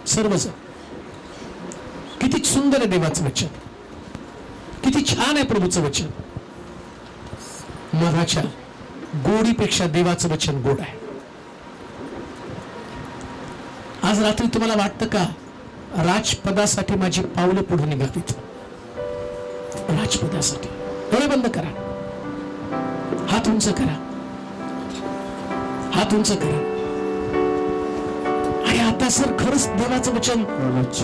सर्वजण. किती सुंदर आहे देवाचं वचन, किती छान आहे प्रभूचं वचन. मधाच्या गोडीपेक्षा देवाचं वचन गोड आहे. आज रात्री तुम्हाला वाटतं का राजपदासाठी माझी पावलं पुढे निघावीत? राजपदासाठी डोळे बंद करा, हात उंच करा, हात उंच करा. आणि आता सर खरंच देवाचं वचन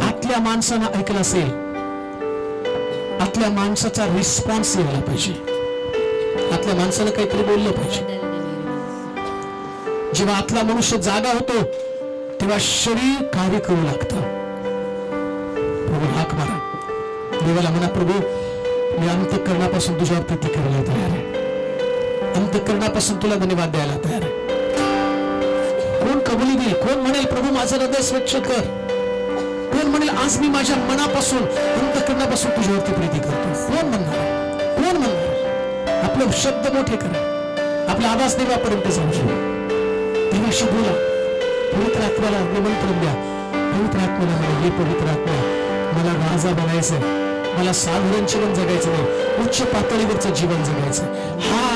आतल्या माणसानं ऐकलं असेल, आतल्या माणसाचा रिस्पॉन्स यायला पाहिजे, आतल्या माणसानं काहीतरी बोललं पाहिजे. जेव्हा आतला मनुष्य जागा होतो तेव्हा शरीर कार्य करू लागतं. प्रभू हाक मारा, देवाला म्हणा, प्रभू मी अंतःकरणापासून तुझ्यावर प्रीती करायला तयार आहे, अंतःकरणापासून तुला धन्यवाद द्यायला तयार आहे. कोण कबुली देईल? कोण म्हणेल प्रभू माझं हृदय स्वच्छ कर? कोण म्हणेल आज मी माझ्या मनापासून अंतःकरणापासून तुझ्यावरती प्रीती करतो? कोण म्हणणार? कोण म्हणणार? आपले शब्द मोठे करा, आपला आवाज देवापर्यंत जाऊ, देवाशी बोला. पवित्र आत्म्याला निमंत्रण द्या, पवित्र आत्म्याला म्हणा, हे पवित्र आत्मा मला राजा बनायचंय, मला साधारण जीवन जगायचं नाही, उच्च पातळीवरचं जीवन जगायचं. हा